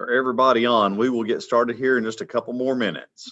For everybody on, we will get started here in just a couple more minutes.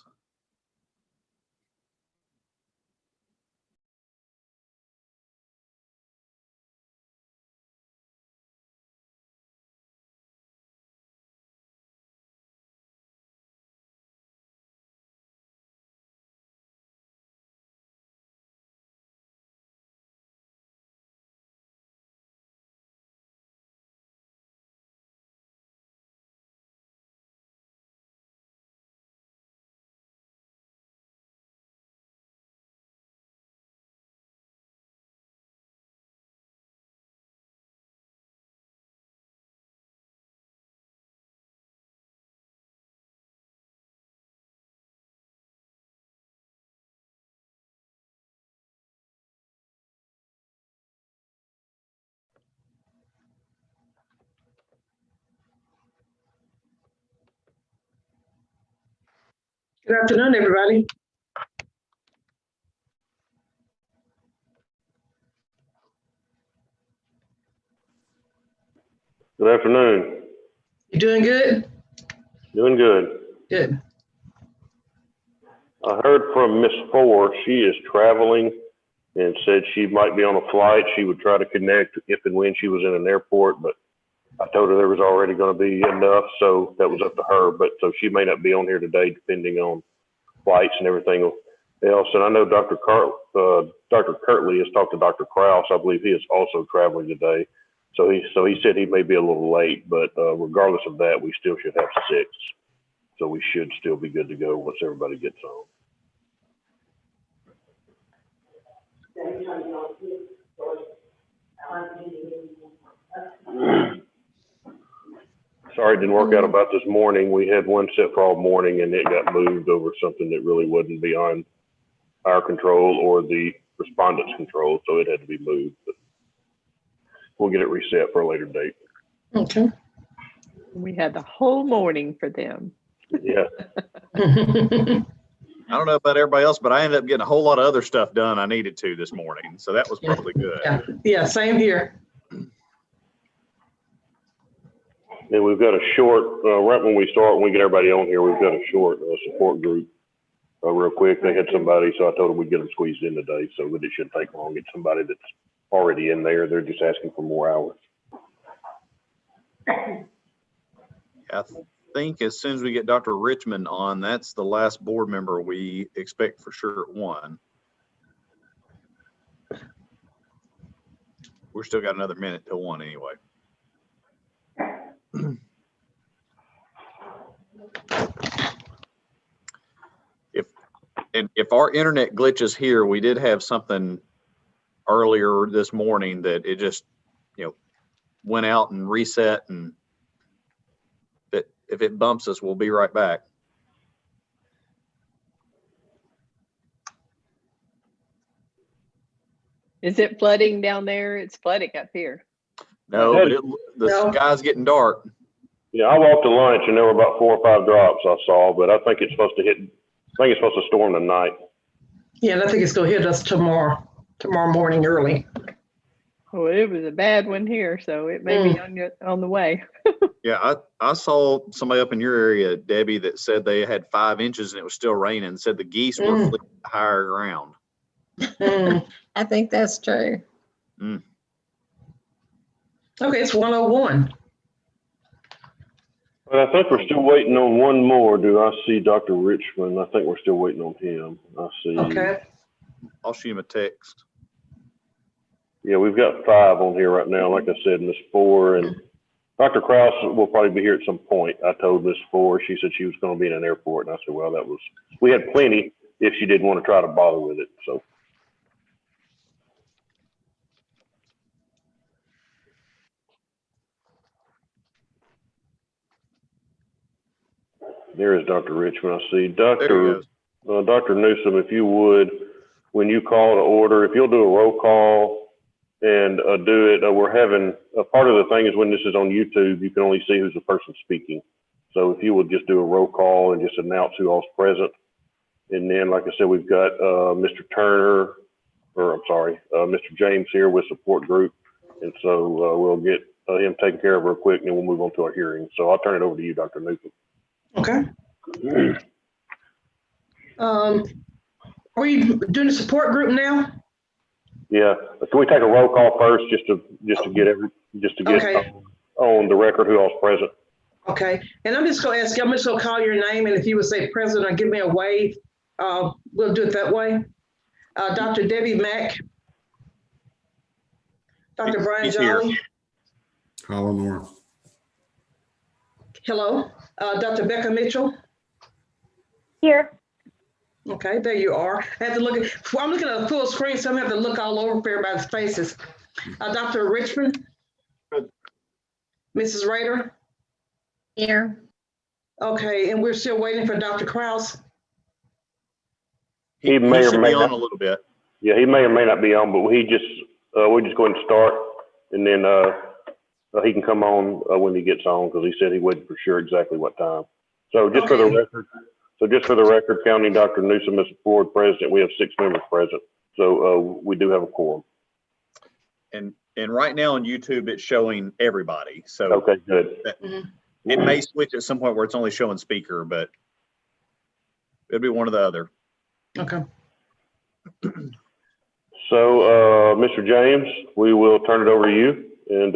Good afternoon, everybody. Good afternoon. You doing good? Doing good. Good. I heard from Miss Four. She is traveling and said she might be on a flight. She would try to connect if and when she was in an airport, but I told her there was already going to be enough, so that was up to her. But so she may not be on here today, depending on flights and everything else. And I know Dr. Kirtley has talked to Dr. Krause. I believe he is also traveling today. So he said he may be a little late, but regardless of that, we still should have 6. So we should still be good to go once everybody gets on. Sorry, it didn't work out about this morning. We had one set for all morning and it got moved over something that really wasn't beyond our control or the respondent's control. So it had to be moved, but we'll get it reset for a later date. Okay. We had the whole morning for them. Yeah. I don't know about everybody else, but I ended up getting a whole lot of other stuff done I needed to this morning. So that was probably good. Yeah, same here. And we've got a short, right when we start, when we get everybody on here, we've got a short support group real quick. They had somebody, so I told them we'd get them squeezed in today, so that it shouldn't take long. Get somebody that's already in there. They're just asking for more hours. I think as soon as we get Dr. Richmond on, that's the last board member we expect for sure at 1. We're still got another minute till 1 anyway. If our internet glitches here, we did have something earlier this morning that it just, went out and reset, and that if it bumps us, we'll be right back. Is it flooding down there? It's flooding up here. No, but the sky's getting dark. Yeah, I walked to lunch and there were about 4 or 5 drops I saw, but I think it's supposed to storm tonight. Yeah, and I think it's gonna hit us tomorrow morning early. Well, it was a bad one here, so it may be on the way. Yeah, I saw somebody up in your area, Debbie, that said they had 5 inches and it was still raining, said the geese were fleeing to higher ground. I think that's true. Mm. Okay, it's 101. But I think we're still waiting on one more. Do I see Dr. Richmond? I think we're still waiting on him. I see. Okay. I'll shoot him a text. Yeah, we've got 5 on here right now. Like I said, Miss Four and Dr. Krause will probably be here at some point. I told Miss Four, she said she was going to be in an airport. And I said, well, we had plenty if she didn't want to try to bother with it. So. There is Dr. Richmond. I see Dr. Newsom, if you would, when you call to order, if you'll do a roll call and do it, we're having a part of the thing is when this is on YouTube, you can only see who's the person speaking. So if you would just do a roll call and just announce who all's present. And then, like I said, we've got Mr. Mr. James here with support group. And so we'll get him taken care of real quick, and then we'll move on to our hearing. So I'll turn it over to you, Dr. Newsom. Okay. Are we doing the support group now? Yeah, can we take a roll call first, just to get Okay. on the record who all's present? Okay, and I'm just gonna ask you, I'm just gonna call your name, and if you would say president or give me a wave, we'll do it that way. Dr. Debbie Mack. Dr. Brian He's here. Jolly. Colin Moore. Hello. Dr. Becca Mitchell. Here. Okay, there you are. I have to look at, I'm looking at a full screen, so I'm gonna have to look all over for everybody's faces. Dr. Richmond. Mrs. Rader. Here. Okay, and we're still waiting for Dr. Kraus. He may or should may be on not. a little bit. Yeah, he may or may not be on, but we're just going to start, and then he can come on when he gets on, because he said he wasn't for sure exactly what time. So just for the record, counting Dr. Newsom as the board president, we have 6 members present. So we do have a quorum. And right now on YouTube, it's showing everybody. So Okay, good. it may switch at some point where it's only showing speaker, but it'll be one or the other. Okay. So, Mr. James, we will turn it over to you, and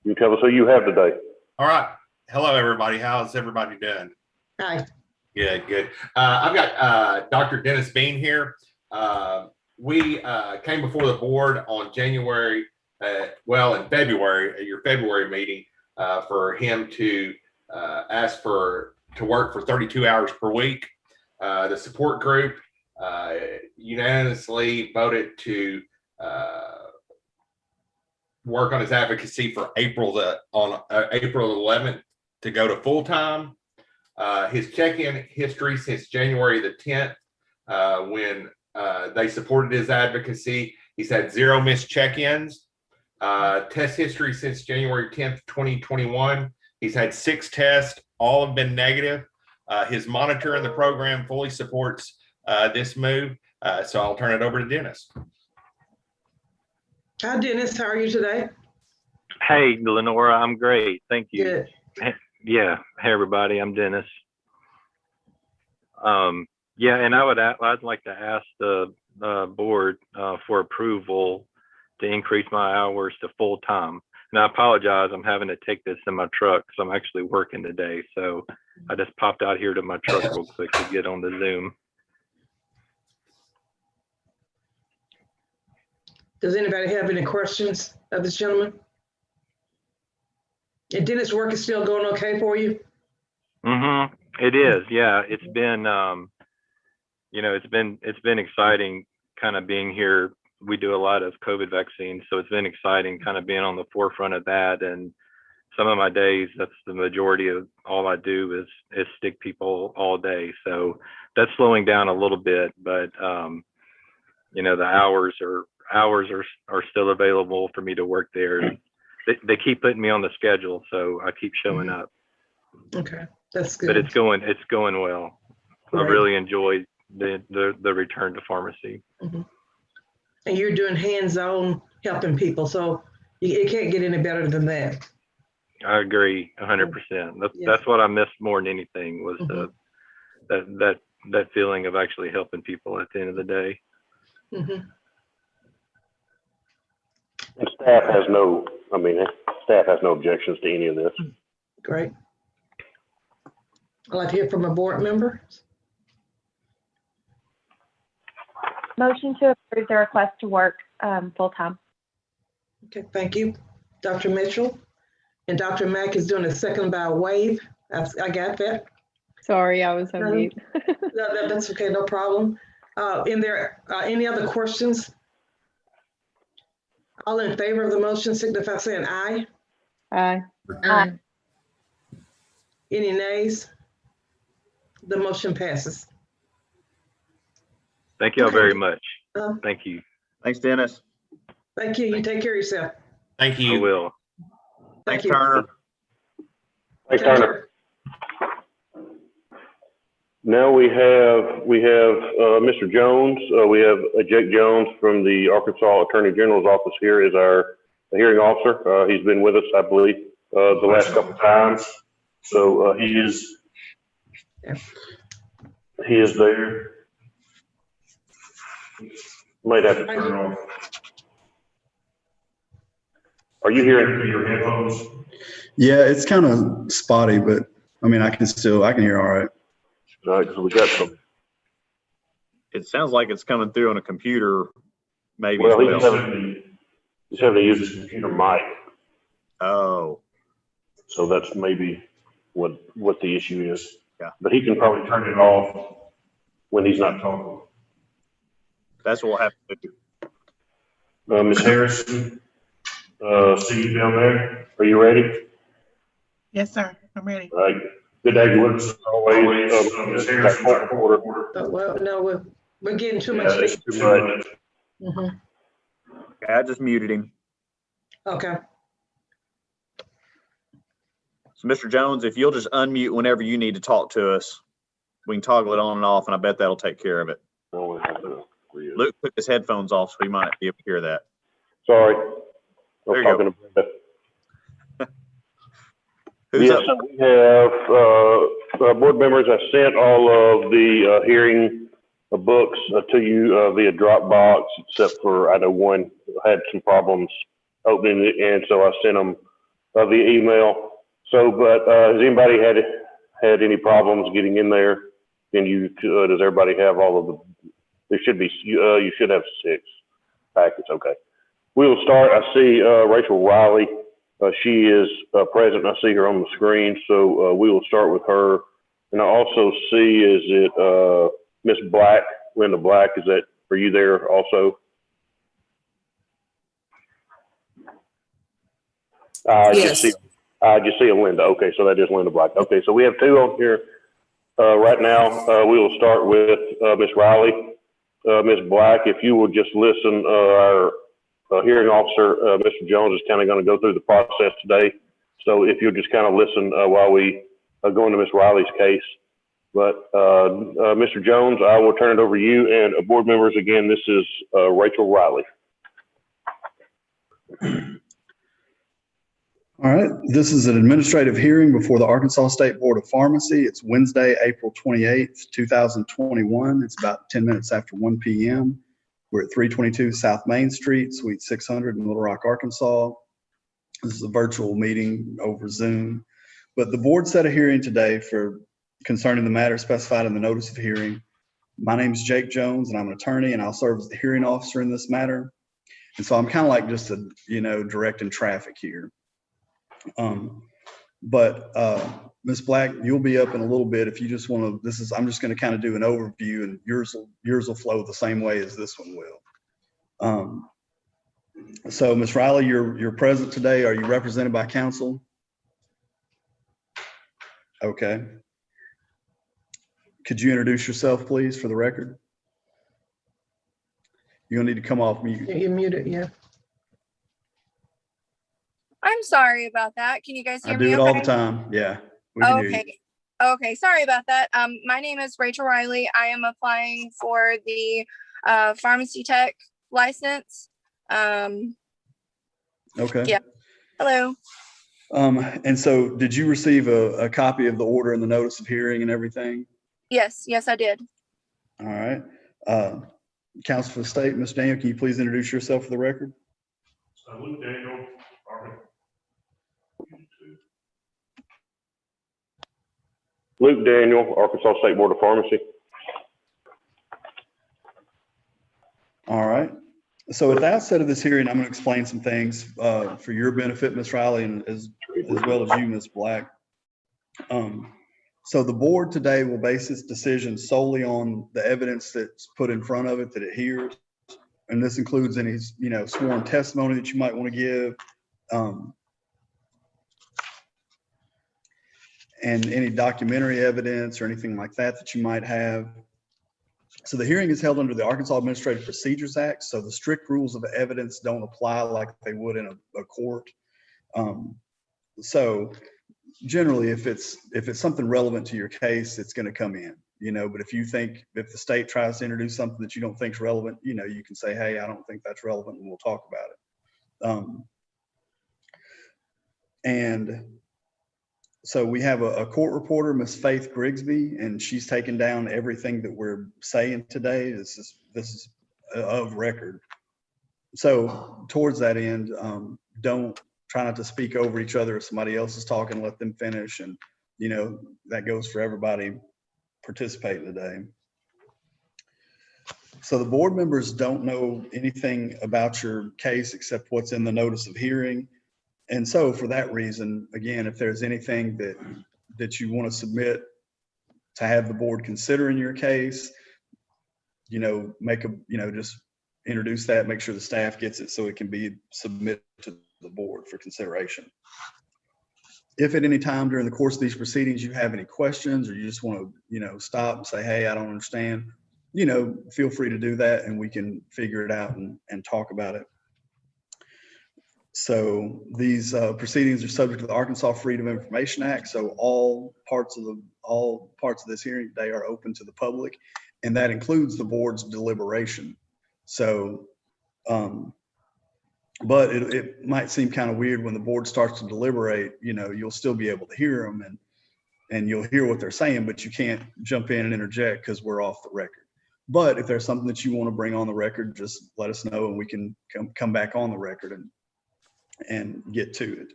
you tell us who you have today. All right. Hello, everybody. How's everybody doing? Hi. Good, good. I've got Dr. Dennis Bean here. We came before the board on January, in February, at your February meeting, for him to ask to work for 32 hours per week. The support group unanimously voted to work on his advocacy for April 11th to go to full time. His check-in history since January the 10th, when they supported his advocacy, he's had 0 missed check-ins. Test history since January 10th, 2021, he's had 6 tests, all have been negative. His monitor in the program fully supports this move. So I'll turn it over to Dennis. Hi, Dennis. How are you today? Hey, Lenora, I'm great. Thank you. Good. Yeah. Hey, everybody. I'm Dennis. Yeah, and I'd like to ask the board for approval to increase my hours to full time. And I apologize. I'm having to take this in my truck because I'm actually working today. So I just popped out here to my truck real quick to get on the Zoom. Does anybody have any questions of this gentleman? And Dennis, work is still going okay for you? Mm-hmm. It is. Yeah. It's been, it's been exciting kind of being here. We do a lot of COVID vaccines, so it's been exciting kind of being on the forefront of that. And some of my days, that's the majority of all I do is stick people all day. So that's slowing down a little bit, but the hours are still available for me to work there. They keep putting me on the schedule, so I keep showing up. Okay, that's good. But it's going well. Great. I really enjoyed the return to pharmacy. Mm-hmm. And you're doing hands-on helping people, so it can't get any better than that. I agree 100%. That's what I missed more than anything was that feeling of actually helping people at the end of the day. Mm-hmm. And staff has no objections to any of this. Great. I'd like to hear from a board member. Motion to approve the request to work full time. Okay, thank you, Dr. Mitchell. And Dr. Mack is doing a second by wave. I got that. Sorry, I was on mute. That's okay, no problem. In there, any other questions? All in favor of the motion signify by saying aye. Aye. Aye. Any nays? The motion passes. Thank you all very much. Uh, Thank you. Thanks, Dennis. Thank you. You take care of yourself. Thank I you. will. Thank Thanks, you. Turner. Thanks, Turner. Now we have Mr. Jones. We have Jake Jones from the Arkansas Attorney General's office here as our hearing officer. He's been with us, I believe, the last couple of times. So he is there. Might have to turn it on. Are you hearing through your headphones? Yeah, it's kind of spotty, but I mean, I can hear all right. All right, because we got some. It sounds like it's coming through on a computer, maybe. Well, he's having to use his computer mic. Oh, So that's maybe what the issue is. Yeah. But he can probably turn it off when he's not talking. that's what we'll have to do. Ms. Harrison, see you down there. Are you ready? Yes, sir. I'm ready. All right. Good day, with us as always. Ms. Harrison, order. Well, no, we're getting too much. That's too much. Mhm. I just muted him. Okay. So, Mr. Jones, if you'll just unmute whenever you need to talk to us, we can toggle it on and off, and I bet that'll take care of it. Luke took his headphones off, so he might be able to hear that. Sorry. There I'm you talking to Brenda. Who's Yes, up? so we have board members. I sent all of the hearing books to you via Dropbox, except for I know one had some problems opening it, and so I sent them via email. So, but has anybody had any problems getting in there? Can you? Does everybody have all of the? There should be. You should have 6 packets. Okay. We will start. I see Rachel Riley. She is present. I see her on the screen, so we will start with her. And I also see, is it Miss Black, Linda Black? Are you there also? Yes. I just see a Linda. Okay, so that is Linda Black. Okay, so we have 2 on here right now. We will start with Miss Riley. Miss Black, if you will just listen, our hearing officer, Mr. Jones, is kind of going to go through the process today. So if you'll just kind of listen while we go into Miss Riley's case. But Mr. Jones, I will turn it over to you. And board members, again, this is Rachel Riley. All right, this is an administrative hearing before the Arkansas State Board of Pharmacy. It's Wednesday, April 28th, 2021. It's about 10 minutes after 1 p.m. We're at 322 South Main Street, Suite 600 in Little Rock, Arkansas. This is a virtual meeting over Zoom. But the board set a hearing today concerning the matter specified in the notice of hearing. My name is Jake Jones, and I'm an attorney, and I'll serve as the hearing officer in this matter. And so I'm kind of like just directing traffic here. Ms. Black, you'll be up in a little bit if you just want to. I'm just going to kind of do an overview, and yours will flow the same way as this one will. So, Ms. Riley, you're present today. Are you represented by counsel? Okay. Could you introduce yourself, please, for the record? You're gonna need to come off mute. You're muted, yeah. I'm sorry about that. Can you guys hear I me? do it okay? all the time. Yeah. We can hear you. Okay. Sorry about that. My name is Rachel Riley. I am applying for the pharmacy tech license. Okay. Yeah. Hello. And so did you receive a copy of the order and the notice of hearing and everything? Yes, I did. All right. Counsel for the state, Ms. Daniel, can you please introduce yourself for the record? Luke Daniel. Luke Daniel, Arkansas State Board of Pharmacy. All right. So at the outset of this hearing, I'm going to explain some things for your benefit, Ms. Riley, and as well as you, Ms. Black. So the board today will base its decision solely on the evidence that's put in front of it that it hears. And this includes any, sworn testimony that you might want to give, and any documentary evidence or anything like that you might have. So the hearing is held under the Arkansas Administrative Procedures Act. So the strict rules of evidence don't apply like they would in a court. So generally, if it's something relevant to your case, it's going to come in, but if the state tries to introduce something that you don't think is relevant, you can say, hey, I don't think that's relevant, and we'll talk about it. And so we have a court reporter, Miss Faith Grigsby, and she's taken down everything that we're saying today. This is of record. So towards that end, don't try not to speak over each other. If somebody else is talking, let them finish. And, you know, that goes for everybody participating today. So the board members don't know anything about your case except what's in the notice of hearing. And so for that reason, again, if there's anything that you want to submit to have the board consider in your case, you know, just introduce that, make sure the staff gets it so it can be submitted to the board for consideration. If at any time during the course of these proceedings you have any questions or you just want to, you know, stop and say, hey, I don't understand, you know, feel free to do that and we can figure it out and talk about it. So these proceedings are subject to the Arkansas Freedom of Information Act. So all parts of this hearing today are open to the public, and that includes the board's deliberation. So, but it might seem kind of weird when the board starts to deliberate, you know, you'll still be able to hear them and you'll hear what they're saying, but you can't jump in and interject because we're off the record. But if there's something that you want to bring on the record, just let us know and we can come back on the record and get to it.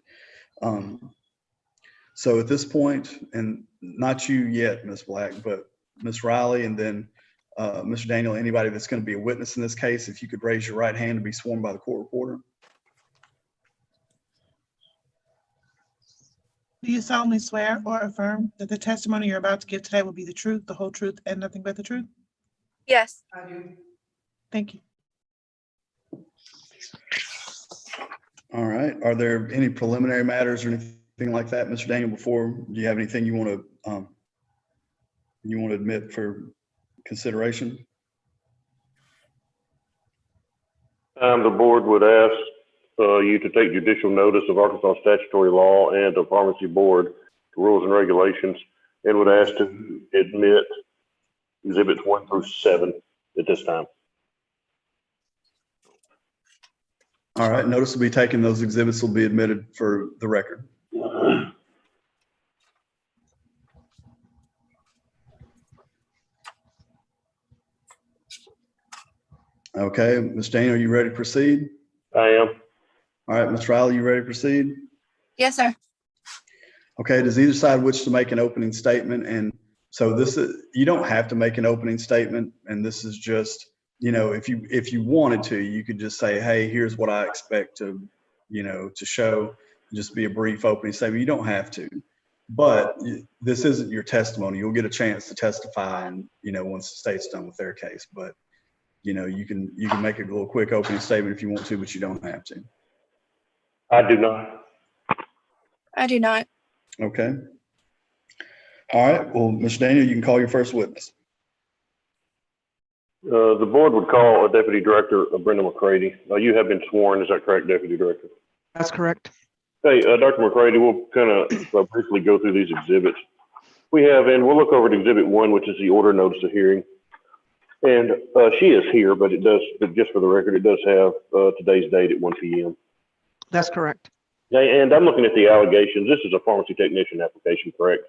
So at this point, and not you yet, Ms. Black, but Ms. Riley and then Mr. Daniel, anybody that's going to be a witness in this case, if you could raise your right hand to be sworn by the court reporter. Do you solemnly swear or affirm that the testimony you're about to give today will be the truth, the whole truth, and nothing but the truth? Yes. I do. Thank you. All right. Are there any preliminary matters or anything like that, Mr. Daniel? Before, do you have anything you want to admit for consideration? The board would ask you to take judicial notice of Arkansas statutory law and of pharmacy board rules and regulations, and would ask to admit exhibits 1 through 7 at this time. All right. Notice will be taken. Those exhibits will be admitted for the record. Okay. Ms. Daniel, are you ready to proceed? I am. All right. Ms. Riley, you ready to proceed? Yes, sir. Okay. Does either side wish to make an opening statement? And so you don't have to make an opening statement. And this is just, you know, if you wanted to, you could just say, hey, here's what I expect to, you know, to show, just be a brief opening statement. You don't have to, but this isn't your testimony. You'll get a chance to testify and, you know, once the state's done with their case, but you know, you can make a little quick opening statement if you want to, but you don't have to. I do not. I do not. Okay. All right. Well, Mr. Daniel, you can call your first witness. The board would call Deputy Director Brenda McCready. You have been sworn. Is that correct, Deputy Director? That's correct. Hey, Dr. McCready, we'll kind of briefly go through these exhibits. We have, and we'll look over at Exhibit 1, which is the order notice of hearing. And she is here, but just for the record, it does have today's date at 1 p.m. That's correct. And I'm looking at the allegations. This is a pharmacy technician application, correct?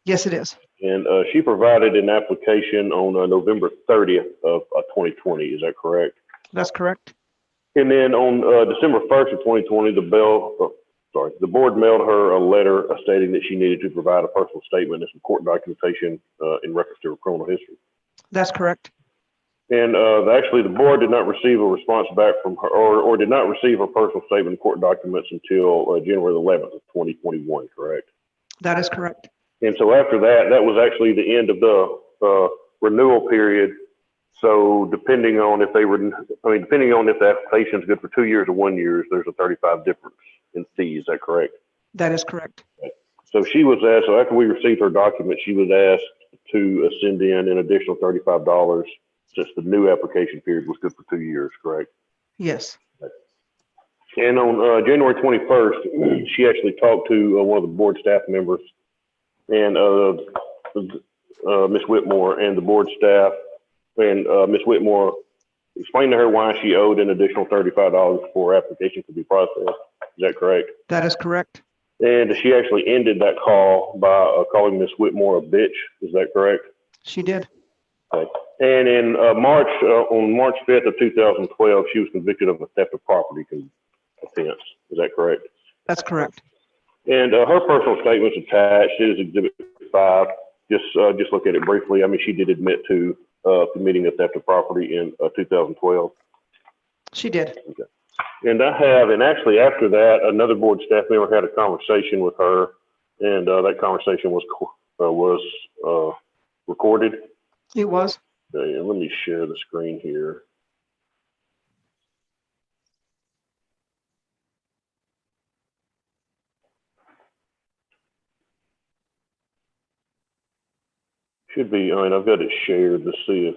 Yes, it is. And she provided an application on November 30th of 2020. Is that correct? That's correct. And then on December 1st of 2020, the board mailed her a letter stating that she needed to provide a personal statement and some court documentation in reference to her criminal history. That's correct. And actually, the board did not receive a response back from her, or did not receive her personal statement and court documents until January 11th of 2021, correct? That is correct. And so after that, that was actually the end of the renewal period. So depending on if the application is good for 2 years or 1 year, there's a 35 difference in fees. Is that correct? That is correct. Okay. So she was asked, so after we received her document, she was asked to send in an additional $35 since the new application period was good for 2 years, correct? Yes. Okay. And on January 21st, she actually talked to one of the board staff members and Ms. Whitmore and the board staff, and Ms. Whitmore explained to her why she owed an additional $35 before her application could be processed. Is that correct? That is correct. And she actually ended that call by calling Miss Whitmore a bitch. Is that correct? She did. Okay. And in March, on March 5th of 2012, she was convicted of a theft of property offense. Is that correct? That's correct. And her personal statement's attached. It is Exhibit 5. Just look at it briefly. I mean, she did admit to committing a theft of property in 2012. She did. Okay. And actually after that, another board staff member had a conversation with her, and that conversation was recorded. It was. Okay, and let me share the screen here. Should be, I mean, I've got it shared to see if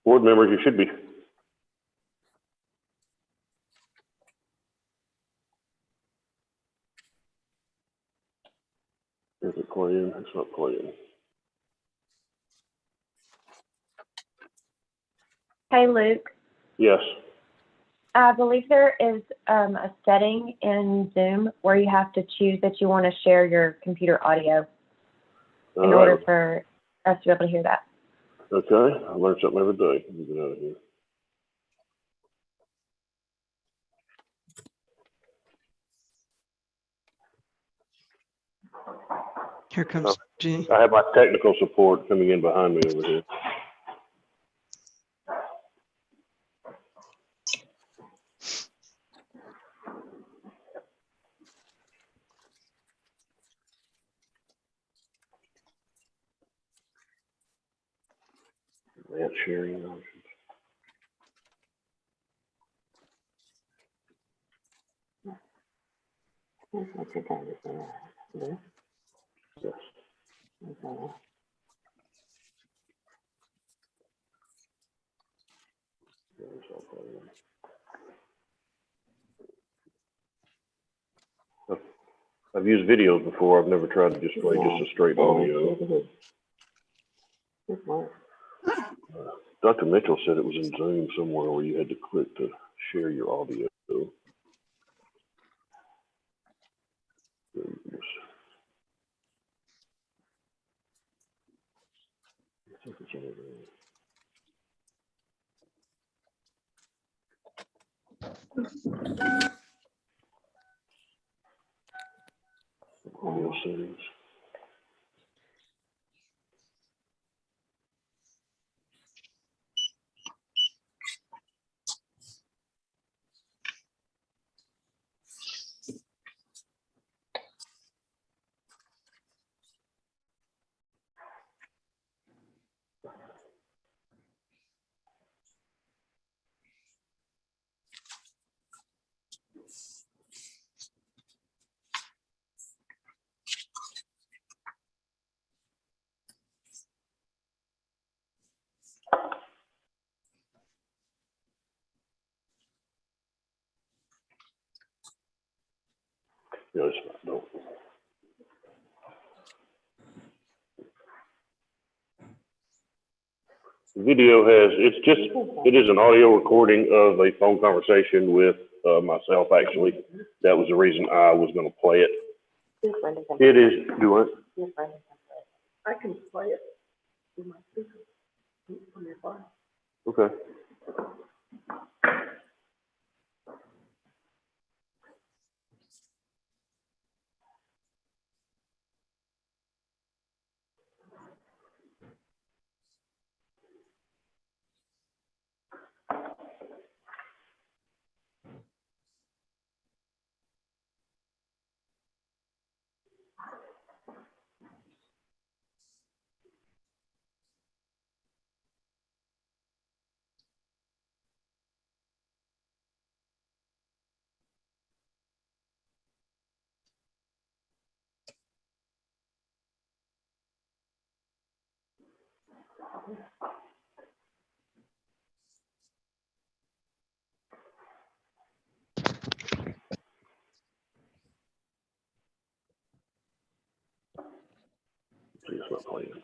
board members, you should be. Is it playing? It's not playing. Hey, Luke. Yes. I believe there is a setting in Zoom where you have to choose that you want to share your computer audio in order for us to be able to hear that. Okay, I learn something every day. Let me get out of here. Here comes G. I have my technical support coming in behind me over here. Advanced sharing options. Yes. I've used videos before. I've never tried to just play just a straight audio. Dr. Mitchell said it was in Zoom somewhere where you had to click to share your audio. Audio settings. No, it's not. No. The video it is an audio recording of a phone conversation with myself, actually. That was the reason I was going to play it. It is, do it. I can play it through my speaker on your phone. Okay. See, it's not playing.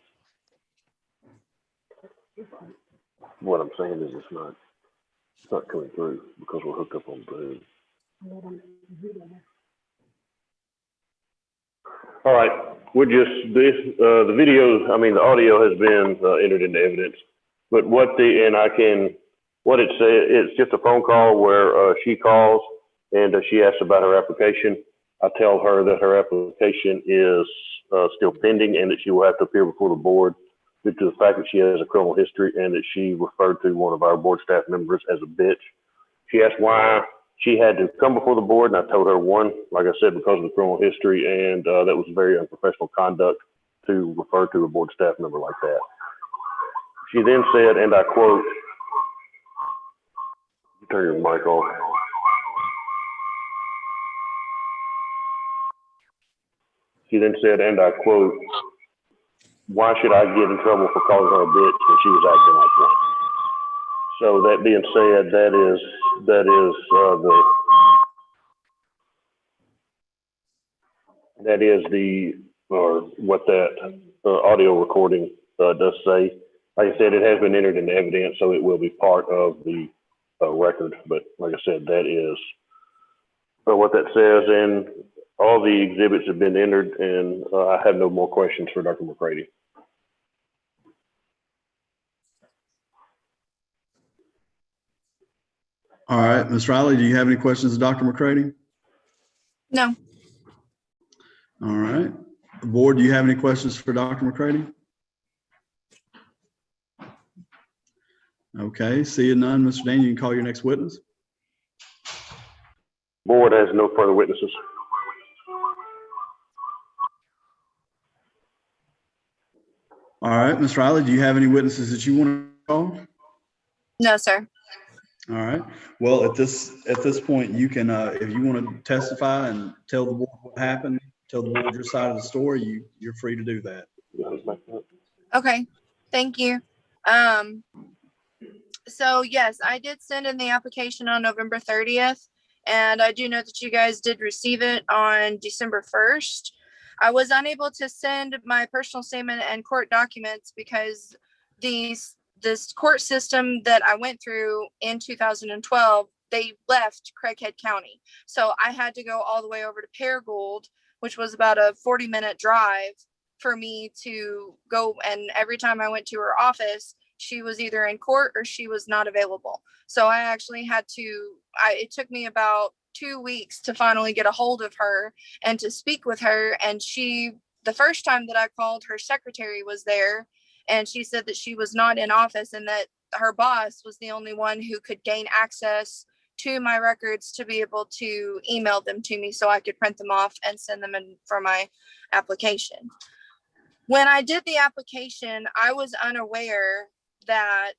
What I'm saying is it's not. It's not coming through because we're hooked up on Zoom. All right, the video, the audio has been entered into evidence, but what it says, it's just a phone call where she calls and she asks about her application. I tell her that her application is still pending and that she will have to appear before the board due to the fact that she has a criminal history and that she referred to one of our board staff members as a bitch. She asked why she had to come before the board, and I told her, one, like I said, because of the criminal history, and that was very unprofessional conduct to refer to a board staff member like that. She then said, and I quote, turn your mic off. She then said, and I quote, why should I get in trouble for calling her a bitch when she was acting like one? So that being said, what that audio recording does say. Like I said, it has been entered into evidence, so it will be part of the record. But like I said, that is what that says, and all the exhibits have been entered, and I have no more questions for Dr. McCready. All right, Ms. Riley, do you have any questions of Dr. McCready? No. All right. Board, do you have any questions for Dr. McCready? Okay, seeing none, Mr. Daniel, you can call your next witness. Board has no further witnesses. All right, Ms. Riley, do you have any witnesses that you want to call? No, sir. All right. Well, at this point, you can, if you want to testify and tell the board what happened, tell the board your side of the story, you're free to do that. Okay, thank you. So yes, I did send in the application on November 30th, and I do know that you guys did receive it on December 1st. I was unable to send my personal statement and court documents because this court system that I went through in 2012, they left Craighead County. So I had to go all the way over to Paragould, which was about a 40-minute drive for me to go. And every time I went to her office, she was either in court or she was not available. So I actually had to, it took me about 2 weeks to finally get a hold of her and to speak with her. And the first time that I called, her secretary was there, and she said that she was not in office and that her boss was the only one who could gain access to my records to be able to email them to me so I could print them off and send them in for my application. When I did the application, I was unaware that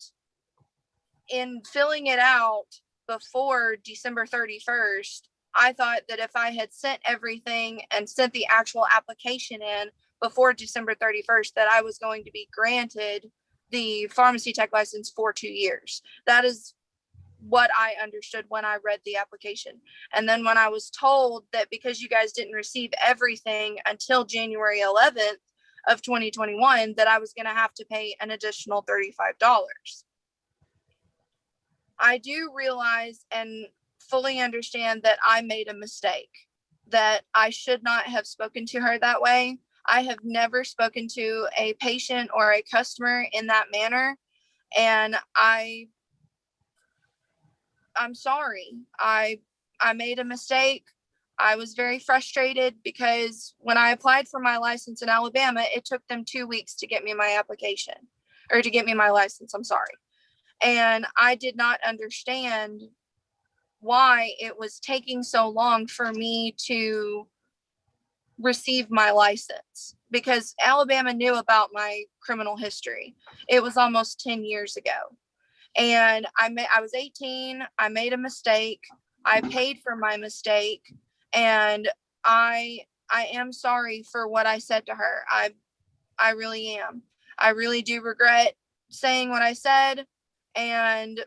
in filling it out before December 31st, I thought that if I had sent everything and sent the actual application in before December 31st, that I was going to be granted the pharmacy tech license for 2 years. That is what I understood when I read the application. And then when I was told that because you guys didn't receive everything until January 11th of 2021, that I was going to have to pay an additional $35. I do realize and fully understand that I made a mistake, that I should not have spoken to her that way. I have never spoken to a patient or a customer in that manner. And I'm sorry. I made a mistake. I was very frustrated because when I applied for my license in Alabama, it took them 2 weeks to get me my application, or to get me my license. I'm sorry. And I did not understand why it was taking so long for me to receive my license, because Alabama knew about my criminal history. It was almost 10 years ago. And I was 18. I made a mistake. I paid for my mistake. And I am sorry for what I said to her. I really am. I really do regret saying what I said. And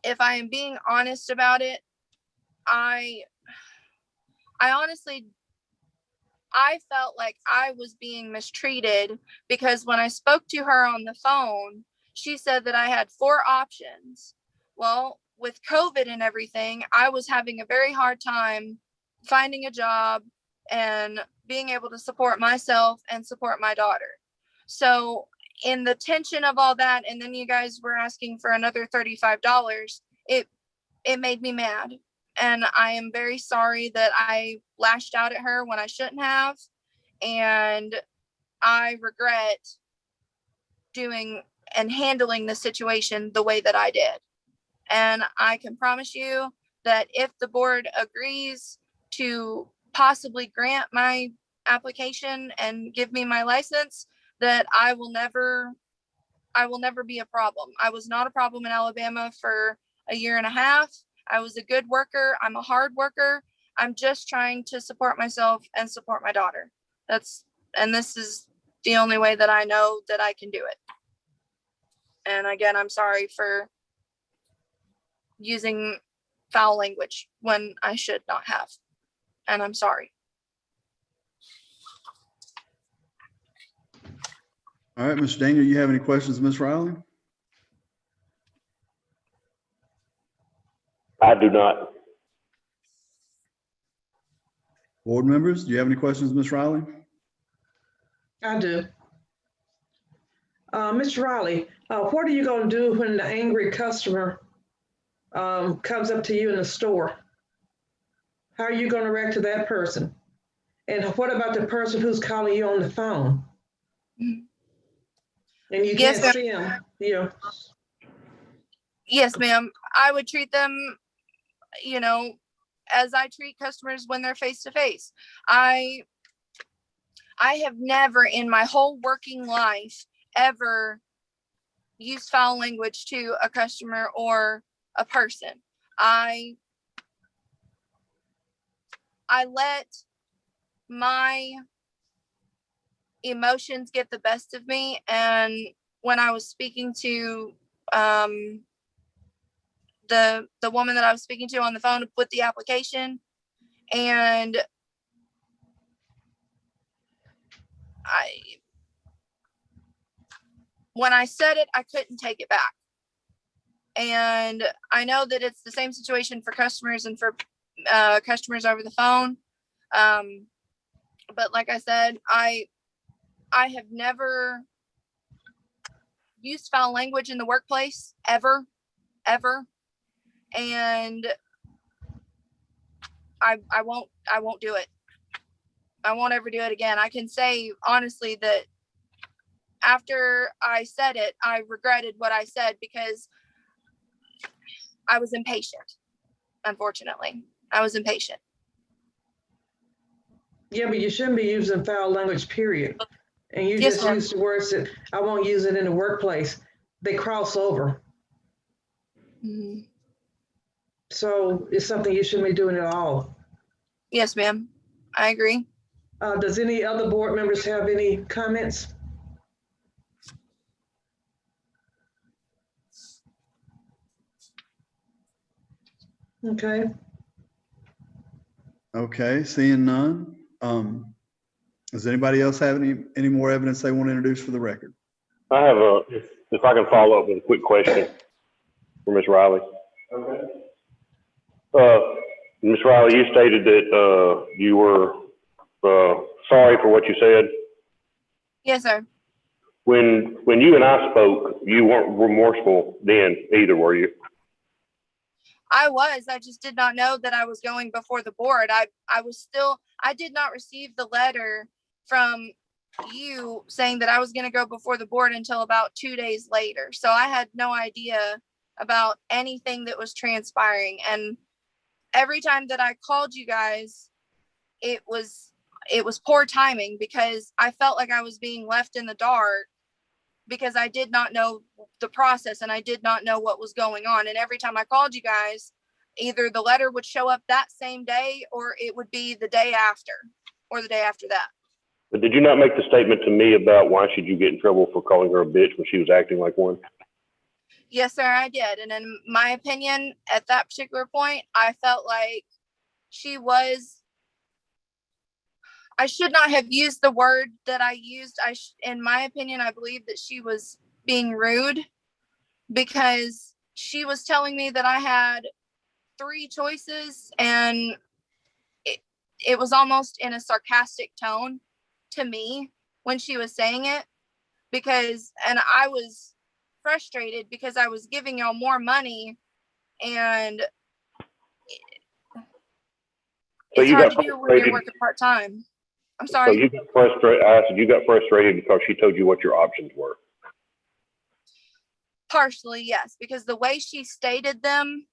if I am being honest about it, I honestly, I felt like I was being mistreated, because when I spoke to her on the phone, she said that I had 4 options. Well, with COVID and everything, I was having a very hard time finding a job and being able to support myself and support my daughter. So in the tension of all that, and then you guys were asking for another $35, it made me mad. And I am very sorry that I lashed out at her when I shouldn't have. And I regret doing and handling the situation the way that I did. And I can promise you that if the board agrees to possibly grant my application and give me my license, that I will never be a problem. I was not a problem in Alabama for a year and a half. I was a good worker. I'm a hard worker. I'm just trying to support myself and support my daughter. And this is the only way that I know that I can do it. And again, I'm sorry for using foul language when I should not have. And I'm sorry. All right, Mr. Daniel, you have any questions, Ms. Riley? I do not. Board members, do you have any questions, Ms. Riley? I do. Mr. Riley, what are you going to do when the angry customer comes up to you in the store? How are you going to react to that person? And what about the person who's calling you on the phone? And you can't see them, you know? Yes, ma'am. I would treat them, as I treat customers when they're face to face. I have never in my whole working life ever used foul language to a customer or a person. I let my emotions get the best of me. And when I was speaking to the woman that I was speaking to on the phone with the application, and when I said it, I couldn't take it back. And I know that it's the same situation for customers and for customers over the phone. But like I said, I have never used foul language in the workplace ever. And I won't do it. I won't ever do it again. I can say honestly that after I said it, I regretted what I said because I was impatient. Unfortunately, I was impatient. Yeah, but you shouldn't be using foul language, period. And you Yes, just ma'am. use the words that I won't use it in the workplace. They cross over. Mm-hmm. So it's something you shouldn't be doing at all. Yes, ma'am. I agree. Does any other board members have any comments? Okay. Okay, seeing none. Does anybody else have any more evidence they want to introduce for the record? I have if I can follow up with a quick question for Ms. Riley. Okay. Ms. Riley, you stated that you were sorry for what you said. Yes, sir. When you and I spoke, you weren't remorseful then either, were you? I just did not know that I was going before the board. I did not receive the letter from you saying that I was going to go before the board until about 2 days later. So I had no idea about anything that was transpiring. And every time that I called you guys, it was poor timing because I felt like I was being left in the dark because I did not know the process and I did not know what was going on. And every time I called you guys, either the letter would show up that same day or it would be the day after or the day after that. But did you not make the statement to me about why should you get in trouble for calling her a bitch when she was acting like one? Yes, sir, I did. And in my opinion, at that particular point, I felt like I should not have used the word that I used. In my opinion, I believe that she was being rude because she was telling me that I had 3 choices, and it was almost in a sarcastic tone to me when she was saying it, and I was frustrated because I was giving y'all more money, and So it's you hard got to do when frustrated. you're working part-time. I'm So sorry. you got frustrated. I said you got frustrated because she told you what your options were. Partially, yes, because the way she stated them,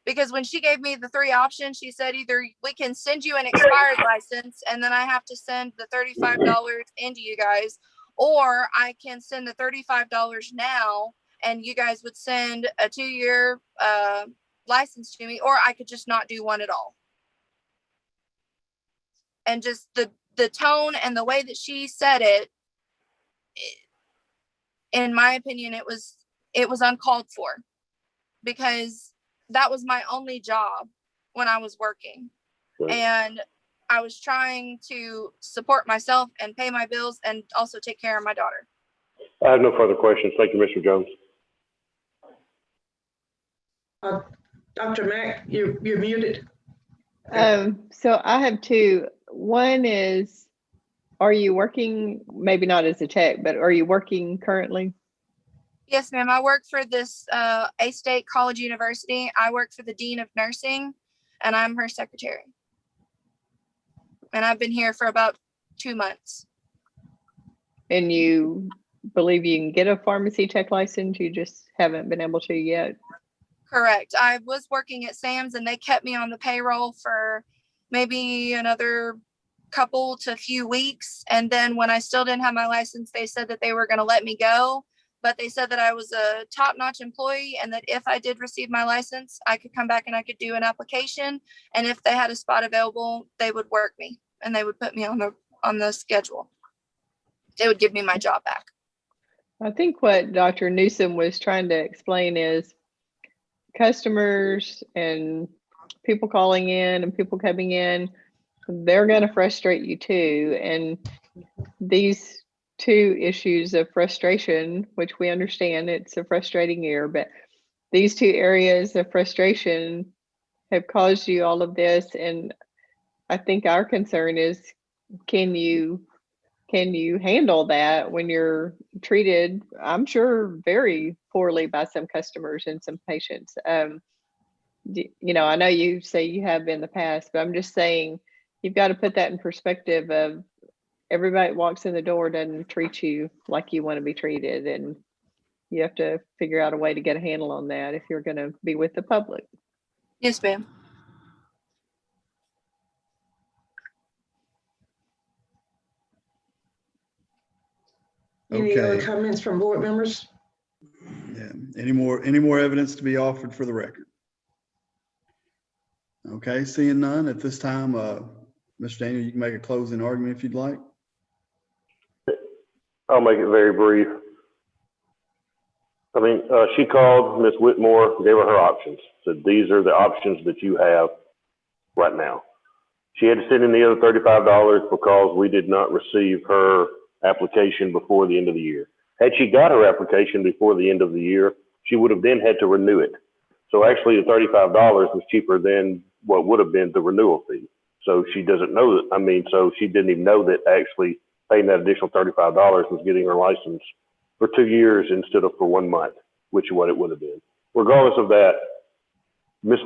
because when she gave me the 3 options, she said either we can send you an expired license and then I have to send the $35 into you guys, or I can send the $35 now and you guys would send a 2-year license to me, or I could just not do one at all. And just the tone and the way that she said it, in my opinion, it was uncalled for, because that was my only job when I was working. Right. And I was trying to support myself and pay my bills and also take care of my daughter. I have no further questions. Thank you, Mr. Jones. Dr. Mack, you're muted. So I have 2. One is, are you working, maybe not as a tech, but are you working currently? Yes, ma'am. I work for this A-State College University. I work for the Dean of Nursing, and I'm her secretary. And I've been here for about 2 months. And you believe you can get a pharmacy tech license? You just haven't been able to yet? Correct. I was working at Sam's and they kept me on the payroll for maybe another couple to few weeks. And then when I still didn't have my license, they said that they were going to let me go. But they said that I was a top-notch employee and that if I did receive my license, I could come back and I could do an application. And if they had a spot available, they would work me and they would put me on the schedule. They would give me my job back. I think what Dr. Newsom was trying to explain is customers and people calling in and people coming in, they're going to frustrate you too. And these 2 issues of frustration, which we understand it's a frustrating year, but these 2 areas of frustration have caused you all of this. And I think our concern is, can you handle that when you're treated, I'm sure, very poorly by some customers and some patients? You know, I know you say you have in the past, but I'm just saying you've got to put that in perspective of everybody that walks in the door doesn't treat you like you want to be treated. And you have to figure out a way to get a handle on that if you're going to be with the public. Yes, ma'am. Any other Okay. comments from board members? Yeah. Any more evidence to be offered for the record? Okay, seeing none at this time, Mr. Daniel, you can make a closing argument if you'd like. I'll make it very brief. I mean, she called Ms. Whitmore, gave her options, said, these are the options that you have right now. She had to send in the other $35 because we did not receive her application before the end of the year. Had she got her application before the end of the year, she would have then had to renew it. So actually the $35 was cheaper than what would have been the renewal fee. So she doesn't know that, I mean, so she didn't even know that actually paying that additional $35 was getting her license for 2 years instead of for 1 month, which is what it would have been. Regardless of that, Ms.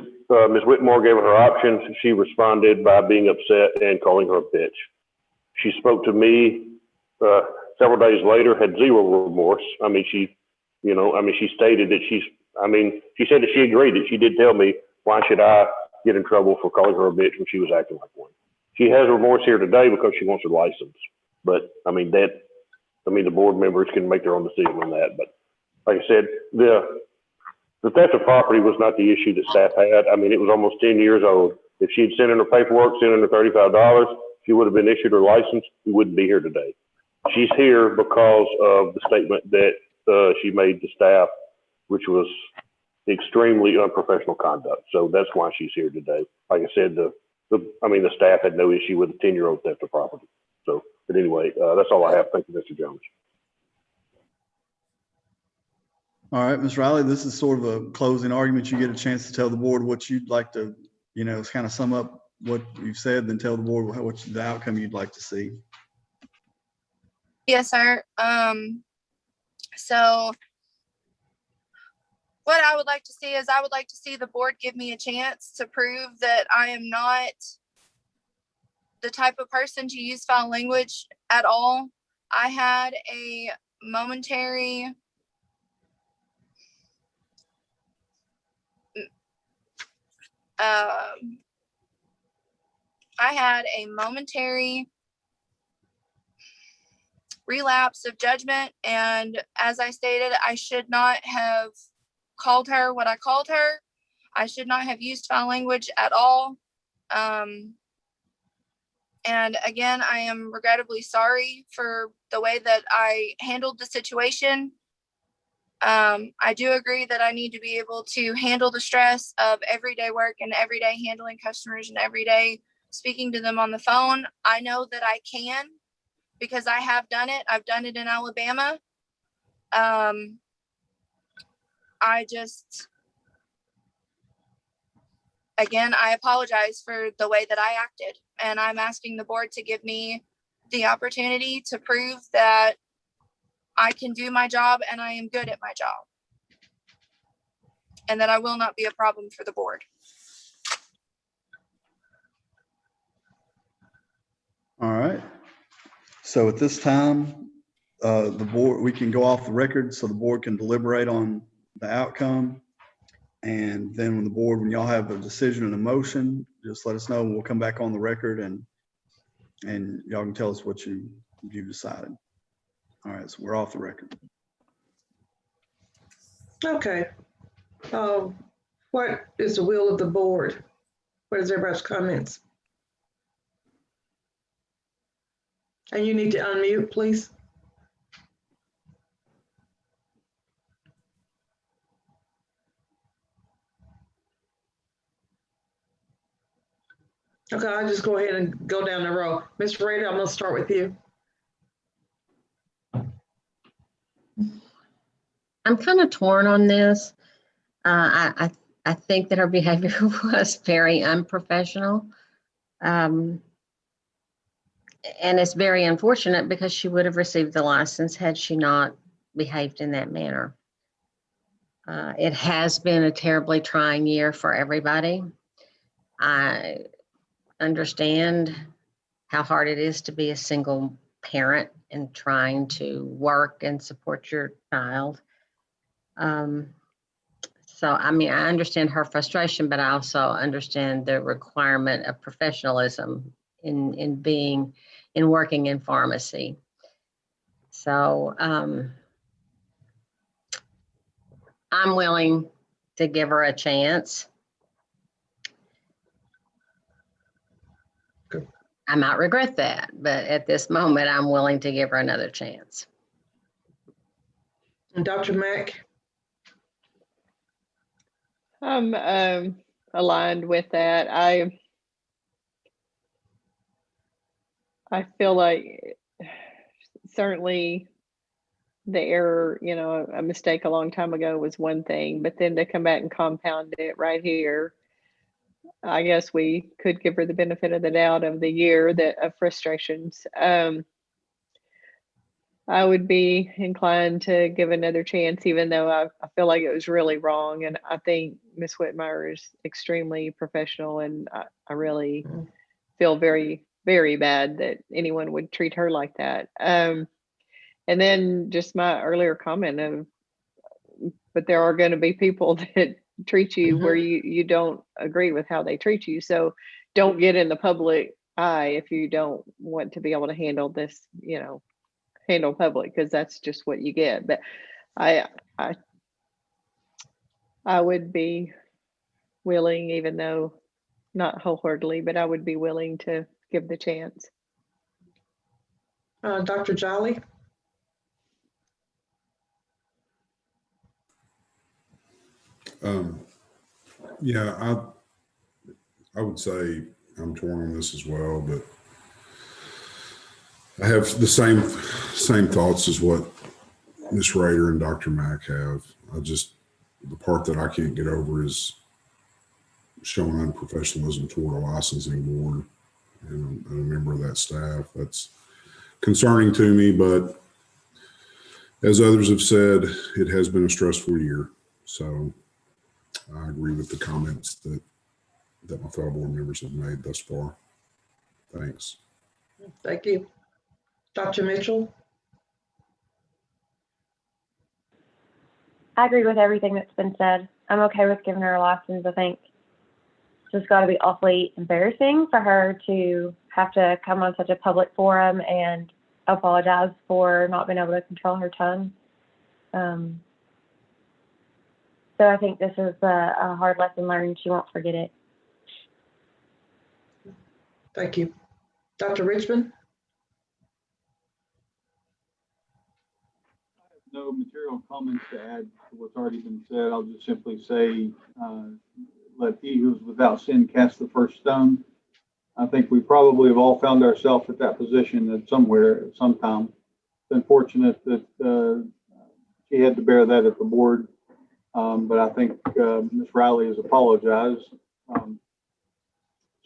Whitmore gave her options. She responded by being upset and calling her a bitch. She spoke to me several days later, had zero remorse. I mean, she stated that she said that she agreed, that she did tell me, why should I get in trouble for calling her a bitch when she was acting like one? She has remorse here today because she wants her license. But the board members can make their own decision on that. But like I said, the theft of property was not the issue that staff had. I mean, it was almost 10 years old. If she'd sent in her paperwork, sent in her $35, she would have been issued her license. We wouldn't be here today. She's here because of the statement that she made to staff, which was extremely unprofessional conduct. So that's why she's here today. Like I said, the staff had no issue with a 10-year-old theft of property. So, but anyway, that's all I have. Thank you, Mr. Jones. All right, Ms. Riley, this is sort of a closing argument. You get a chance to tell the board what you'd like to, kind of sum up what you've said, then tell the board what the outcome you'd like to see. Yes, sir. So what I would like to see is I would like to see the board give me a chance to prove that I am not the type of person to use foul language at all. I had a momentary relapse of judgment, and as I stated, I should not have called her what I called her. I should not have used foul language at all. And again, I am regrettably sorry for the way that I handled the situation. I do agree that I need to be able to handle the stress of everyday work and everyday handling customers and everyday speaking to them on the phone. I know that I can because I have done it. I've done it in Alabama. Again, I apologize for the way that I acted, and I'm asking the board to give me the opportunity to prove that I can do my job and I am good at my job, and that I will not be a problem for the board. All right. So at this time, the board, we can go off the record so the board can deliberate on the outcome. And then when y'all have a decision and a motion, just let us know and we'll come back on the record and y'all can tell us what you've decided. All right, so we're off the record. Okay. What is the will of the board? What is everybody's comments? And you need to unmute, please. Okay, I'll just go ahead and go down the row. Ms. Rader, I'm gonna start with you. I'm kind of torn on this. I think that her behavior was very unprofessional. And it's very unfortunate because she would have received the license had she not behaved in that manner. It has been a terribly trying year for everybody. I understand how hard it is to be a single parent and trying to work and support your child. So, I mean, I understand her frustration, but I also understand the requirement of professionalism in working in pharmacy. So, I'm willing to give her a chance. Okay. I might regret that, but at this moment, I'm willing to give her another chance. And Dr. Mack? I'm aligned with that. I feel like certainly the error, a mistake a long time ago was one thing, but then to come back and compound it right here, I guess we could give her the benefit of the doubt of the year of frustrations. I would be inclined to give another chance, even though I feel like it was really wrong. And I think Ms. Whitmire is extremely professional, and I really feel very, very bad that anyone would treat her like that. And then just my earlier comment but there are going to be people that treat you where you don't agree with how they treat you. So don't get in the public eye if you don't want to be able to handle this, handle public, because that's just what you get. But I would be willing, even though not wholeheartedly, but I would be willing to give the chance. Dr. Jolly? Yeah, I would say I'm torn on this as well, but I have the same thoughts as what Ms. Rader and Dr. Mack have. The part that I can't get over is showing unprofessionalism toward a licensing board and a member of that staff. That's concerning to me, but as others have said, it has been a stressful year. So I agree with the comments that my fellow board members have made thus far. Thanks. Thank you. Dr. Mitchell? I agree with everything that's been said. I'm okay with giving her a license. I think it's just got to be awfully embarrassing for her to have to come on such a public forum and apologize for not being able to control her tongue. So I think this is a hard lesson learned. She won't forget it. Thank you. Dr. Richmond? No material comments to add to what's already been said. I'll just simply say, let he who's without sin cast the first stone. I think we probably have all found ourselves at that position at somewhere at some time. It's unfortunate that she had to bear that at the board, but I think Ms. Riley has apologized.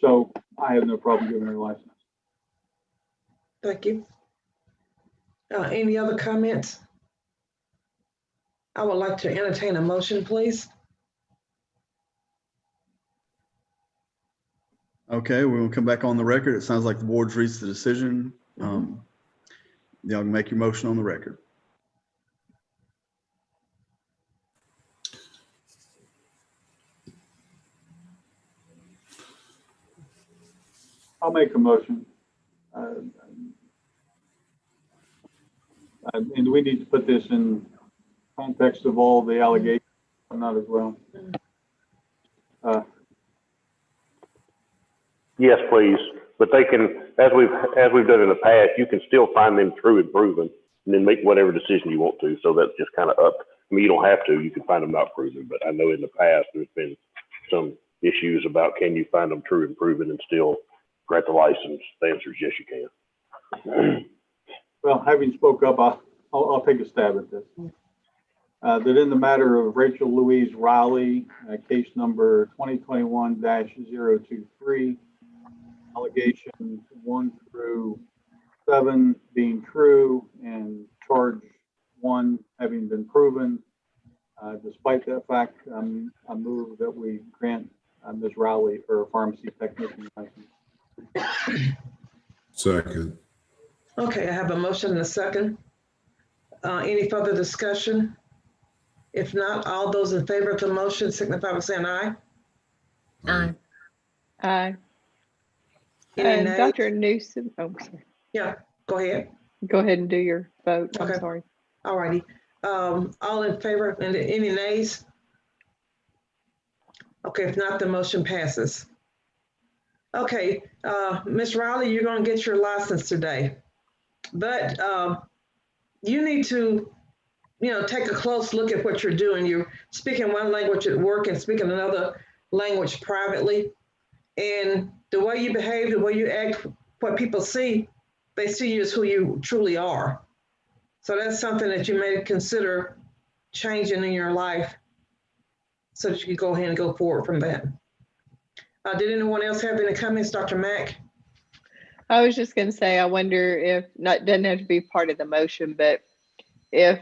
So I have no problem giving her a license. Thank you. Any other comments? I would like to entertain a motion, please. Okay, we will come back on the record. It sounds like the board's reached the decision. Y'all can make your motion on the record. I'll make a motion. And we need to put this in context of all the allegations, not as well. Yes, please. But they can, as we've done in the past, you can still find them true and proven, and then make whatever decision you want to. So that's just kind of up. I mean, you don't have to. You can find them not proven. But I know in the past there's been some issues about can you find them true and proven and still grant the license. The answer is yes, you can. Well, having spoke up, I'll take a stab at this. That in the matter of Rachel Louise Riley, case number 2021-023, allegations 1 through 7 being true and charge 1 having been proven. Despite that fact, I move that we grant Ms. Riley her pharmacy technician license. Second. Okay, I have a motion and a second. Any further discussion? If not, all those in favor of the motion signify by saying aye. Aye. Aye. Any nays? Dr. Newsom, oh, sorry. Yeah, go ahead. Go ahead and do your vote. I'm Okay. sorry. All righty. All in favor and any nays? Okay, if not, the motion passes. Okay, Ms. Riley, you're gonna get your license today, but you need to, take a close look at what you're doing. You're speaking one language at work and speaking another language privately. And the way you behave, the way you act, what people see, they see you as who you truly are. So that's something that you may consider changing in your life so that you can go ahead and go forward from that. Did anyone else have any comments, Dr. Mack? I was just going to say, I wonder if, doesn't have to be part of the motion, but if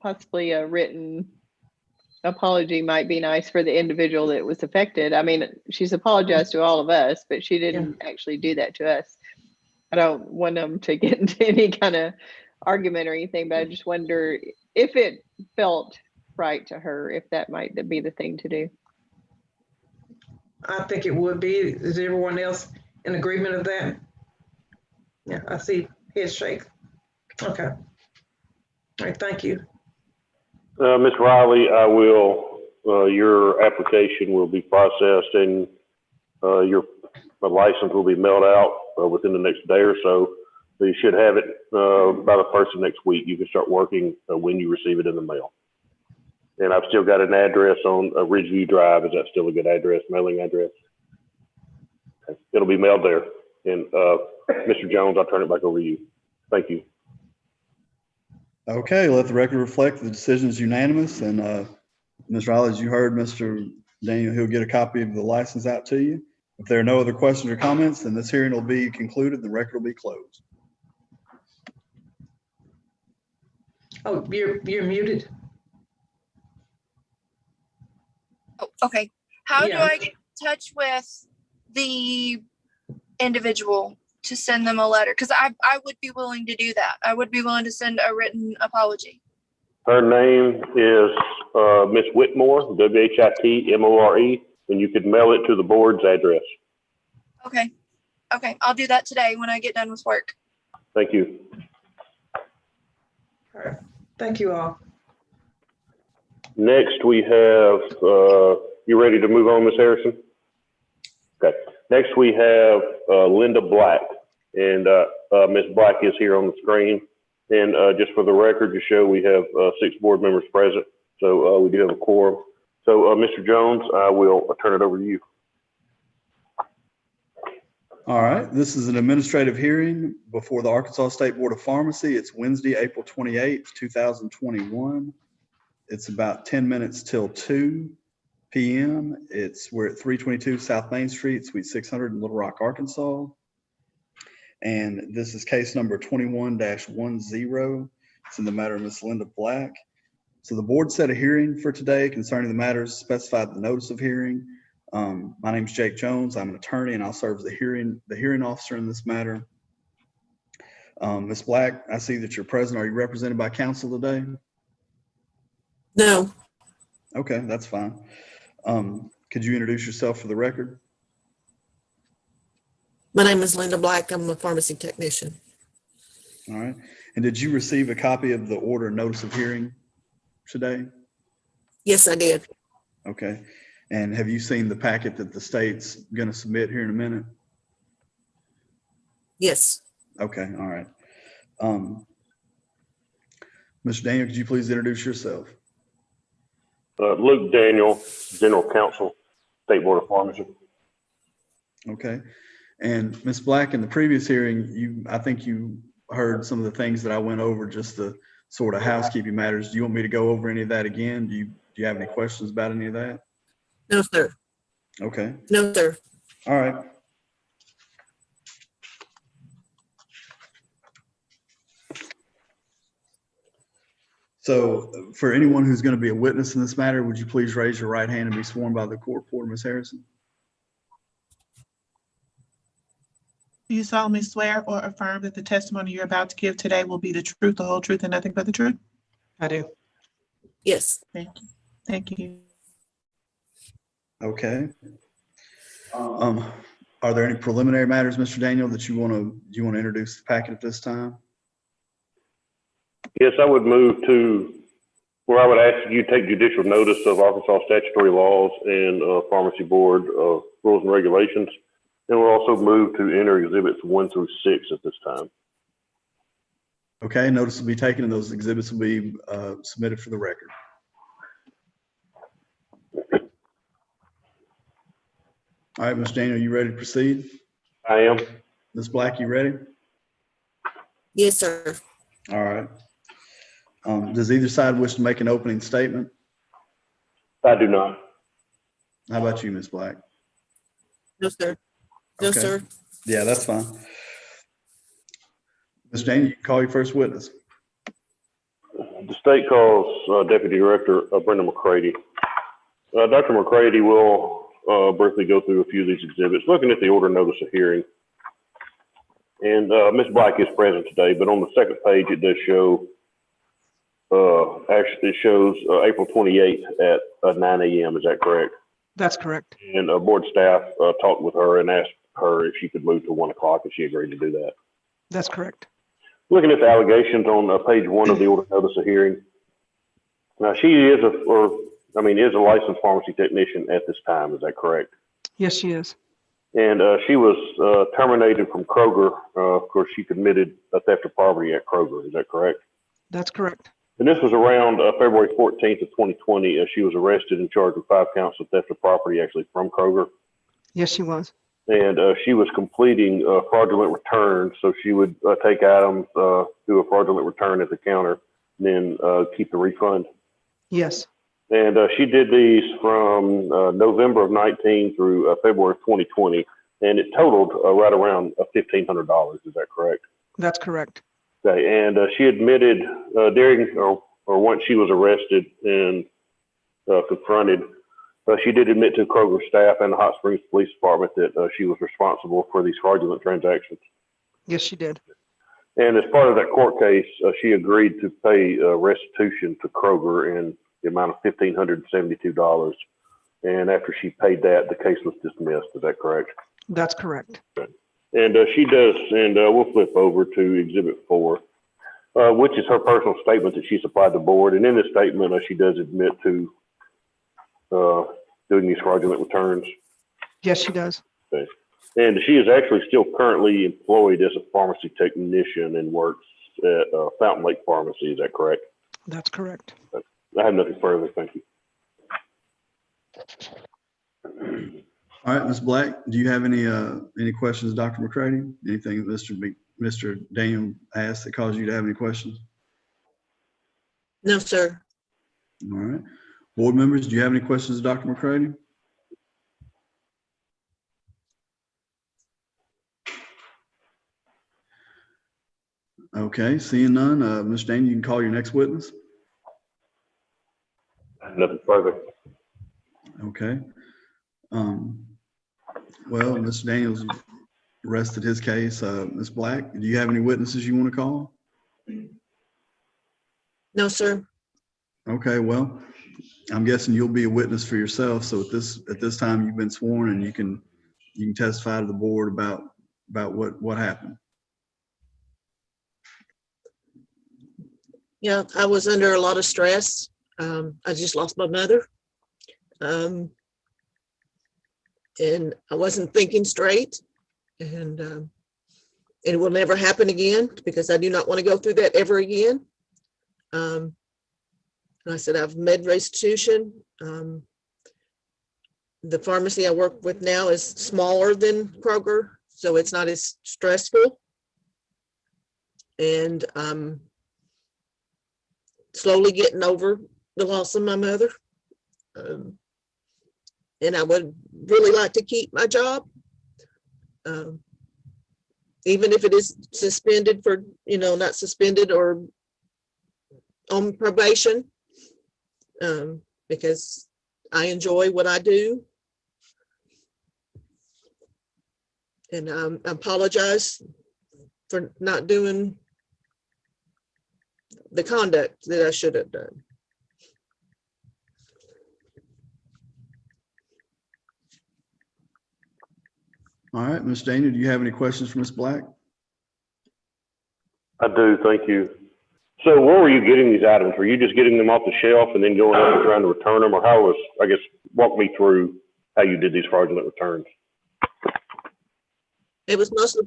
possibly a written apology might be nice for the individual that was affected. I mean, she's apologized to all of us, but she didn't actually do that to us. I don't want them to get into any kind of argument or anything, but I just wonder if it felt right to her, if that might be the thing to do. I think it would be. Is everyone else in agreement of that? Yeah, I see head shake. Okay. All right, thank you. Ms. Riley, your application will be processed and your license will be mailed out within the next day or so. So you should have it by the first of next week. You can start working when you receive it in the mail. And I've still got an address on Ridgeview Drive. Is that still a good address, mailing address? Okay. It'll be mailed there. And Mr. Jones, I'll turn it back over to you. Thank you. Okay, let the record reflect the decision is unanimous. And Ms. Riley, as you heard, Mr. Daniel, he'll get a copy of the license out to you. If there are no other questions or comments, then this hearing will be concluded. The record will be closed. Oh, you're muted. Oh, okay. How do Yeah. I get in touch with the individual to send them a letter? Because I would be willing to do that. I would be willing to send a written apology. Her name is Miss Whitmore, Whitmore, and you could mail it to the board's address. Okay. Okay. I'll do that today when I get done with work. Thank you. All right. Thank you all. Next, we have, you ready to move on, Ms. Harrison? Okay. Next, we have Linda Black, and Ms. Black is here on the screen. And just for the record to show, we have 6 board members present, so we do have a quorum. So, Mr. Jones, I will turn it over to you. All right, this is an administrative hearing before the Arkansas State Board of Pharmacy. It's Wednesday, April 28th, 2021. It's about 10 minutes till 2 p.m. We're at 322 South Main Street, Suite 600 in Little Rock, Arkansas. And this is case number 21-10. It's in the matter of Ms. Linda Black. So the board set a hearing for today concerning the matters specified in the notice of hearing. My name is Jake Jones. I'm an attorney and I'll serve as the hearing officer in this matter. Ms. Black, I see that you're present. Are you represented by counsel today? No. Okay, that's fine. Could you introduce yourself for the record? My name is Linda Black. I'm a pharmacy technician. All right. And did you receive a copy of the order and notice of hearing today? Yes, I did. Okay. And have you seen the packet that the state's going to submit here in a minute? Yes. Okay. All right. Mr. Daniel, could you please introduce yourself? Luke Daniel, General Counsel, State Board of Pharmacy. Okay. And Ms. Black, in the previous hearing, I think you heard some of the things that I went over, just the sort of housekeeping matters. Do you want me to go over any of that again? Do you have any questions about any of that? No, sir. Okay. No, sir. All right. So for anyone who's going to be a witness in this matter, would you please raise your right hand and be sworn by the court reporter, Ms. Harrison? Do you solemnly swear or affirm that the testimony you're about to give today will be the truth, the whole truth, and nothing but the truth? I do. Yes. Thank you. Thank you. Okay. Are there any preliminary matters, Mr. Daniel, that you want to introduce the packet at this time? Yes, I would move to where I would ask you to take judicial notice of Arkansas statutory laws and Pharmacy Board rules and regulations. And we'll also move to enter exhibits 1 through 6 at this time. Okay, notice will be taken and those exhibits will be submitted for the record. All right, Mr. Daniel, you ready to proceed? I am. Ms. Black, you ready? Yes, sir. All right. Does either side wish to make an opening statement? I do not. How about you, Ms. Black? No, sir. No, Okay. sir. Yeah, that's fine. Mr. Daniel, you can call your first witness. The state calls Deputy Director Brenda McCready. Dr. McCready will briefly go through a few of these exhibits, looking at the order notice of hearing. And Ms. Black is present today, but on the second page, it does show, actually it shows April 28th at 9 a.m. Is that correct? That's correct. And board staff talked with her and asked her if she could move to 1 o'clock, and she agreed to do that. That's correct. Looking at the allegations on page 1 of the order notice of hearing, now she is a licensed pharmacy technician at this time. Is that correct? Yes, she is. And she was terminated from Kroger. Of course, she committed a theft of property at Kroger. Is that correct? That's correct. And this was around February 14th of 2020 as she was arrested and charged with 5 counts of theft of property actually from Kroger. Yes, she was. And she was completing fraudulent returns. So she would take items, do a fraudulent return at the counter, then keep the refund. Yes, And she did these from November of 19 through February of 2020, and it totaled right around $1,500. Is that correct? that's correct. Okay, and she admitted during or once she was arrested and confronted, she did admit to Kroger staff and the Hot Springs Police Department that she was responsible for these fraudulent transactions. Yes, she did. And as part of that court case, she agreed to pay restitution to Kroger in the amount of $1,572. And after she paid that, the case was dismissed. Is that correct? That's correct. And she does, and we'll flip over to Exhibit 4, which is her personal statement that she supplied the board. And in this statement, she does admit to doing these fraudulent returns. Yes, she does. Okay. And she is actually still currently employed as a pharmacy technician and works at Fountain Lake Pharmacy. Is that correct? That's correct. I have nothing further. Thank you. All right, Ms. Black, do you have any questions, Dr. McCready? Anything that Mr. Daniel asked that caused you to have any questions? No, sir. All right. Board members, do you have any questions, Dr. McCready? Okay, seeing none, Mr. Daniel, you can call your next witness. Nothing further. Okay. Well, Mr. Daniels rested his case. Ms. Black, do you have any witnesses you want to call? No, sir. Okay, well, I'm guessing you'll be a witness for yourself. So at this time, you've been sworn, and you can testify to the board about what happened. Yeah, I was under a lot of stress. I just lost my mother. And I wasn't thinking straight, and it will never happen again because I do not want to go through that ever again. And I said, I've made restitution. The pharmacy I work with now is smaller than Kroger, so it's not as stressful. And I'm slowly getting over the loss of my mother. And I would really like to keep my job, even if it is suspended for, not suspended or on probation, because I enjoy what I do. And I apologize for not doing the conduct that I should have done. All right, Ms. Daniel, do you have any questions for Ms. Black? I do. Thank you. So where were you getting these items? Were you just getting them off the shelf and then going up and trying to return them, or walk me through how you did these fraudulent returns? It was mostly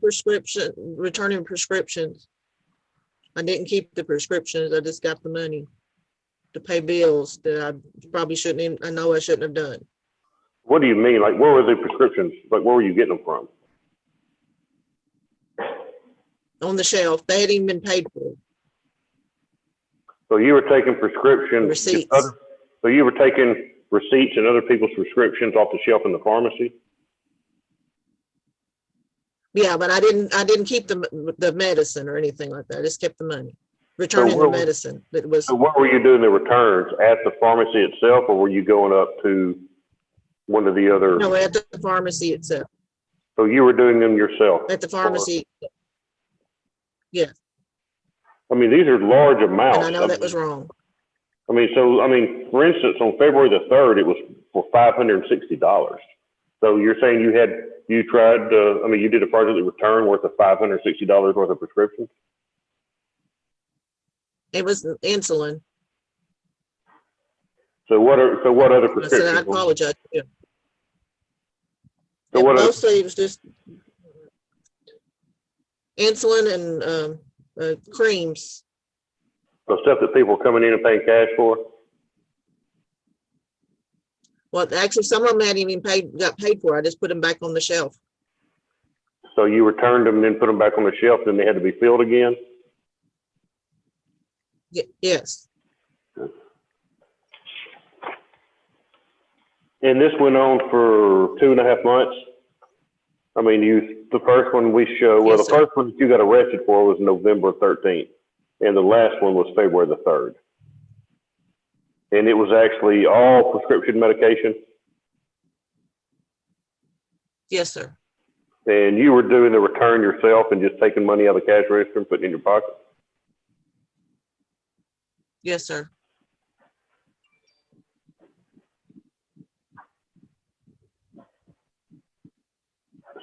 returning prescriptions. I didn't keep the prescriptions. I just got the money to pay bills that I probably shouldn't, I know I shouldn't have done. What do you mean? Like, where were the prescriptions? Like, where were you getting them from? On the shelf. They hadn't even been paid for. So you were taking prescriptions. Receipts. So you were taking receipts and other people's prescriptions off the shelf in the pharmacy? Yeah, but I didn't keep the medicine or anything like that. I just kept the money. Returning the medicine. So what were you doing the returns at the pharmacy itself, or were you going up to one of the other? No, at the pharmacy itself. So you were doing them yourself? At the pharmacy. Yes. I mean, these are large amounts. And I know that was wrong. For instance, on February the 3rd, it was for $560. So you're saying you did a fraudulent return worth of $560 worth of prescriptions? It was insulin. So what other I prescriptions? said, I apologize. Yeah. So what mostly it was just insulin and creams. The stuff that people are coming in and paying cash for? Well, actually, some of them hadn't even got paid for. I just put them back on the shelf. So you returned them and then put them back on the shelf, then they had to be filled again? Yes, And this went on for 2.5 months. I mean, the first one we show, well, Yes, the sir. first one that you got arrested for was November 13th, and the last one was February the 3rd. And it was actually all prescription medication, yes, sir. and you were doing the return yourself and just taking money out of the cash register and putting it in your pocket. Yes, sir.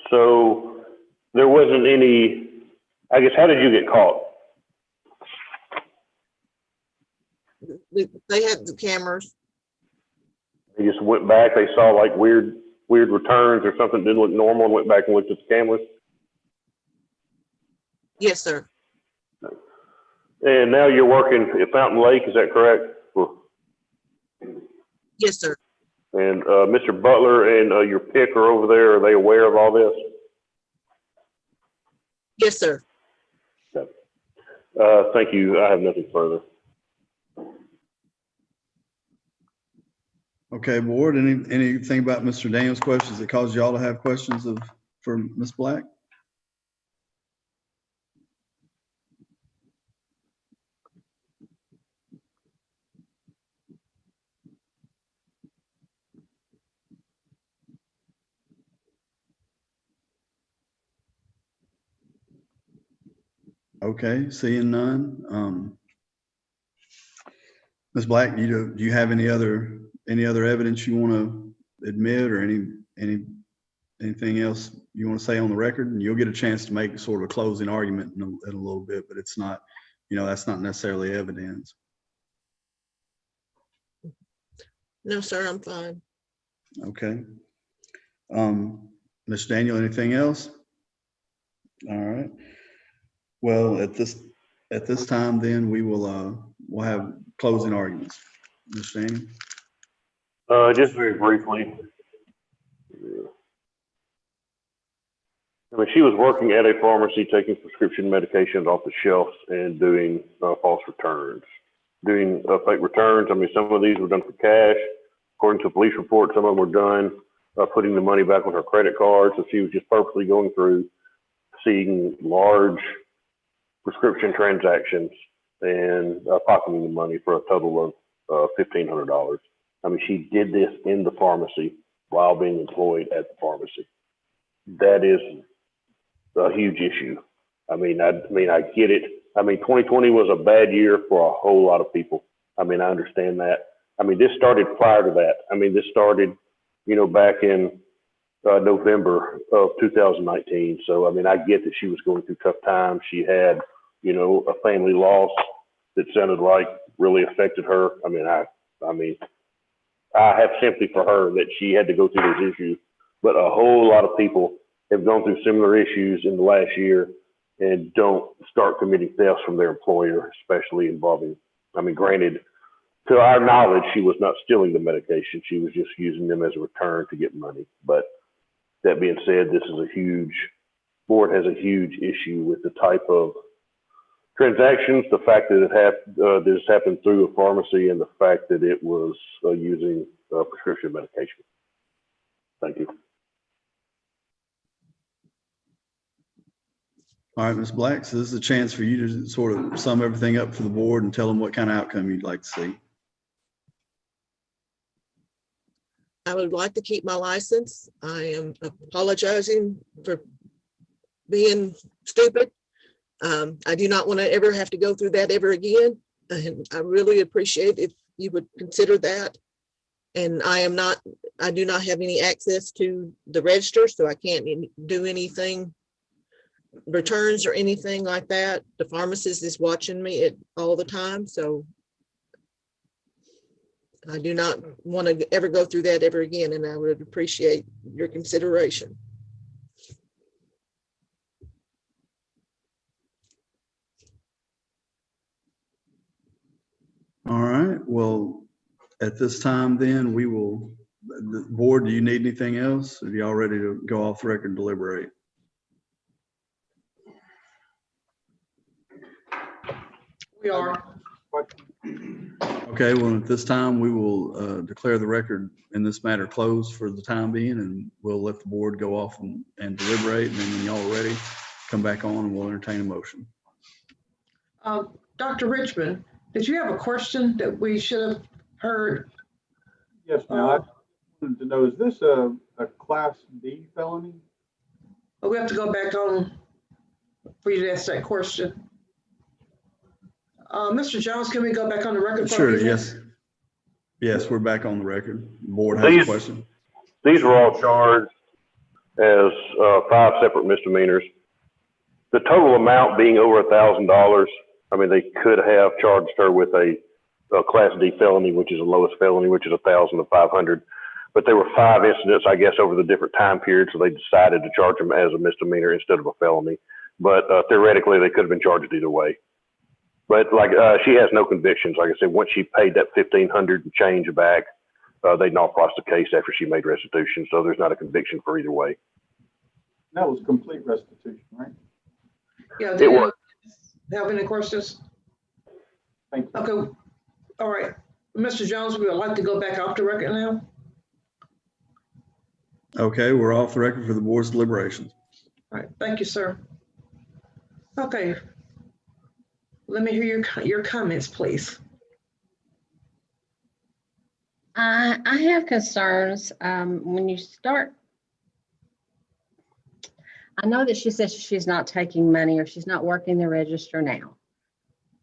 So there wasn't any, I guess, how did you get caught? They had the cameras. They just went back, they saw like weird returns or something didn't look normal and went back and looked at the cameras. Yes, sir. And now you're working at Fountain Lake, is that correct? Yes, sir. And Mr. Butler and your pick are over there, are they aware of all this? Yes, sir. Thank you, I have nothing further. Okay, board, anything about Mr. Daniels' questions that caused y'all to have questions for Ms. Black? Okay, seeing none. Ms. Black, do you have any other evidence you want to admit or anything else you want to say on the record? And you'll get a chance to make sort of a closing argument in a little bit, but it's not, that's not necessarily evidence. No, sir, I'm fine. Okay. Ms. Daniel, anything else? All right. Well, at this time, then we'll have closing arguments. Ms. Daniel? Just very briefly. I mean, she was working at a pharmacy, taking prescription medications off the shelves and doing false returns, doing fake returns. I mean, some of these were done for cash. According to a police report, some of them were done putting the money back on her credit card. So she was just purposely going through, seeing large prescription transactions and pocketing the money for a total of $1,500. I mean, she did this in the pharmacy while being employed at the pharmacy. That is a huge issue. I mean, I get it. I mean, 2020 was a bad year for a whole lot of people. I mean, I understand that. I mean, this started prior to that. I mean, this started, back in November of 2019. So, I mean, I get that she was going through tough times. She had, a family loss that sounded like really affected her. I mean, I have sympathy for her that she had to go through those issues, but a whole lot of people have gone through similar issues in the last year and don't start committing thefts from their employer, especially involving, I mean, granted, to our knowledge, she was not stealing the medication. She was just using them as a return to get money. But that being said, board has a huge issue with the type of transactions, the fact that this happened through a pharmacy, and the fact that it was using prescription medication. Thank you. All right, Ms. Black, so this is a chance for you to sort of sum everything up for the board and tell them what kind of outcome you'd like to see. I would like to keep my license. I am apologizing for being stupid. I do not want to ever have to go through that ever again. And I really appreciate if you would consider that. And I do not have any access to the register, so I can't do anything, returns or anything like that. The pharmacist is watching me all the time, so I do not want to ever go through that ever again, and I would appreciate your consideration. All right, well, at this time then the board, do you need anything else? Are y'all ready to go off the record and deliberate? We are. question. Okay, well, at this time, we will declare the record in this matter closed for the time being, and we'll let the board go off and deliberate, and then when y'all are ready, come back on and we'll entertain a motion. Dr. Richmond, did you have a question that we should have heard? Yes, ma'am. I wanted to know, is this a Class D felony? We have to go back on for you to ask that question. Mr. Jones, can we go back on the record? for a Sure, few minutes? yes. Yes, we're back on the record. The board has a question. These were all charged as 5 separate misdemeanors. The total amount being over $1,000, I mean, they could have charged her with a Class D felony, which is the lowest felony, which is 1,000 to 500. But there were 5 incidents, I guess, over the different time periods, so they decided to charge them as a misdemeanor instead of a felony. But theoretically, they could have been charged either way. But like she has no convictions. Like I said, once she paid that $1,500 and change back, they non-processed the case after she made restitution. So there's not a conviction for either way. That was complete restitution, right? Yeah. It was. Have any questions? Thank you. Okay. All right. Mr. Jones, we would like to go back off the record now. Okay, we're off the record for the board's deliberations. All right. Thank you, sir. Okay. Let me hear your comments, please. I have concerns when you start. I know that she says she's not taking money or she's not working the register now.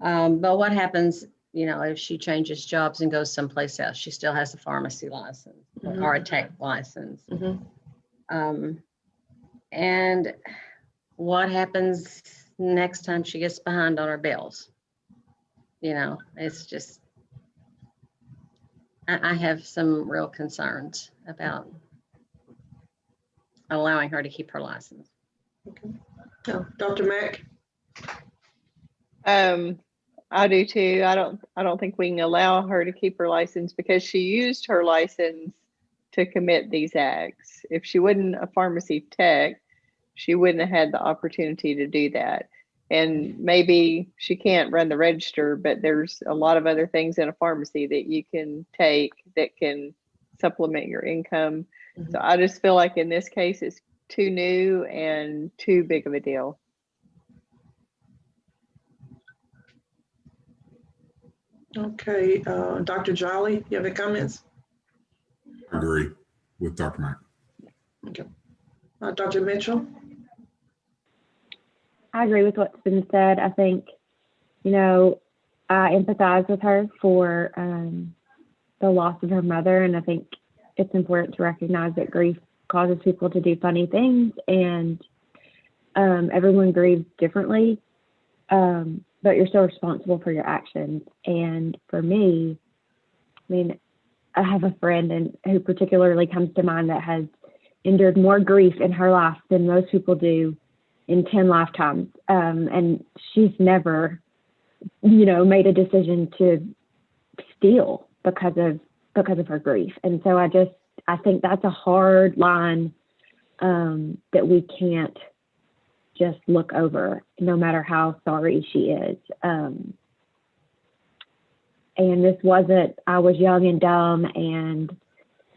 But what happens, you know, if she changes jobs and goes someplace else? She still has a pharmacy license or a tech license. And what happens next time she gets behind on her bills? You know, it's just, I have some real concerns about allowing her to keep her license. Okay. Dr. Mack? I do too. I don't think we can allow her to keep her license because she used her license to commit these acts. If she wasn't a pharmacy tech, she wouldn't have had the opportunity to do that. And maybe she can't run the register, but there's a lot of other things in a pharmacy that you can take that can supplement your income. So I just feel like in this case, it's too new and too big of a deal. Okay, Dr. Jolly, you have any comments? I agree with Dr. Mack. Okay. Dr. Mitchell? I agree with what's been said. I think, you know, I empathize with her for the loss of her mother, and I think it's important to recognize that grief causes people to do funny things, and everyone grieves differently, but you're still responsible for your actions. And for me, I mean, I have a friend who particularly comes to mind that has endured more grief in her life than most people do in 10 lifetimes. And she's never, you know, made a decision to steal because of her grief. And so I think that's a hard line that we can't just look over, no matter how sorry she is. And this wasn't, I was young and dumb and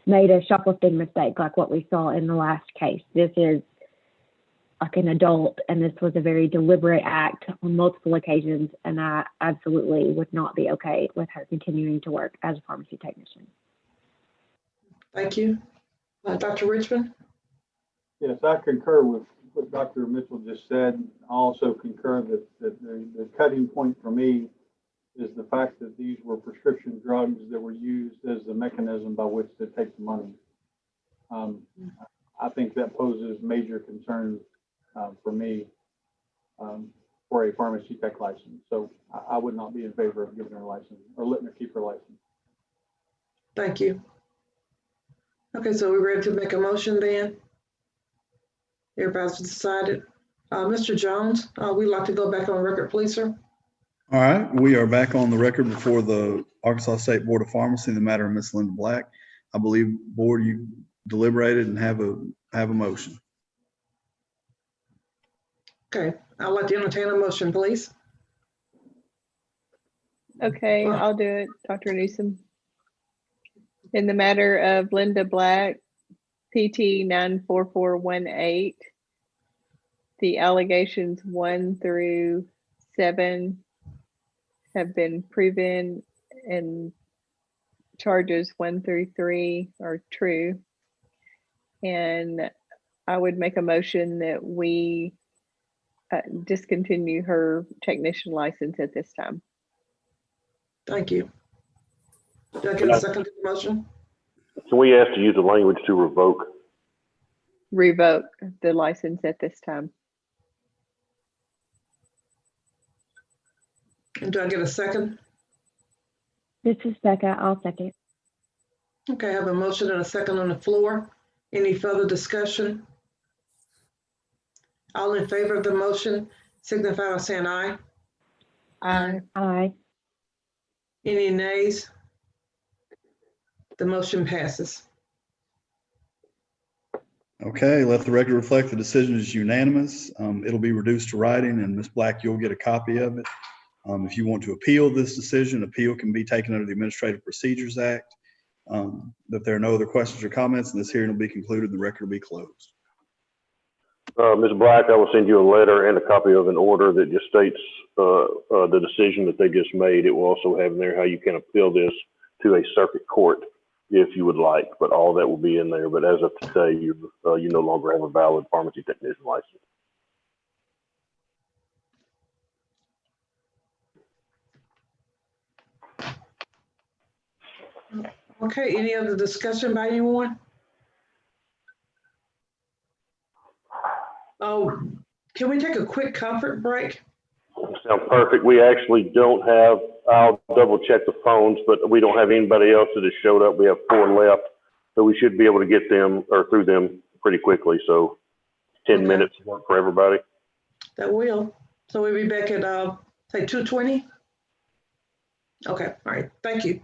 made a shoplifting mistake like what we saw in the last case. This is like an adult, and this was a very deliberate act on multiple occasions, and I absolutely would not be okay with her continuing to work as a pharmacy technician. Thank you. Dr. Richmond? Yes, I concur with what Dr. Mitchell just said. I also concur that the cutting point for me is the fact that these were prescription drugs that were used as the mechanism by which to take the money. I think that poses major concerns for me for a pharmacy tech license. So I would not be in favor of giving her a license or letting her keep her license. Thank you. Okay, so we're ready to make a motion then? Everybody's decided. Mr. Jones, we'd like to go back on record, please, sir. All right, we are back on the record before the Arkansas State Board of Pharmacy in the matter of Miss Linda Black. I believe, board, you deliberated and have a motion. Okay, I'd like to entertain a motion, please. Okay, I'll do it, Dr. Newsom. In the matter of Linda Black, PT 94418, the allegations 1 through 7 have been proven and charges 1 through 3 are true. And I would make a motion that we discontinue her technician license at this time. Thank you. Do I get a second to the motion? Can we ask to use the language to revoke? Revoke the license at this time. And do I get a second? This is Becca. I'll second. Okay, I have a motion and a second on the floor. Any further discussion? All in favor of the motion signify by saying aye. Aye. Aye. Any nays? The motion passes. Okay, let the record reflect the decision is unanimous. It'll be reduced to writing, and Ms. Black, you'll get a copy of it. If you want to appeal this decision, appeal can be taken under the Administrative Procedures Act. If there are no other questions or comments, and this hearing will be concluded, the record will be closed. Ms. Black, I will send you a letter and a copy of an order that just states the decision that they just made. It will also have in there how you can appeal this to a circuit court if you would like, but all that will be in there. But as of today, you no longer have a valid pharmacy technician license. Okay, any other discussion by anyone? Oh, can we take a quick comfort break? Sounds perfect. We actually don't have, I'll double check the phones, but we don't have anybody else that has showed up. We have 4 left. So we should be able to get them or through them pretty quickly. So 10 minutes work for everybody. That will. So we'll be back at say 2:20? Okay, all right, thank you.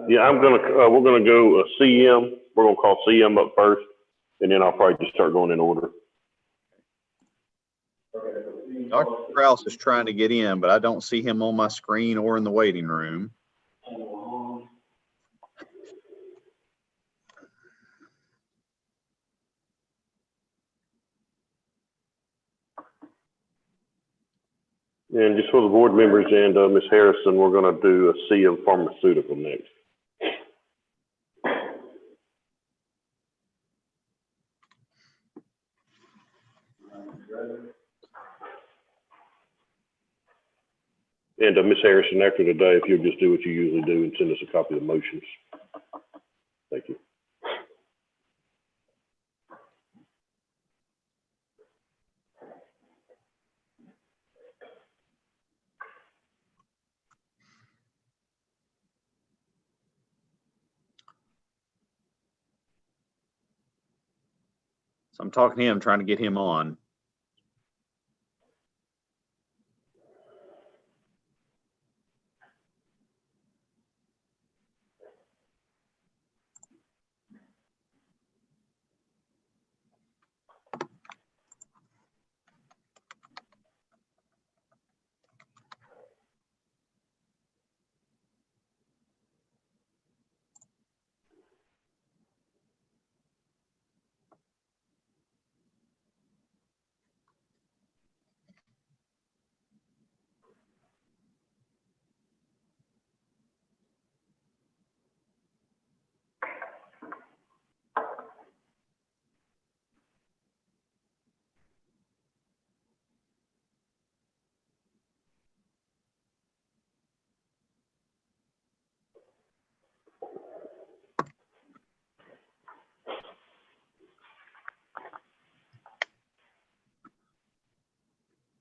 Yeah, we're gonna go CM. We're gonna call CM up first, and then I'll probably just start going in order. Dr. Kraus is trying to get in, but I don't see him on my screen or in the waiting room. And just for the board members and Ms. Harrison, we're gonna do a CM Pharmaceutical next. And Ms. Harrison, after today, if you'll just do what you usually do and send us a copy of the motions. Thank you. So I'm talking to him, trying to get him on.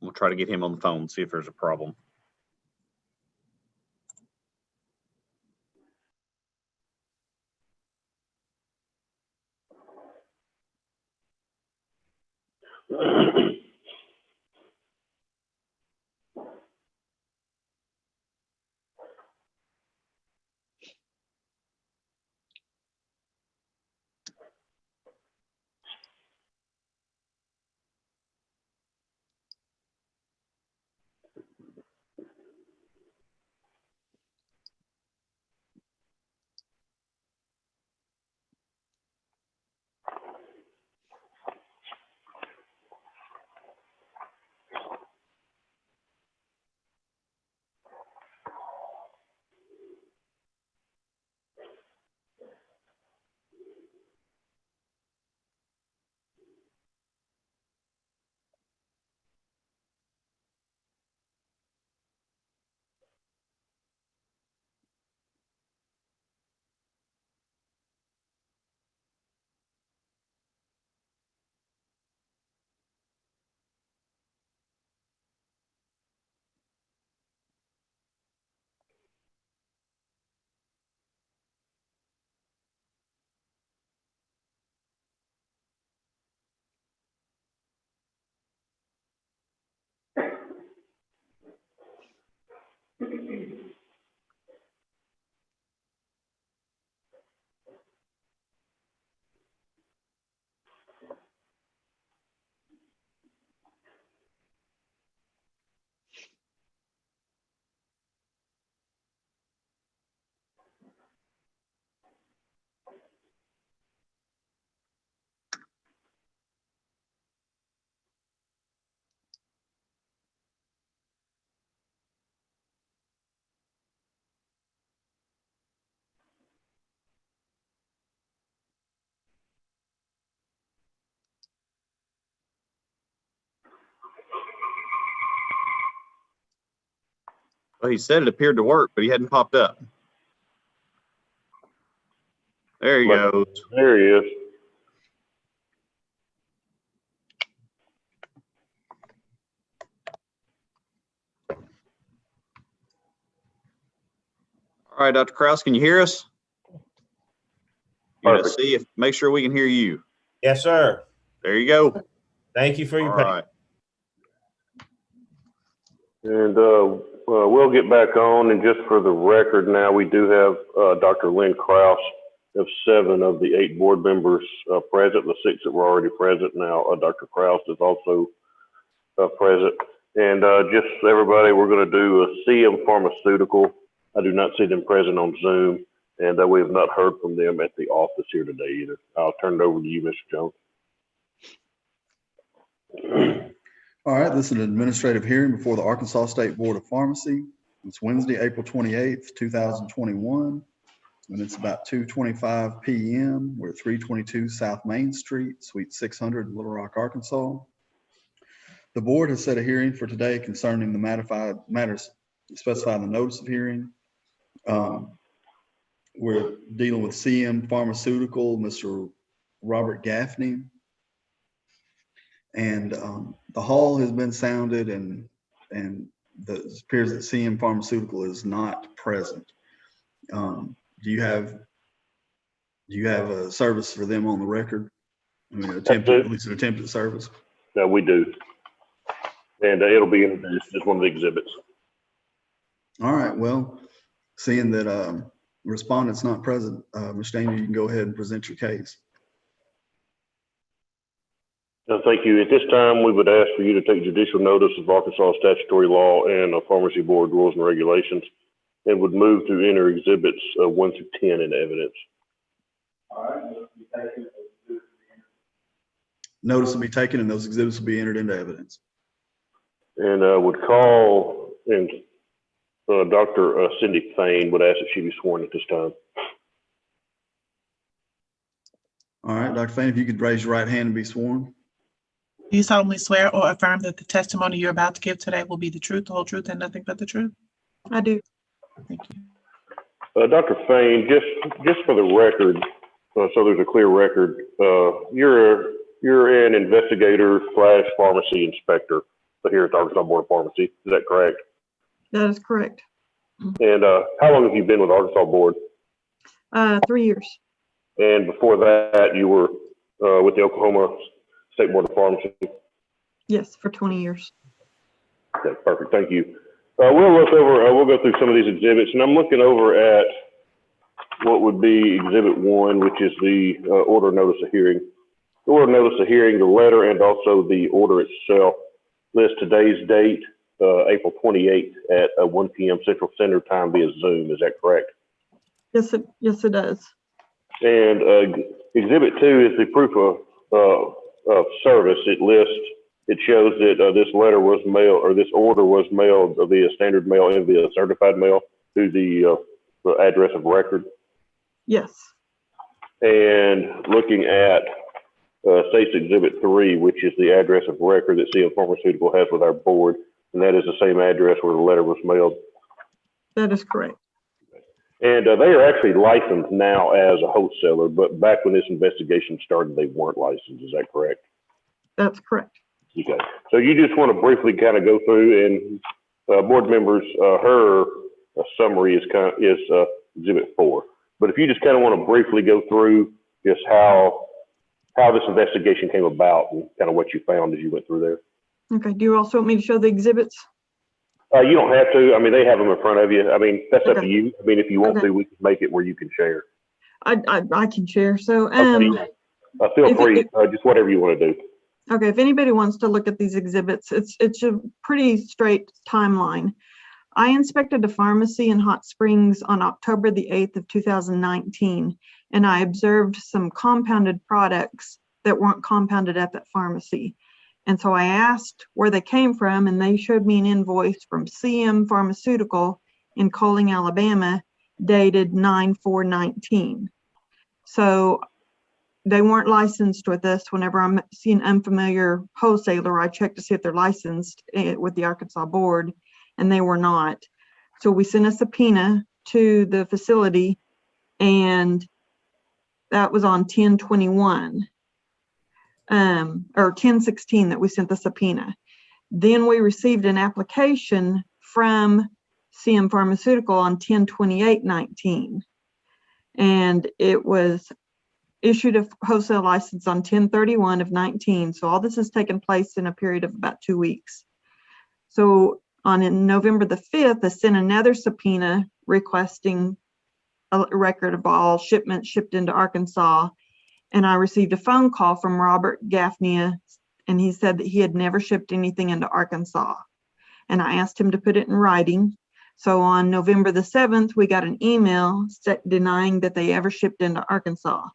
We'll try to get him on the phone, see if there's a problem. Well, he said it appeared to work, but he hadn't popped up. There he goes. There he is. All right, Dr. Kraus, can you hear us? You gotta see if, make sure we can hear you. Yes, sir. There you go. Thank you for your All right. And we'll get back on, and just for the record now, we do have Dr. Lynn Kraus of 7 of the 8 board members present, the 6 that were already present now. Dr. Kraus is also present. And just so everybody, we're going to do a CM Pharmaceutical. I do not see them present on Zoom, and we have not heard from them at the office here today either. I'll turn it over to you, Mr. Jones. All right, this is an administrative hearing before the Arkansas State Board of Pharmacy. It's Wednesday, April 28th, 2021, and it's about 2:25 p.m. We're at 322 South Main Street, Suite 600, Little Rock, Arkansas. The board has set a hearing for today concerning the matters specified in the notice of hearing. We're dealing with CM Pharmaceutical, Mr. Robert Gaffney. And the hall has been sounded, and it appears that CM Pharmaceutical is not present. Do you have a service for them on the record? I mean, at least an attempted service? No, we do. And it'll be introduced as one of the exhibits. All right, well, seeing that respondent's not present, Ms. Daniel, you can go ahead and present your case. Thank you. At this time, we would ask for you to take judicial notice of Arkansas statutory law and Pharmacy Board rules and regulations, and would move to enter exhibits 1 through 10 into evidence. All right. Notice will be taken and those exhibits will be entered into evidence. And would call and Dr. Cindy Fain would ask that she be sworn at this time. All right, Dr. Fain, if you could raise your right hand and be sworn. Do you solemnly swear or affirm that the testimony you're about to give today will be the truth, the whole truth, and nothing but the truth? I do. Thank you. Dr. Fain, just for the record, so there's a clear record, you're an investigator / pharmacy inspector here at the Arkansas Board of Pharmacy. Is that correct? That is correct. And how long have you been with Arkansas Board? 3 years. And before that, you were with the Oklahoma State Board of Pharmacy? Yes, for 20 years. Okay, perfect. Thank you. We'll go through some of these exhibits, and I'm looking over at what would be Exhibit 1, which is the order notice of hearing. The order notice of hearing, the letter, and also the order itself list today's date, April 28th at 1 p.m. Central Standard Time via Zoom. Is that correct? Yes, it does. And Exhibit 2 is the proof of service. It shows that this letter was mailed, or this order was mailed via standard mail and via certified mail to the address of record. Yes. And looking at State's Exhibit 3, which is the address of record that CM Pharmaceutical has with our board, and that is the same address where the letter was mailed. That is correct. And they are actually licensed now as a wholesaler, but back when this investigation started, they weren't licensed. Is that correct? That's correct. Okay. So you just want to briefly kind of go through, and board members, her summary is Exhibit 4. But if you just kind of want to briefly go through just how this investigation came about and kind of what you found as you went through there. Okay. Do you also want me to show the exhibits? You don't have to. I mean, they have them in front of you. I mean, that's up to Okay. you. I mean, if you want Okay. to, we can make it where you can share. I can share. So, Okay. Feel free. Just whatever you want to do. okay, if anybody wants to look at these exhibits, it's a pretty straight timeline. I inspected a pharmacy in Hot Springs on October the 8th of 2019, and I observed some compounded products that weren't compounded at that pharmacy. And so I asked where they came from, and they showed me an invoice from CM Pharmaceutical in Coling, Alabama, dated 9/4/19. So they weren't licensed with us. Whenever I see an unfamiliar wholesaler, I check to see if they're licensed with the Arkansas Board, and they were not. So we sent a subpoena to the facility, and that was on 10/21. Or 10/16 that we sent the subpoena. Then we received an application from CM Pharmaceutical on 10/28/19. And it was issued a wholesale license on 10/31/19. So all this has taken place in a period of about 2 weeks. So On November the 5th, I sent another subpoena requesting a record of all shipments shipped into Arkansas. And I received a phone call from Robert Gaffney, and he said that he had never shipped anything into Arkansas. And I asked him to put it in writing. So on November the 7th, we got an email denying that they ever shipped into Arkansas.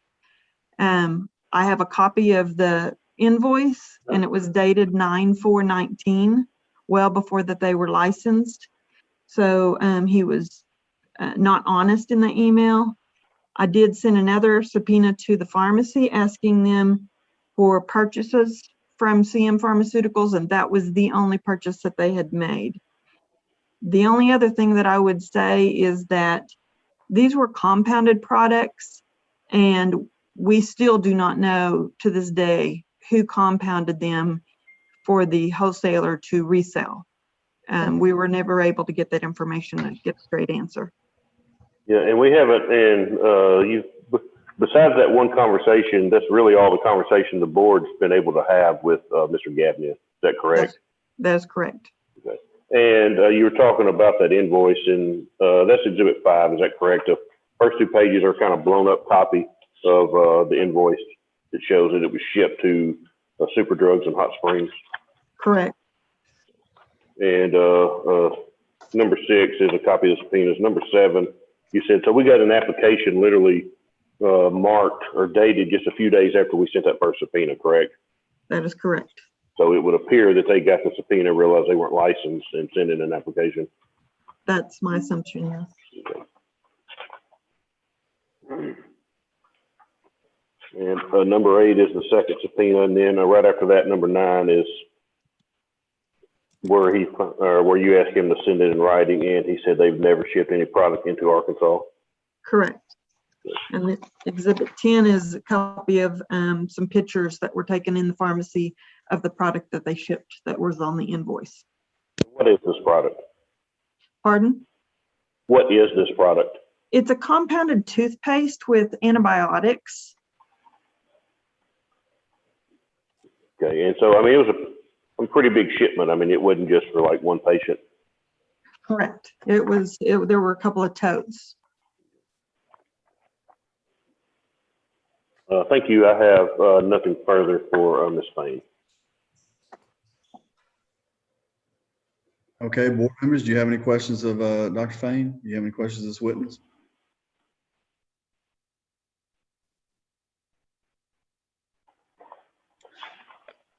I have a copy of the invoice, and it was dated 9/4/19, well before that they were licensed. So he was not honest in the email. I did send another subpoena to the pharmacy asking them for purchases from CM Pharmaceuticals, and that was the only purchase that they had made. The only other thing that I would say is that these were compounded products, and we still do not know to this day who compounded them for the wholesaler to resell. We were never able to get that information and get a straight answer. Yeah, and we haven't, and besides that one conversation, that's really all the conversation the board's been able to have with Mr. Gaffney. Is that correct? That is correct. Okay. And you were talking about that invoice, and that's Exhibit 5. Is that correct? The first 2 pages are kind of blown up copy of the invoice that shows that it was shipped to Super Drugs in Hot Springs. Correct. And number 6 is a copy of the subpoenas. Number 7, you said, so we got an application literally marked or dated just a few days after we sent that first subpoena, correct? That is correct. So it would appear that they got the subpoena, realized they weren't licensed, and sent in an application. That's my assumption, yes. Okay. And number 8 is the second subpoena, and then right after that, number 9 is where you asked him to send it in writing, and he said they've never shipped any product into Arkansas. Correct. And the Exhibit 10 is a copy of some pictures that were taken in the pharmacy of the product that they shipped that was on the invoice. What is this product? Pardon? What is this product? It's a compounded toothpaste with antibiotics. Okay, and so, I mean, it was a pretty big shipment. I mean, it wasn't just for like one patient. Correct. There were a couple of totes. Thank you. I have nothing further for Ms. Fain. Okay, board members, do you have any questions of Dr. Fain? Do you have any questions of this witness?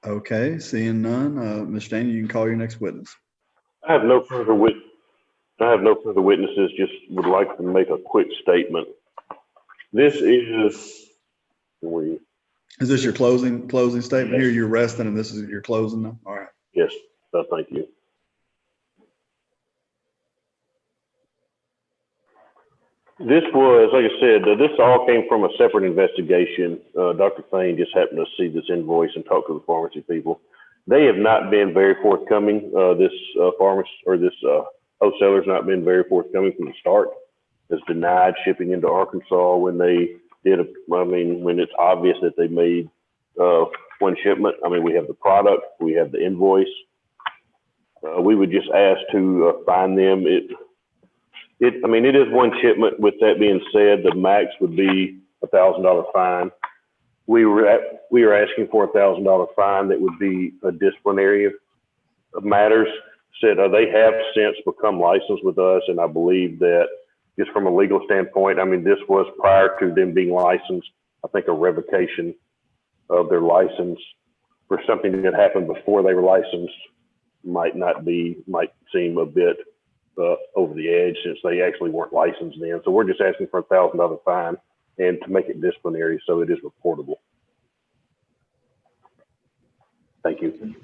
Okay, seeing none, Mr. Daniel, you can call your next witness. I have no further witnesses. Just would like to make a quick statement. This is. Is this your closing statement here? You're resting and this is your closing now? All right. Yes, thank you. This was, like I said, this all came from a separate investigation. Dr. Fain just happened to see this invoice and talk to the pharmacy people. They have not been very forthcoming. This wholesaler's not been very forthcoming from the start. Has denied shipping into Arkansas when they did. When it's obvious that they made one shipment. I mean, we have the product, we have the invoice. We would just ask to find them. It is one shipment. With that being said, the max would be $1,000 fine. We are asking for $1,000 fine that would be a disciplinary matters. Said they have since become licensed with us, and I believe that just from a legal standpoint, I mean, this was prior to them being licensed. I think a revocation of their license for something that happened before they were licensed might seem a bit over the edge since they actually weren't licensed then. So we're just asking for $1,000 fine and to make it disciplinary so it is reportable. Thank you.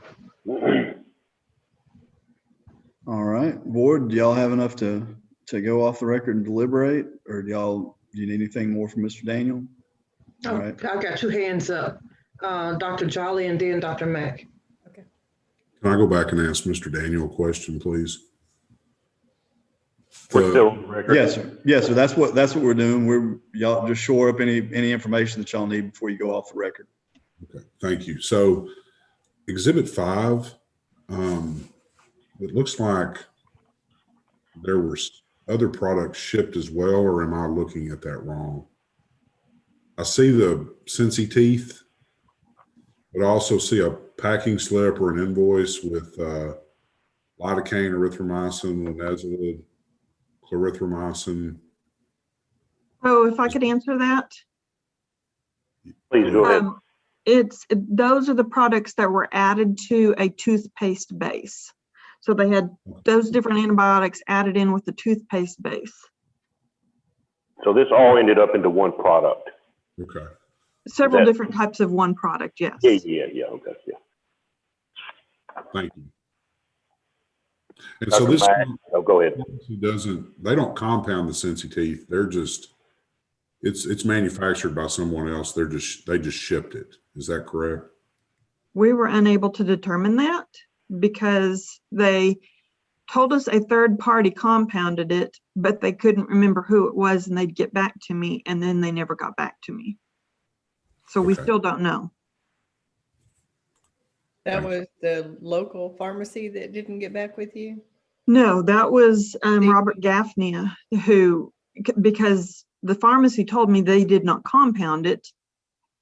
All right, board, do y'all have enough to go off the record and deliberate, or do you need anything more from Mr. Daniel? All right. I've got 2 hands up, Dr. Jolly and then Dr. Mack. Can I go back and ask Mr. Daniel a question, please? We're still on the record. Yes, sir. Yes, sir. That's what we're doing. Y'all just shore up any information that y'all need before you go off the record. Okay, thank you. So Exhibit 5, it looks like there were other products shipped as well, or am I looking at that wrong? I see the Cincy teeth, but I also see a packing slip or an invoice with lidocaine, erythromycin, linezolid, clarithromycin. Oh, if I could answer that. Please go ahead. Those are the products that were added to a toothpaste base. So they had those different antibiotics added in with the toothpaste base. So this all ended up into one product. Okay. Several different types of one product, yes. Yeah. Okay, yeah. Thank you. And so Dr. this Mack, go ahead. They don't compound the Cincy teeth. They're just, it's manufactured by someone else. They just shipped it. Is that correct? We were unable to determine that because they told us a third party compounded it, but they couldn't remember who it was and they'd get back to me, and then they never got back to me. So we still don't know. That was the local pharmacy that didn't get back with you? No, that was Robert Gaffney, because the pharmacy told me they did not compound it.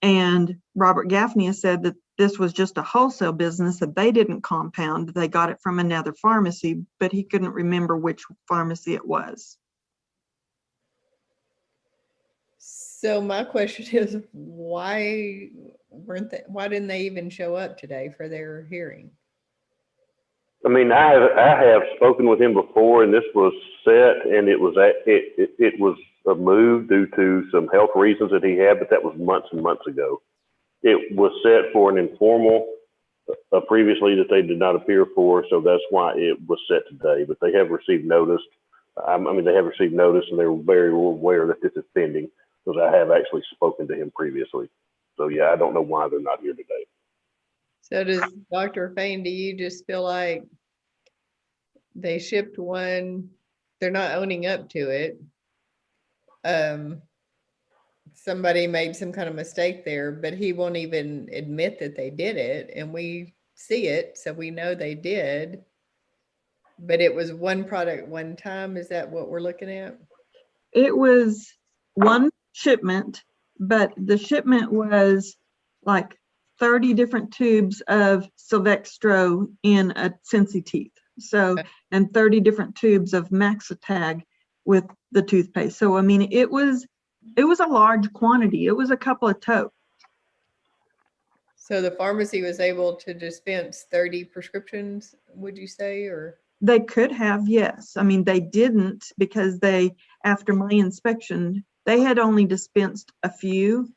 And Robert Gaffney said that this was just a wholesale business, that they didn't compound. They got it from another pharmacy, but he couldn't remember which pharmacy it was. So my question is, why didn't they even show up today for their hearing? I mean, I have spoken with him before, and this was set, and it was moved due to some health reasons that he had, but that was months and months ago. It was set for an informal previously that they did not appear for, so that's why it was set today. But they have received notice. They have received notice, and they're very aware that this is pending, because I have actually spoken to him previously. So yeah, I don't know why they're not here today. So does Dr. Fain, do you just feel like they shipped one, they're not owning up to it? Somebody made some kind of mistake there, but he won't even admit that they did it, and we see it, so we know they did. But it was one product one time. Is that what we're looking at? It was one shipment, but the shipment was like 30 different tubes of Silvextro in a Cincy teeth. So, and 30 different tubes of Maxitag with the toothpaste. So, I mean, it was a large quantity. It was a couple of totes. So the pharmacy was able to dispense 30 prescriptions, would you say, or? They could have, yes. I mean, they didn't, because after my inspection, they had only dispensed a few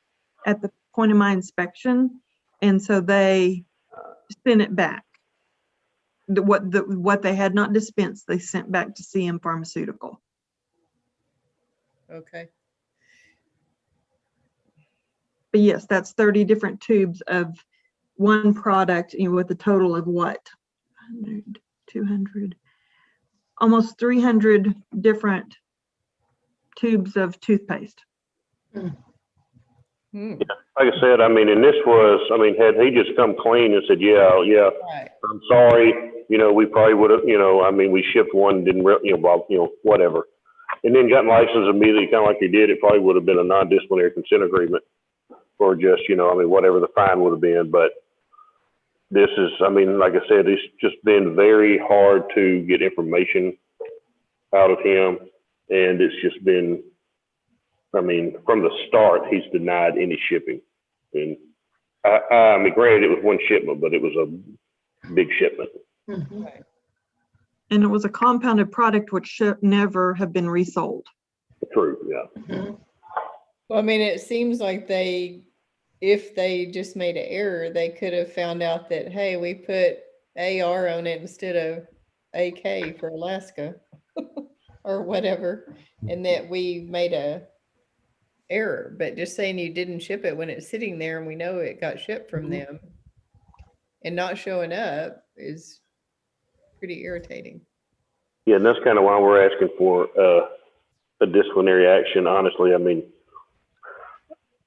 at the point of my inspection. And so they sent it back. What they had not dispensed, they sent back to CM Pharmaceutical. Okay. But yes, that's 30 different tubes of one product, with a total of what? 100, 200, almost 300 different tubes of toothpaste. Yeah, like I said, and this was, had he just come clean and said, yeah, Right. I'm sorry, we probably would have, we shipped one, didn't, whatever. And then got licensed immediately, kind of like he did, it probably would have been a non-disciplinary consent agreement for just, whatever the fine would have been. But this is, like I said, it's just been very hard to get information out of him. And it's just been, from the start, he's denied any shipping. And granted, it was one shipment, but it was a big shipment. Mm-hmm. Right. And it was a compounded product which should never have been resold. True, yeah. Mm-hmm. Well, it seems like if they just made an error, they could have found out that, hey, we put AR on it instead of AK for Alaska or whatever, and that we made a error. But just saying you didn't ship it when it's sitting there and we know it got shipped from them and not showing up is pretty irritating. Yeah, and that's kind of why we're asking for a disciplinary action. Honestly,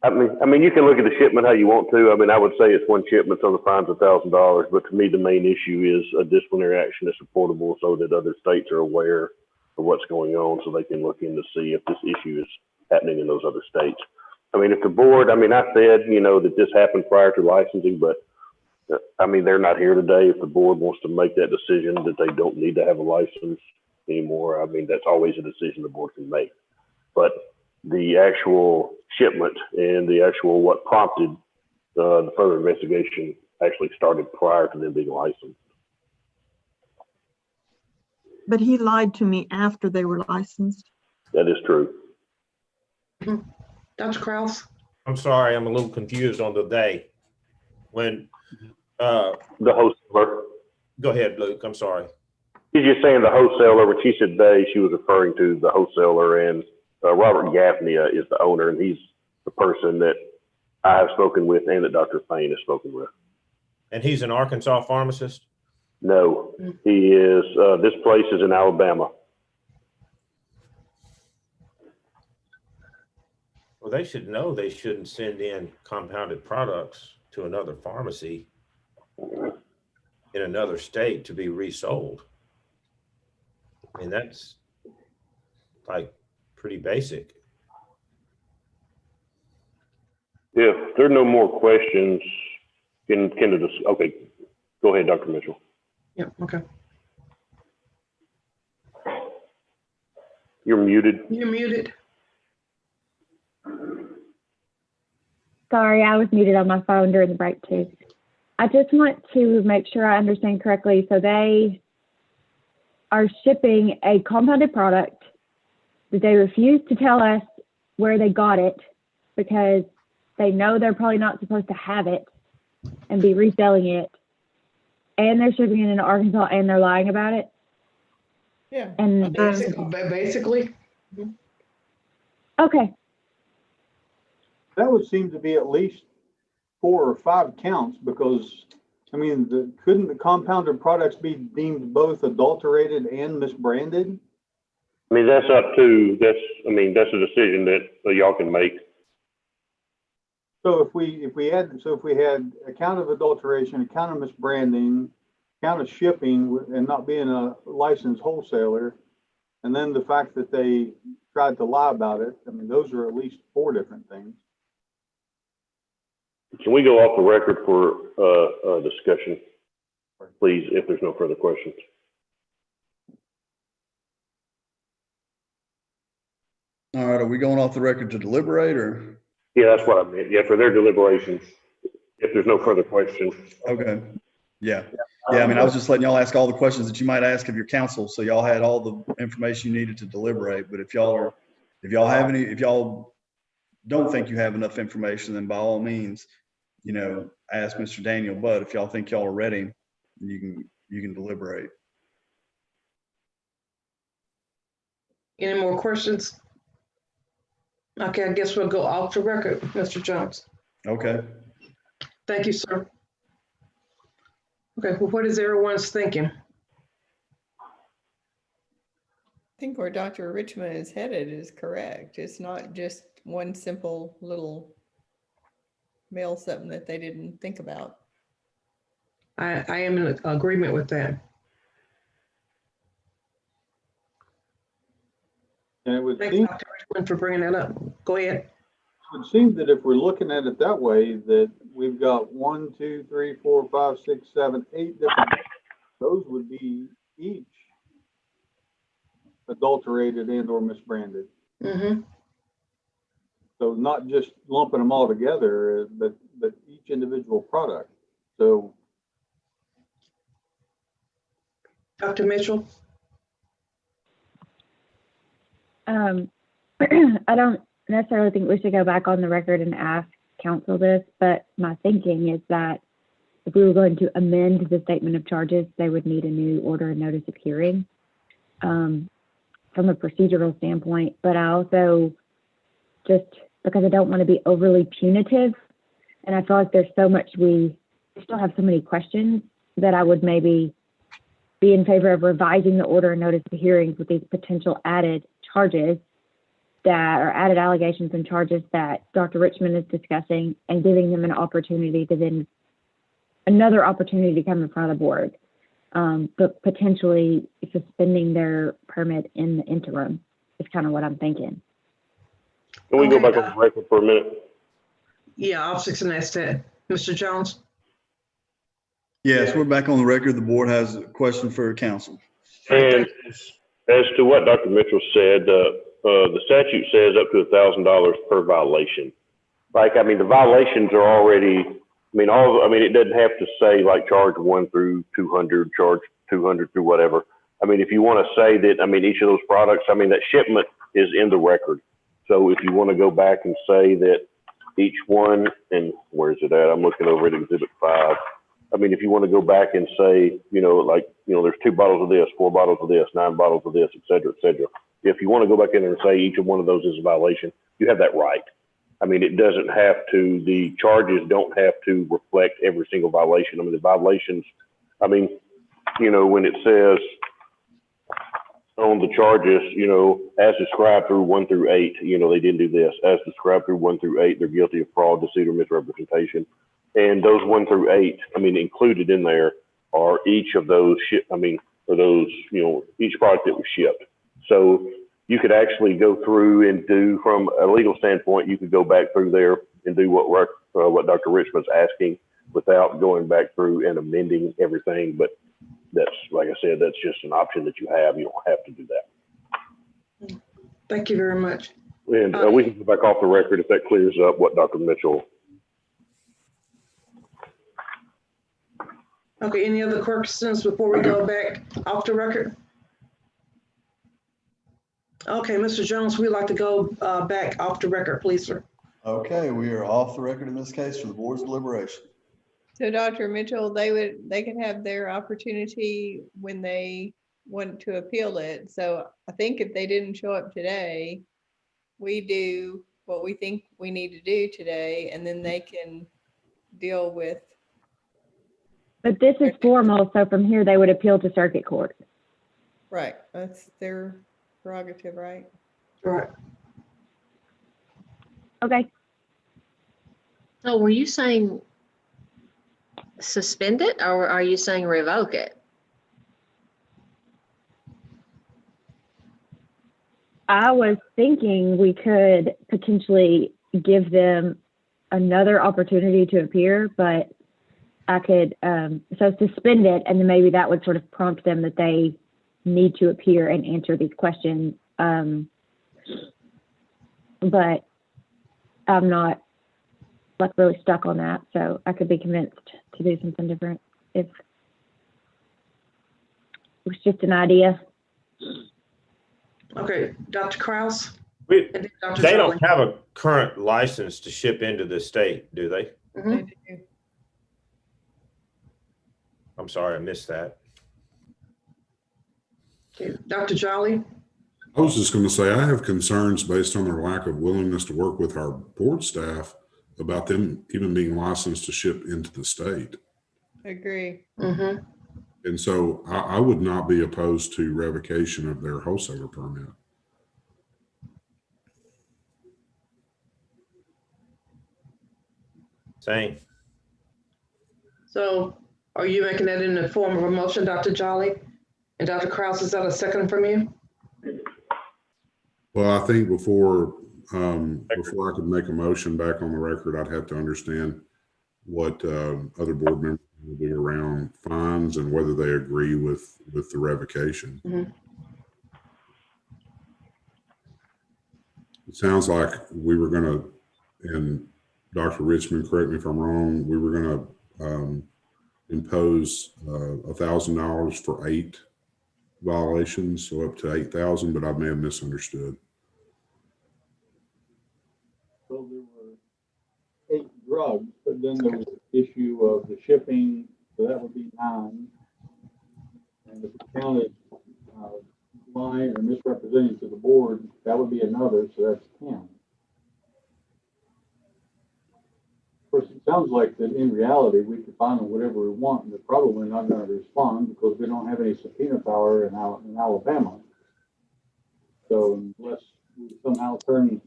I mean, you can look at the shipment how you want to. I mean, I would say it's one shipment, so the fine's $1,000. But to me, the main issue is a disciplinary action is supportable so that other states are aware of what's going on, so they can look in to see if this issue is happening in those other states. I mean, if the board, I mean, I said, you know, that this happened prior to licensing, but I mean, they're not here today. If the board wants to make that decision that they don't need to have a license anymore, I mean, that's always a decision the board can make. But the actual shipment and the actual what prompted the further investigation actually started prior to them being licensed. But he lied to me after they were licensed. That is true. Dr. Kraus? I'm sorry, I'm a little confused on the day. When the wholesaler. Go ahead, Luke. I'm sorry. She's just saying the wholesaler. When she said they, she was referring to the wholesaler, and Robert Gaffney is the owner, and he's the person that I have spoken with and that Dr. Payne has spoken with. And he's an Arkansas pharmacist? No, he is. This place is in Alabama. Well, they should know they shouldn't send in compounded products to another pharmacy in another state to be resold. I mean, that's like pretty basic. If there are no more questions, okay, go ahead, Dr. Mitchell. Yeah, okay. You're muted. You're muted. Sorry, I was muted on my phone during the break too. I just want to make sure I understand correctly. So they are shipping a compounded product that they refuse to tell us where they got it because they know they're probably not supposed to have it and be reselling it. And they're shipping it into Arkansas and they're lying about it. Yeah. And Basically. Okay. That would seem to be at least 4 or 5 counts because, I mean, couldn't the compounded products be deemed both adulterated and misbranded? I mean, that's up to, that's a decision that y'all can make. So if we had a count of adulteration, a count of misbranding, count of shipping and not being a licensed wholesaler, and then the fact that they tried to lie about it, I mean, those are at least 4 different things. Can we go off the record for discussion, please, if there's no further questions? All right, are we going off the record to deliberate or? Yeah, that's what I meant. Yeah, for their deliberations, if there's no further questions. Okay. Yeah. Yeah, I mean, I was just letting y'all ask all the questions that you might ask of your counsel, so y'all had all the information you needed to deliberate. But if y'all don't think you have enough information, then by all means, you know, ask Mr. Daniel. But if y'all think y'all are ready, you can deliberate. Any more questions? Okay, I guess we'll go off the record, Mr. Jones. Okay. Thank you, sir. Okay, well, what is everyone's thinking? I think where Dr. Richmond is headed is correct. It's not just one simple little mail something that they didn't think about. I am in agreement with that. And it would Thanks, seem, Dr. Richmond, for bringing that up. Go ahead. it would seem that if we're looking at it that way, that we've got 1, 2, 3, 4, 5, 6, 7, 8 different, those would be each adulterated and or misbranded. Mm-hmm. So not just lumping them all together, but each individual product. So Dr. Mitchell? I don't necessarily think we should go back on the record and ask counsel this, but my thinking is that if we were going to amend the statement of charges, they would need a new order and notice of hearing from a procedural standpoint. But I also, just because I don't want to be overly punitive, and I feel like there's so much, we still have so many questions, that I would maybe be in favor of revising the order and notice of hearings with these potential added charges that or added allegations and charges that Dr. Richmond is discussing and giving them an opportunity to then another opportunity to come in front of the board, but potentially suspending their permit in the interim is kind of what I'm thinking. Can we go back on the record for a minute? Yeah, I was fixing to ask that. Mr. Jones? Yes, we're back on the record. The board has a question for council. And as to what Dr. Mitchell said, the statute says up to $1,000 per violation. Like, I mean, the violations are already, it doesn't have to say like charge 1 through 200, charge 200 through whatever. I mean, if you want to say that, each of those products, that shipment is in the record. So if you want to go back and say that each one, and where's it at? I'm looking over at Exhibit 5. If you want to go back and say, there's 2 bottles of this, 4 bottles of this, 9 bottles of this, et cetera, et cetera. If you want to go back in there and say each of one of those is a violation, you have that right. It doesn't have to, the charges don't have to reflect every single violation. The violations, when it says on the charges, as described through 1 through 8, they didn't do this. As described through 1 through 8, they're guilty of fraud, deceit, or misrepresentation. And those 1 through 8, included in there are each of those each product that was shipped. So you could actually go through and do, from a legal standpoint, you could go back through there and do what Dr. Richmond's asking without going back through and amending everything. But that's, like I said, that's just an option that you have. You don't have to do that. Thank you very much. And we can go back off the record if that clears up what Dr. Mitchell. Okay, any other questions before we go back off the record? Okay, Mr. Jones, we'd like to go back off the record, please, sir. Okay, we are off the record in this case for the board's deliberation. So Dr. Mitchell, they could have their opportunity when they want to appeal it. So I think if they didn't show up today, we do what we think we need to do today, and then they can deal with. But this is formal, so from here they would appeal to circuit court. Right, that's their prerogative, right? Right. Okay. So were you saying suspend it, or are you saying revoke it? I was thinking we could potentially give them another opportunity to appear, but I could, so suspend it, and then maybe that would sort of prompt them that they need to appear and answer these questions. But I'm not like really stuck on that, so I could be convinced to do something different if it was just an idea. Okay, Dr. Kraus? They Dr. don't have a current license to ship into the state, do they? Mm-hmm. I'm sorry, I missed that. Okay, Dr. Jolly? I was just going to say, I have concerns based on their lack of willingness to work with our board staff about them even being licensed to ship into the state. I agree. Mm-hmm. And so I would not be opposed to revocation of their wholesaler permit. Same. So are you making that in the form of a motion, Dr. Jolly? And Dr. Kraus, is that a second from you? Well, I think before I could make a motion back on the record, I'd have to understand what other board members will do around fines and whether they agree with the revocation. Mm-hmm. It sounds like we were going to, and Dr. Richmond, correct me if I'm wrong, we were going to impose $1,000 for 8 violations, so up to 8,000, but I may have misunderstood. So there were 8 drugs, but then there was the issue of the shipping, so that would be 9. And if we counted lying or misrepresenting to the board, that would be another, so that's 10. Of course, it sounds like that in reality, we could find them whatever we want, and they're probably not going to respond because we don't have any subpoena power in Alabama. So unless we somehow turn,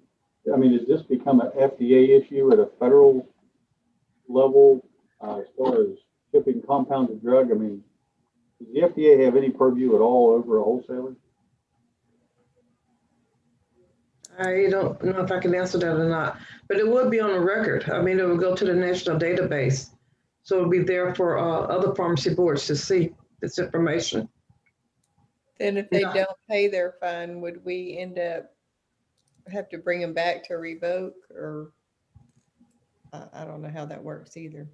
I mean, has this become an FDA issue at a federal level as far as shipping compounded drug? I mean, does the FDA have any purview at all over a wholesaler? I don't know if I can answer that or not, but it would be on the record. I mean, it would go to the national database. So it'll be there for other pharmacy boards to see this information. Then if they Yeah. don't pay their fine, would we end up have to bring them back to revoke, or I don't know how that works either.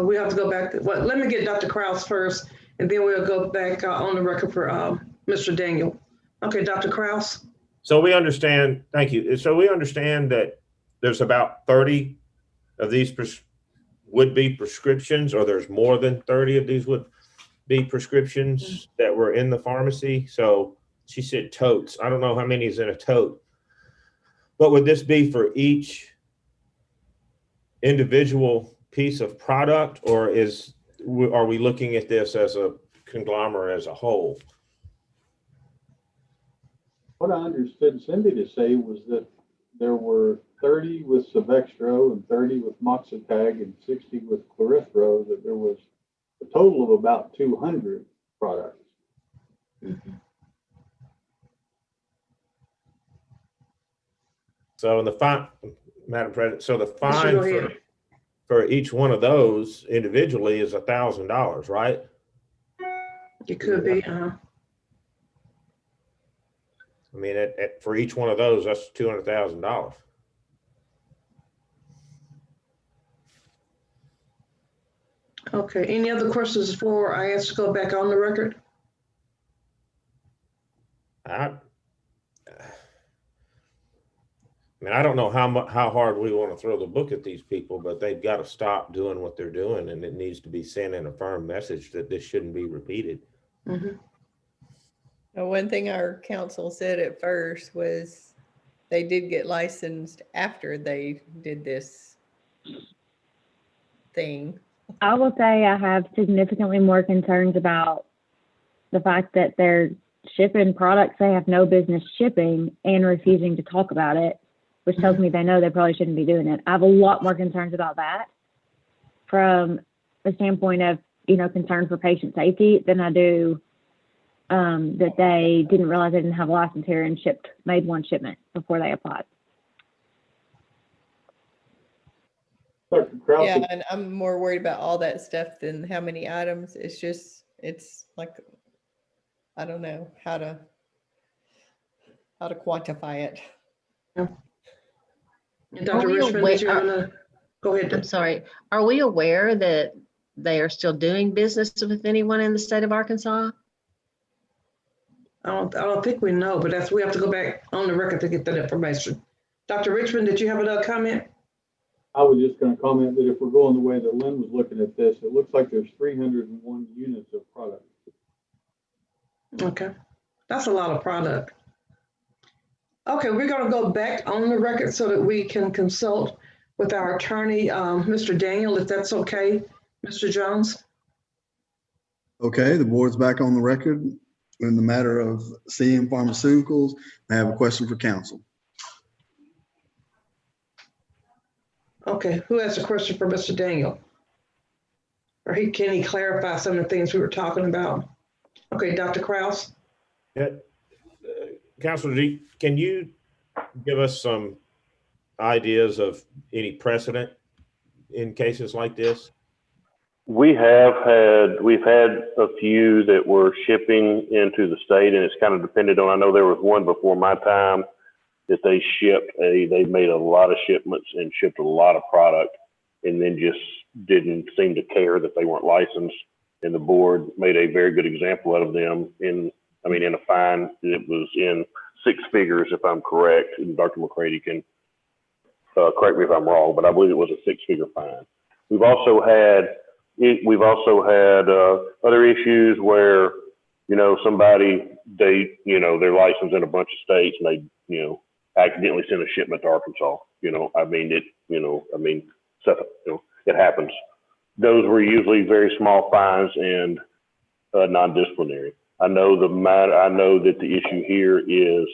We have to go back. Well, let me get Dr. Kraus first, and then we'll go back on the record for Mr. Daniel. Okay, Dr. Kraus. So we understand, thank you. So we understand that there's about 30 of these would-be prescriptions, or there's more than 30 of these would-be prescriptions that were in the pharmacy. So she said totes. I don't know how many is in a tote. But would this be for each individual piece of product, or are we looking at this as a conglomerate as a whole? What I understood Cindy to say was that there were 30 with Savextro and 30 with Moxitag and 60 with Clarithro, that there was a total of about 200 products. Mm-hmm. So in the fine, Madam President, so the fine for each one of those individually is $1,000, right? It could be. I mean, for each one of those, that's $200,000. Okay, any other questions before I ask to go back on the record? I mean, I don't know how hard we want to throw the book at these people, but they've got to stop doing what they're doing, and it needs to be sent in a firm message that this shouldn't be repeated. Mm-hmm. Now, one thing our council said at first was they did get licensed after they did this thing. I will say I have significantly more concerns about the fact that they're shipping products they have no business shipping and refusing to talk about it, which tells me they know they probably shouldn't be doing it. I have a lot more concerns about that from the standpoint of, concern for patient safety than I do that they didn't realize they didn't have a license here and made one shipment before they applied. Yeah, and I'm more worried about all that stuff than how many items. It's like, I don't know how to quantify it. Yeah. Dr. Richmond, did you want to go ahead? I'm sorry. Are we aware that they are still doing business with anyone in the state of Arkansas? I don't think we know, but we have to go back on the record to get that information. Dr. Richmond, did you have another comment? I was just going to comment that if we're going the way that Lynn was looking at this, it looks like there's 301 units of product. Okay, that's a lot of product. Okay, we're going to go back on the record so that we can consult with our attorney, Mr. Daniel, if that's okay, Mr. Jones. Okay, the board's back on the record in the matter of CM Pharmaceuticals. I have a question for counsel. Okay, who has a question for Mr. Daniel? Or can he clarify some of the things we were talking about? Okay, Dr. Kraus. Yeah. Counselor G, can you give us some ideas of any precedent in cases like this? We've had a few that were shipping into the state, and it's kind of depended on, I know there was one before my time that they made a lot of shipments and shipped a lot of product and then just didn't seem to care that they weren't licensed. And the board made a very good example out of them in a fine. It was in 6 figures, if I'm correct. And Dr. McCready can correct me if I'm wrong, but I believe it was a 6-figure fine. We've also had other issues where, somebody, they're licensed in a bunch of states and they, accidentally send a shipment to Arkansas. It happens. Those were usually very small fines and non-disciplinary. I know that the issue here is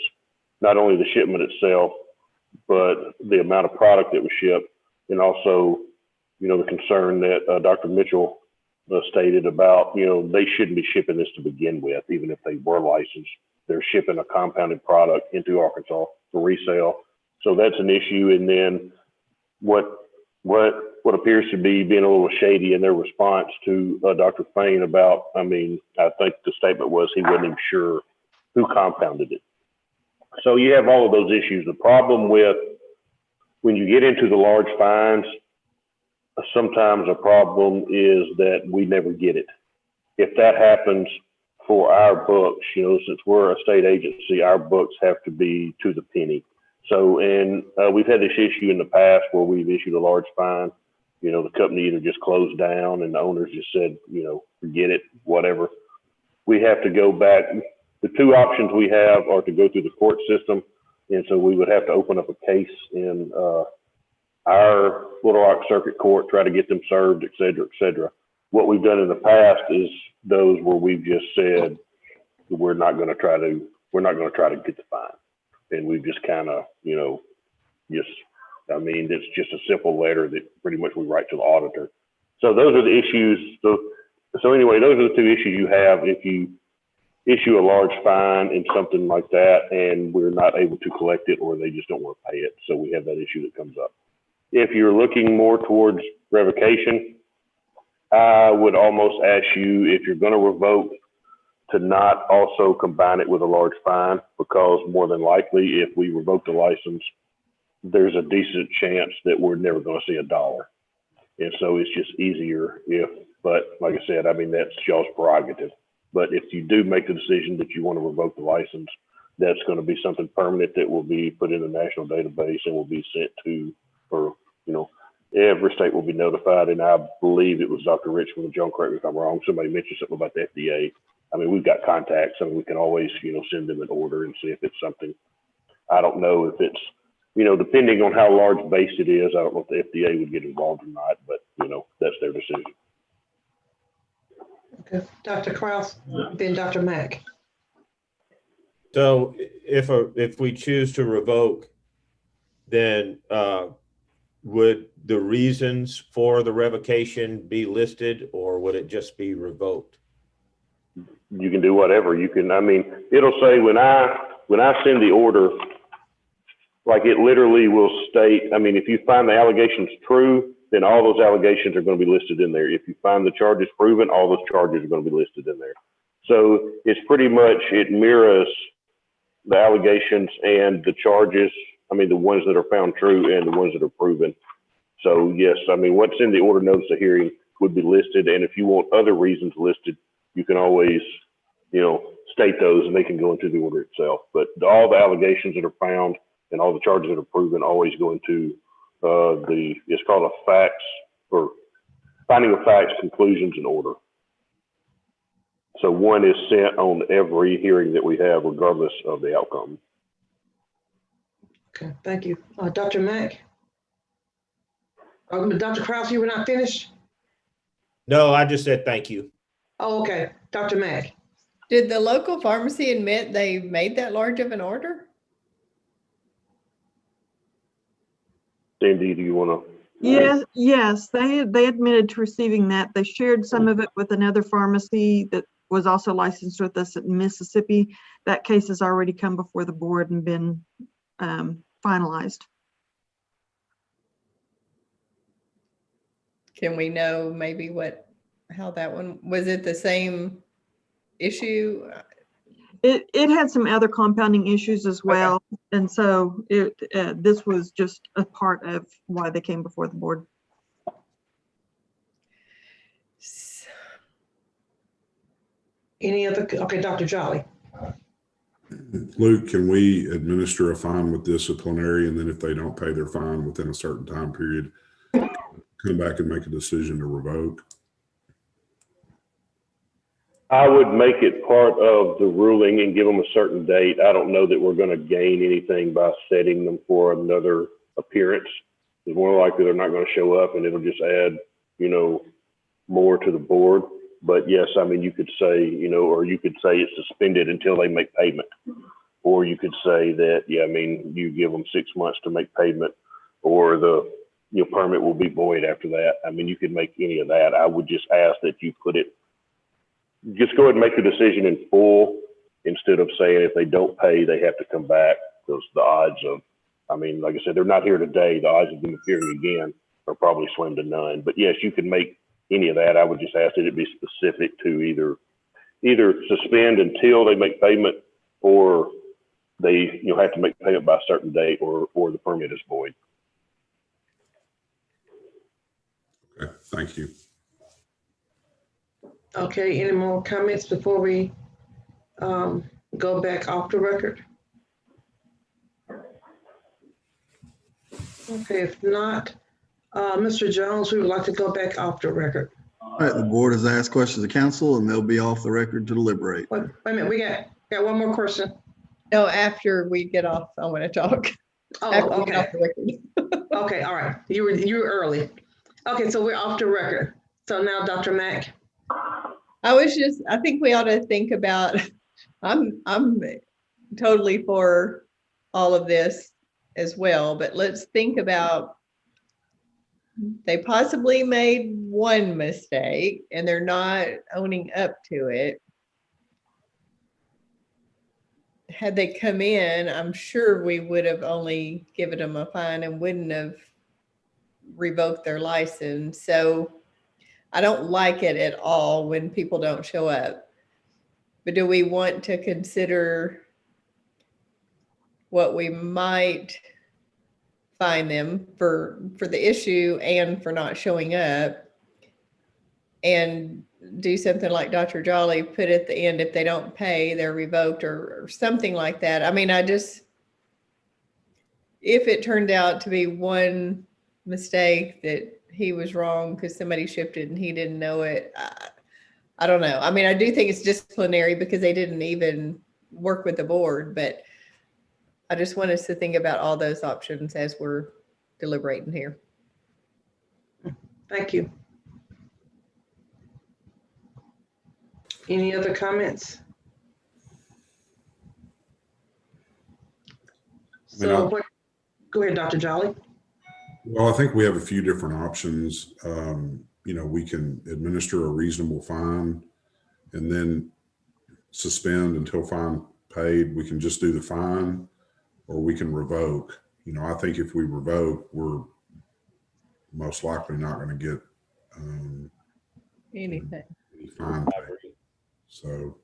not only the shipment itself, but the amount of product that was shipped, and also, the concern that Dr. Mitchell stated about, they shouldn't be shipping this to begin with, even if they were licensed. They're shipping a compounded product into Arkansas for resale. So that's an issue. And then what appears to be being a little shady in their response to Dr. Fain about, I think the statement was he wasn't even sure who compounded it. So you have all of those issues. The problem with when you get into the large fines, sometimes a problem is that we never get it. If that happens for our books, since we're a state agency, our books have to be to the penny. So, and we've had this issue in the past where we've issued a large fine. The company either just closed down and the owners just said, forget it, whatever. We have to go back. The two options we have are to go through the court system. And so we would have to open up a case in our Little Rock Circuit Court, try to get them served, et cetera, et cetera. What we've done in the past is those where we've just said, we're not going to try to get the fine. And we've just kind of, it's just a simple letter that pretty much we write to the auditor. So those are the issues. So anyway, those are the two issues you have if you issue a large fine and something like that, and we're not able to collect it, or they just don't want to pay it. So we have that issue that comes up. If you're looking more towards revocation, I would almost ask you, if you're going to revoke, to not also combine it with a large fine, because more than likely, if we revoke the license, there's a decent chance that we're never going to see $1. And so it's just easier but like I said, that's y'all's prerogative. But if you do make the decision that you want to revoke the license, that's going to be something permanent that will be put in the national database and will be sent to, every state will be notified. And I believe it was Dr. Richmond, John, correct me if I'm wrong, somebody mentioned something about the FDA. We've got contacts. We can always, send them an order and see if it's something. I don't know if it's, depending on how large based it is, I don't know if the FDA would get involved or not, but, that's their decision. Okay, Dr. Kraus, then Dr. Mack. So if we choose to revoke, then would the reasons for the revocation be listed, or would it just be revoked? You can do whatever. You can, it'll say when I send the order, like it literally will state, if you find the allegations true, then all those allegations are going to be listed in there. If you find the charges proven, all those charges are going to be listed in there. So it's pretty much, it mirrors the allegations and the charges. The ones that are found true and the ones that are proven. So yes, what's in the order notice of hearing would be listed. And if you want other reasons listed, you can always, state those and they can go into the order itself. But all the allegations that are found and all the charges that are proven always go into it's called a facts, or finding of facts, conclusions, and order. So one is sent on every hearing that we have, regardless of the outcome. Okay, thank you. Dr. Mack? Dr. Kraus, you were not finished? No, I just said thank you. Oh, okay. Dr. Mack? Did the local pharmacy admit they made that large of an order? Cindy, do you want to? Yes, they admitted to receiving that. They shared some of it with another pharmacy that was also licensed with us in Mississippi. That case has already come before the board and been finalized. Can we know maybe how that one, was it the same issue? It had some other compounding issues as well. Okay. And so this was just a part of why they came before the board. Any other? Okay, Dr. Jolly. Luke, can we administer a fine with disciplinary, and then if they don't pay their fine within a certain time period, come back and make a decision to revoke? I would make it part of the ruling and give them a certain date. I don't know that we're going to gain anything by setting them for another appearance. It's more likely they're not going to show up, and it'll just add, more to the board. But yes, you could say, or you could say it's suspended until they make payment. Or you could say that, yeah, I mean, you give them 6 months to make payment, or the permit will be void after that. I mean, you could make any of that. I would just ask that you just go ahead and make the decision in full instead of saying if they don't pay, they have to come back, because the odds of, I mean, like I said, they're not here today. The odds of them appearing again are probably slim to none. But yes, you can make any of that. I would just ask that it be specific to either suspend until they make payment, or they have to make payment by a certain date, or the permit is void. Okay, thank you. Okay, any more comments before we go back off the record? Okay, if not, Mr. Jones, we would like to go back off the record. All right, the board has asked questions of council and they'll be off the record to deliberate. Wait a minute, we got one more question. No, after we get off, I want to talk. Oh, After we get off okay. the record. Okay, all right. You were early. Okay, so we're off the record. So now, Dr. Mack. I think we ought to think about, I'm totally for all of this as well, but let's think about, they possibly made one mistake and they're not owning up to it. Had they come in, I'm sure we would have only given them a fine and wouldn't have revoked their license. So I don't like it at all when people don't show up. But do we want to consider what we might fine them for the issue and for not showing up, and do something like Dr. Jolly put at the end, if they don't pay, they're revoked, or something like that. I mean, if it turned out to be one mistake that he was wrong because somebody shipped it and he didn't know it, I don't know. I mean, I do think it's disciplinary because they didn't even work with the board, but I just want us to think about all those options as we're deliberating here. Thank you. Any other comments? So go ahead, Dr. Jolly. Well, I think we have a few different options. We can administer a reasonable fine and then suspend until fine paid. We can just do the fine, or we can revoke. I think if we revoke, we're most likely not going to get anything. any fine paid. So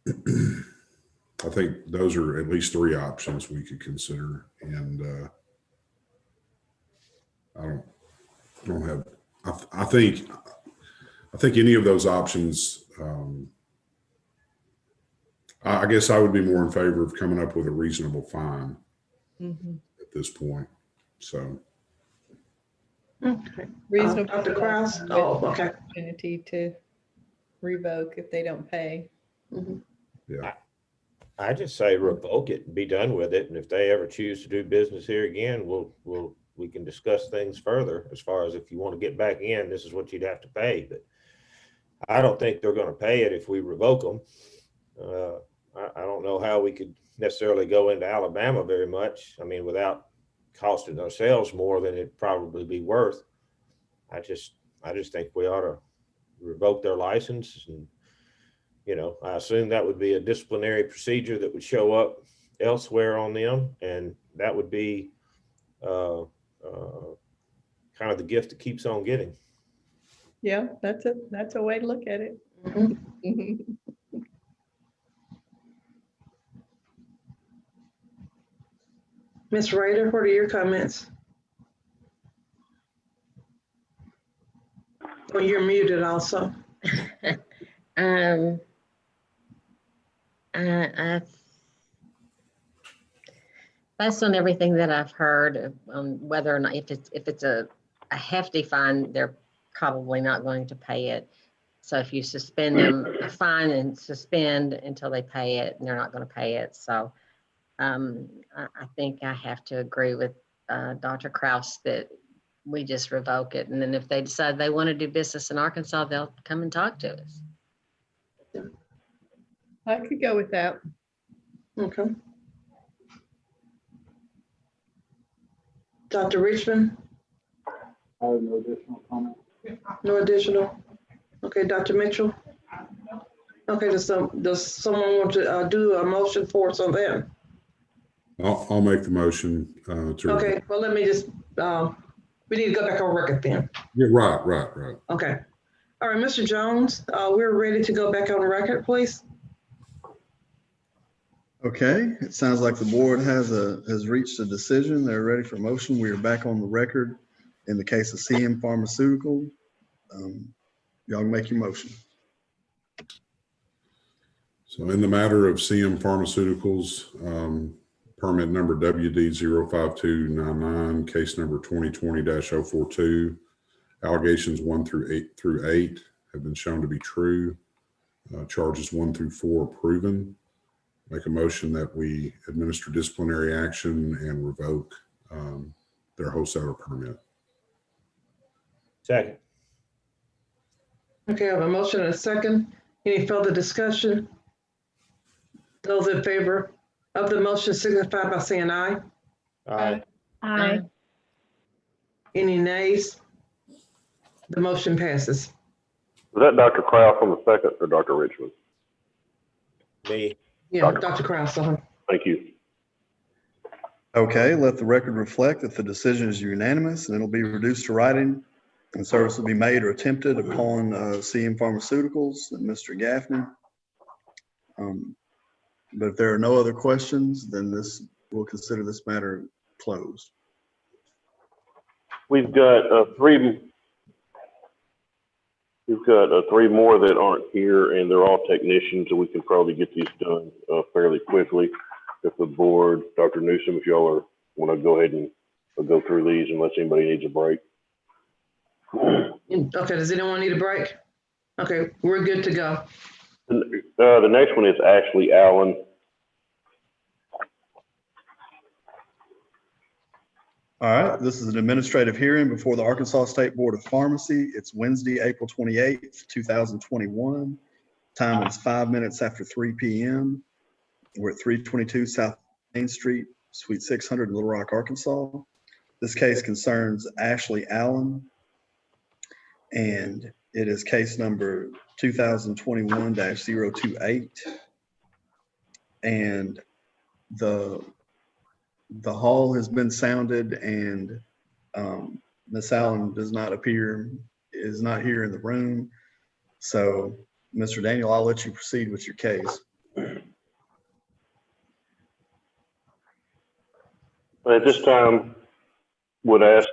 I think those are at least three options we could consider. And I think any of those options, I guess I would be more in favor of coming up with a reasonable fine at this point. So. Okay. Reasonable. Dr. Krause? Oh, okay. Opportunity to revoke if they don't pay. Yeah. I just say revoke it and be done with it. And if they ever choose to do business here again, we can discuss things further as far as if you want to get back in, this is what you'd have to pay. But I don't think they're going to pay it if we revoke them. I don't know how we could necessarily go into Alabama very much. I mean, without costing ourselves more than it'd probably be worth. I just think we ought to revoke their license. And, I assume that would be a disciplinary procedure that would show up elsewhere on them. And that would be kind of the gift that keeps on giving. Yeah, that's a way to look at it. Ms. Rader, what are your comments? Well, you're muted also. Based on everything that I've heard, whether or not if it's a hefty fine, they're probably not going to pay it. So if you suspend them, fine and suspend until they pay it, and they're not going to pay it. So I think I have to agree with Dr. Krause that we just revoke it. And then if they decide they want to do business in Arkansas, they'll come and talk to us. I could go with that. Okay. Dr. Richmond, I have no additional comment. no additional? Okay, Dr. Mitchell? Okay, does someone want to do a motion for us on that? I'll make the motion to. Okay, well, let me just, we need to go back on record then. Yeah, right. Okay. All right, Mr. Jones, we're ready to go back on record, please. Okay, it sounds like the board has reached a decision. They're ready for motion. We are back on the record in the case of CM Pharmaceutical. Y'all can make your motion. So in the matter of CM Pharmaceuticals, permit number WD 05299, case number 2020-042, allegations 1 through 8 have been shown to be true. Charges 1 through 4 proven. Make a motion that we administer disciplinary action and revoke their wholesaler permit. Second. Okay, I have a motion and a second. Any further discussion? Those in favor of the motion signify by saying aye. Aye. Aye. Any nays? The motion passes. Was that Dr. Kraus on the second or Dr. Richmond? Me. Yeah, Dr. Kraus. Thank you. Okay, let the record reflect that the decision is unanimous and it'll be reduced to writing and service will be made or attempted upon CM Pharmaceuticals and Mr. Gaffney. But if there are no other questions, then we'll consider this matter closed. We've got three. We've got three more that aren't here, and they're all technicians, so we can probably get these done fairly quickly. If the board, Dr. Newsom, if y'all want to go ahead and go through these unless anybody needs a break. Okay, does anyone need a break? Okay, we're good to go. The next one is Ashley Allen. All right, this is an administrative hearing before the Arkansas State Board of Pharmacy. It's Wednesday, April 28th, 2021. Time is 5 minutes after 3 p.m. We're at 322 South Main Street, Suite 600 in Little Rock, Arkansas. This case concerns Ashley Allen, and it is case number 2021-028. And the hall has been sounded, and Miss Allen is not here in the room. So, Mr. Daniel, I'll let you proceed with your case. At this time, would ask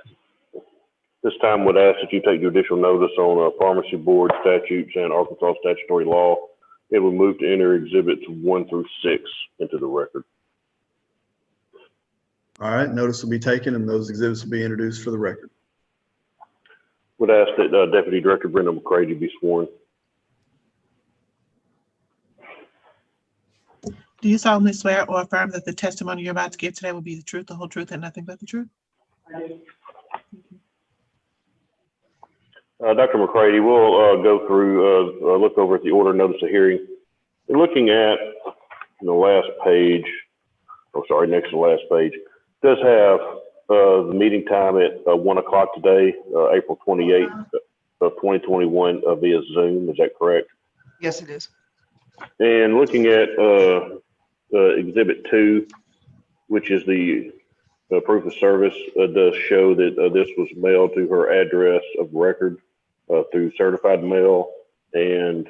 that you take judicial notice on pharmacy board statutes and Arkansas statutory law. It will move to enter exhibits 1 through 6 into the record. All right, notice will be taken and those exhibits will be introduced for the record. Would ask that Deputy Director Brenda McCready be sworn. Do you solemnly swear or affirm that the testimony you're about to give today will be the truth, the whole truth, and nothing but the truth? Dr. McCready, we'll go through, look over at the order notice of hearing. We're looking at the last page, next to the last page, does have the meeting time at 1 o'clock today, April 28th of 2021 via Zoom. Is that correct? Yes, it is. And looking at Exhibit 2, which is the proof of service, does show that this was mailed to her address of record through certified mail and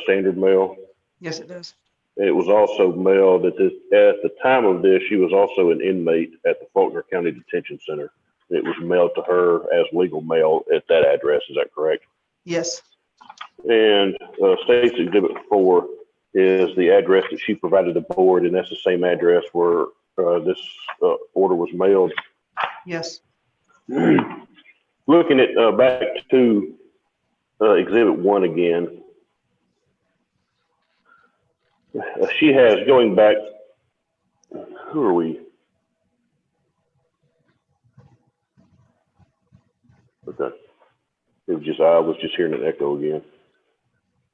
standard mail. Yes, it does. It was also mailed at the time of this, she was also an inmate at the Faulkner County Detention Center. It was mailed to her as legal mail at that address. Is that correct? Yes. And State's Exhibit 4 is the address that she provided the board, and that's the same address where this order was mailed. Yes. Looking at back to Exhibit 1 again, she has, going back, who are we? Okay. I was just hearing an echo again.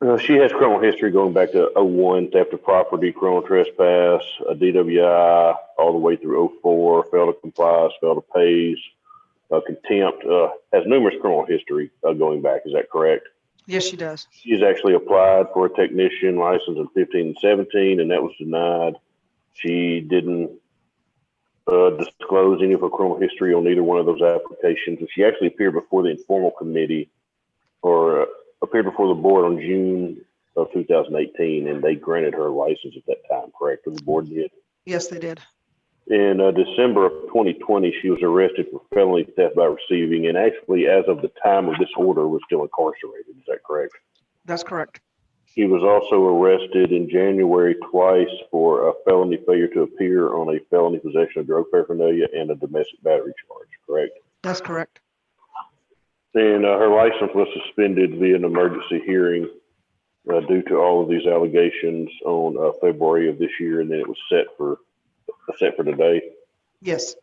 She has criminal history going back to 01, theft of property, criminal trespass, a DWI, all the way through 04, failed to comply, failed to pays, contempt, has numerous criminal history going back. Is that correct? Yes, she does. She's actually applied for a technician license in 15 and 17, and that was denied. She didn't disclose any of her criminal history on either one of those applications. And she actually appeared before the informal committee or appeared before the board on June of 2018, and they granted her license at that time, correct? Or the board did? Yes, they did. In December of 2020, she was arrested for felony theft by receiving, and actually, as of the time of this order, was still incarcerated. Is that correct? That's correct. She was also arrested in January twice for a felony failure to appear on a felony possession of drug paraphernalia and a domestic battery charge, correct? That's correct. And her license was suspended via an emergency hearing due to all of these allegations on February of this year, and then it was set for today. Yes.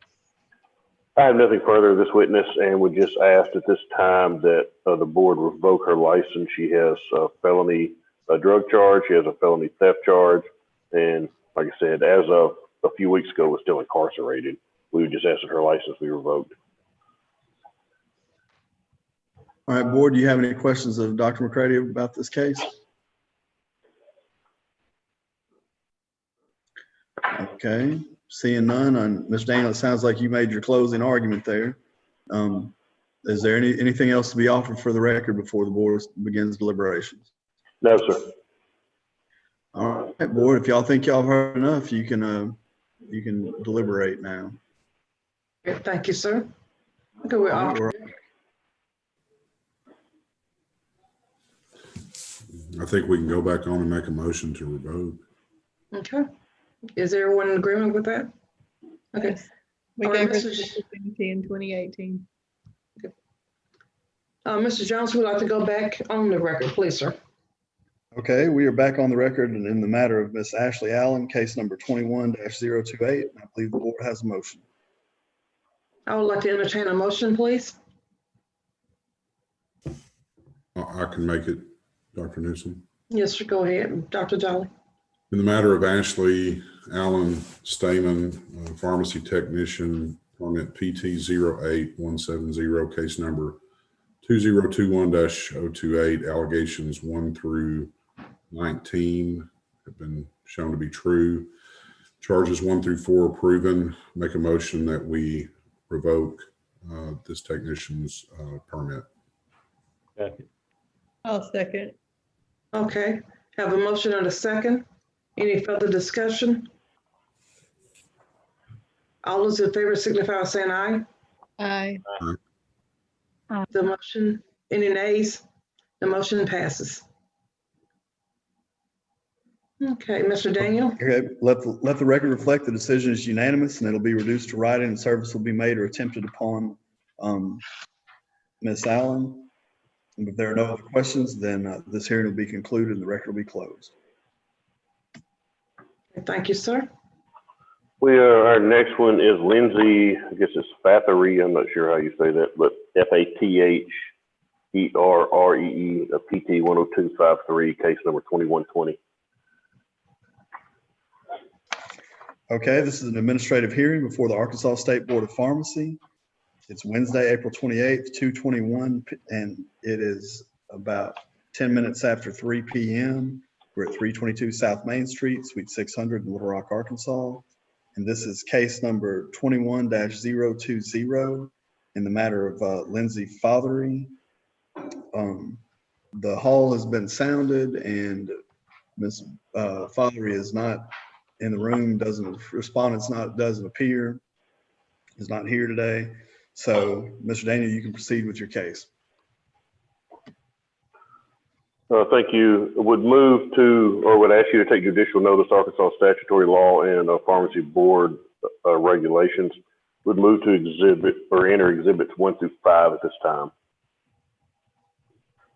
I have nothing further of this witness and would just ask at this time that the board revoke her license. She has a felony drug charge, she has a felony theft charge, and like I said, as of a few weeks ago, was still incarcerated. We would just ask that her license be revoked. All right, board, do you have any questions of Dr. McCready about this case? Okay, seeing none, and Ms. Daniel, it sounds like you made your closing argument there. Is there anything else to be offered for the record before the board begins deliberations? No, sir. All right, board, if y'all think y'all heard enough, you can deliberate now. Thank you, sir. Okay, we're off. I think we can go back on and make a motion to revoke. Okay. Is everyone in agreement with that? Okay. We All right, gave her Mr. the opportunity in 2018. Mr. Jones would like to go back on the record, please, sir. Okay, we are back on the record and in the matter of Miss Ashley Allen, case number 21-028. I believe the board has a motion. I would like to entertain a motion, please. I can make it, Dr. Newsom. Yes, sir, go ahead, Dr. Jolly. In the matter of Ashley Allen Stamen, pharmacy technician, permit PT 08170, case number 2021-028, allegations 1 through 19 have been shown to be true. Charges 1 through 4 are proven. Make a motion that we revoke this technician's permit. I'll second. Okay, have a motion and a second. Any further discussion? All those in favor signify by saying aye. Aye. The motion, any nays? The motion passes. Okay, Mr. Daniel. Okay, let the record reflect the decision is unanimous and it'll be reduced to writing and service will be made or attempted upon Ms. Allen. And if there are no other questions, then this hearing will be concluded and the record will be closed. Thank you, sir. Our next one is Lindsay, I guess it's Fathery, I'm not sure how you say that, but Fatheree, PT 10253, case number 2120. Okay, this is an administrative hearing before the Arkansas State Board of Pharmacy. It's Wednesday, April 28th, 2:21, and it is about 10 minutes after 3 p.m. We're at 322 South Main Street, Suite 600 in Little Rock, Arkansas. And this is case number 21-020 in the matter of Lindsay Fathery. The hall has been sounded and Ms. Fathery is not in the room, doesn't appear, is not here today. So, Mr. Daniel, you can proceed with your case. Thank you. Would move to, or would ask you to take judicial notice, Arkansas statutory law and pharmacy board regulations. Would move to exhibit or enter exhibits 1 through 5 at this time.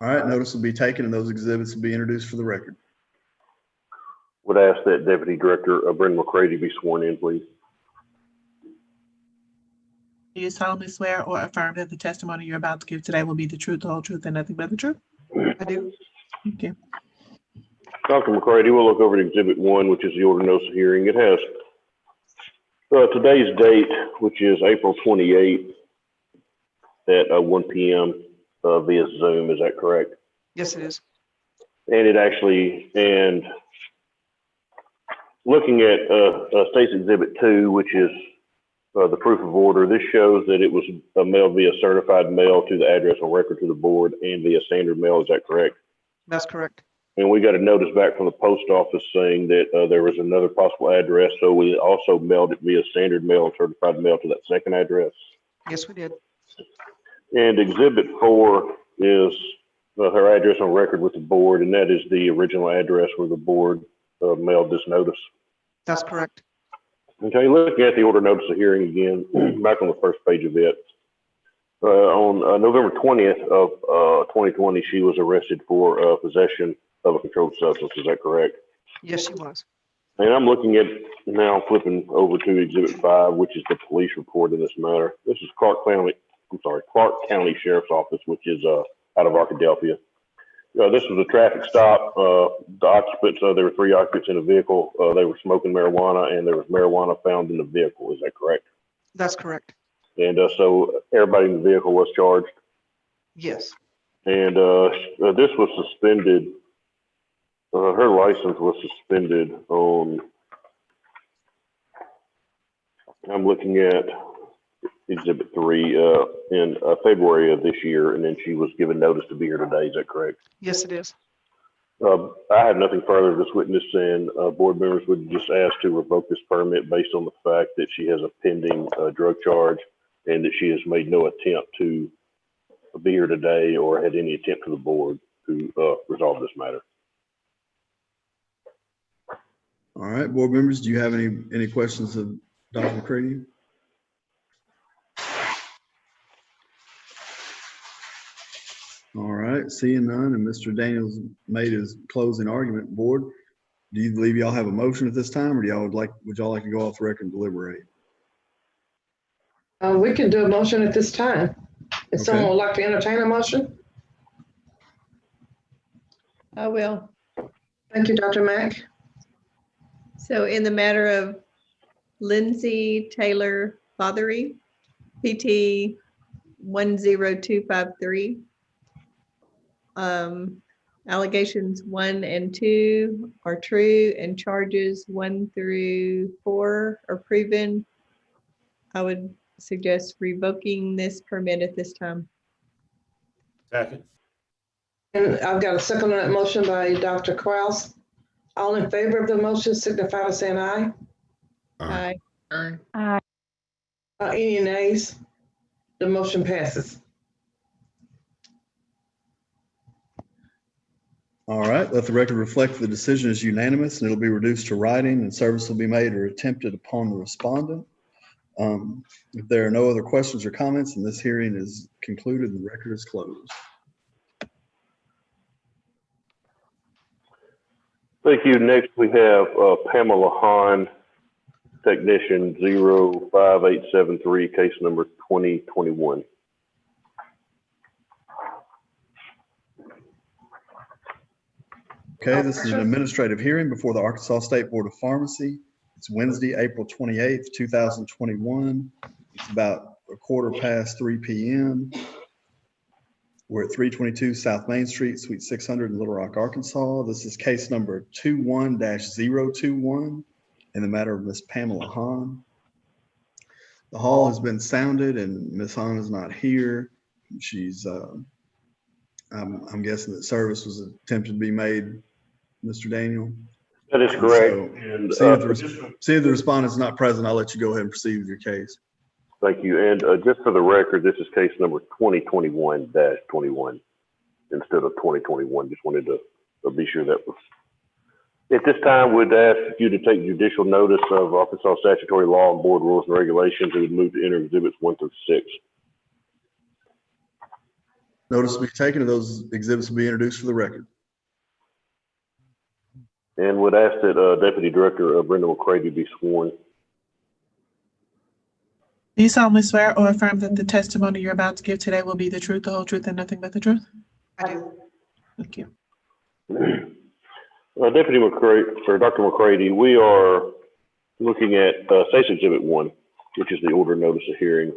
All right, notice will be taken and those exhibits will be introduced for the record. Would ask that Deputy Director Brendan McCready be sworn in, please. Do you solemnly swear or affirm that the testimony you're about to give today will be the truth, the whole truth, and nothing but the truth? I do. Thank you. Dr. McCready, we'll look over at Exhibit 1, which is the order notice of hearing. It has today's date, which is April 28th at 1 p.m. Via Zoom. Is that correct? Yes, it is. And and looking at State's Exhibit 2, which is the proof of order, this shows that it was mailed via certified mail to the address on record to the board and via standard mail. Is that correct? That's correct. And we got a notice back from the post office saying that there was another possible address, so we also mailed it via standard mail and certified mail to that second address. Yes, we did. And Exhibit 4 is her address on record with the board, and that is the original address where the board mailed this notice. That's correct. Okay, looking at the order notice of hearing again, back on the first page of it. On November 20th of 2020, she was arrested for possession of a controlled substance. Is that correct? Yes, she was. And I'm looking at now, flipping over to Exhibit 5, which is the police report in this matter. This is Clark County Sheriff's Office, which is out of Arkadelphia. This was a traffic stop. The occupants, there were 3 occupants in a vehicle. They were smoking marijuana, and there was marijuana found in the vehicle. Is that correct? That's correct. And so everybody in the vehicle was charged. Yes. And this was suspended. Her license was suspended on, I'm looking at Exhibit 3 in February of this year, and then she was given notice to be here today. Is that correct? Yes, it is. I have nothing further of this witness, and board members would just ask to revoke this permit based on the fact that she has a pending drug charge and that she has made no attempt to be here today or had any attempt to the board to resolve this matter. All right, board members, do you have any questions of Dr. McCready? All right, seeing none, and Mr. Daniels made his closing argument. Board, do you believe y'all have a motion at this time, or would y'all like to go off the record and deliberate? We can do a motion at this time. If Okay. someone would like to entertain a motion. I will. Thank you, Dr. Mack. So in the matter of Lindsay Taylor Fothery, PT 10253, allegations 1 and 2 are true and charges 1 through 4 are proven. I would suggest revoking this permit at this time. Second. And I've got a second on that motion by Dr. Kraus. All in favor of the motion signify by saying aye. Aye. Aye. Any nays? The motion passes. All right, let the record reflect the decision is unanimous and it'll be reduced to writing and service will be made or attempted upon the respondent. If there are no other questions or comments, then this hearing is concluded and the record is closed. Thank you. Next, we have Pamela Hahn, technician 05873, case number 2021. Okay, this is an administrative hearing before the Arkansas State Board of Pharmacy. It's Wednesday, April 28th, 2021. It's about 3:15 p.m. We're at 322 South Main Street, Suite 600 in Little Rock, Arkansas. This is case number 21-021 in the matter of Miss Pamela Hahn. The hall has been sounded and Miss Hahn is not here. She's, I'm guessing that service was attempted to be made, Mr. Daniel. That is correct. So, see if the respondent is not present, I'll let you go ahead and proceed with your case. Thank you. And just for the record, this is case number 2021-21 instead of 2021. Just wanted to be sure that was. At this time, we'd ask you to take judicial notice of Arkansas statutory law and board rules and regulations, and we'd move to enter exhibits 1 through 6. Notice will be taken and those exhibits will be introduced for the record. And would ask that Deputy Director Brenda McCready be sworn. Do you solemnly swear or affirm that the testimony you're about to give today will be the truth, the whole truth, and nothing but the truth? I do. Thank you. Deputy McCray, or Dr. McCready, we are looking at State's Exhibit 1, which is the order notice of hearing.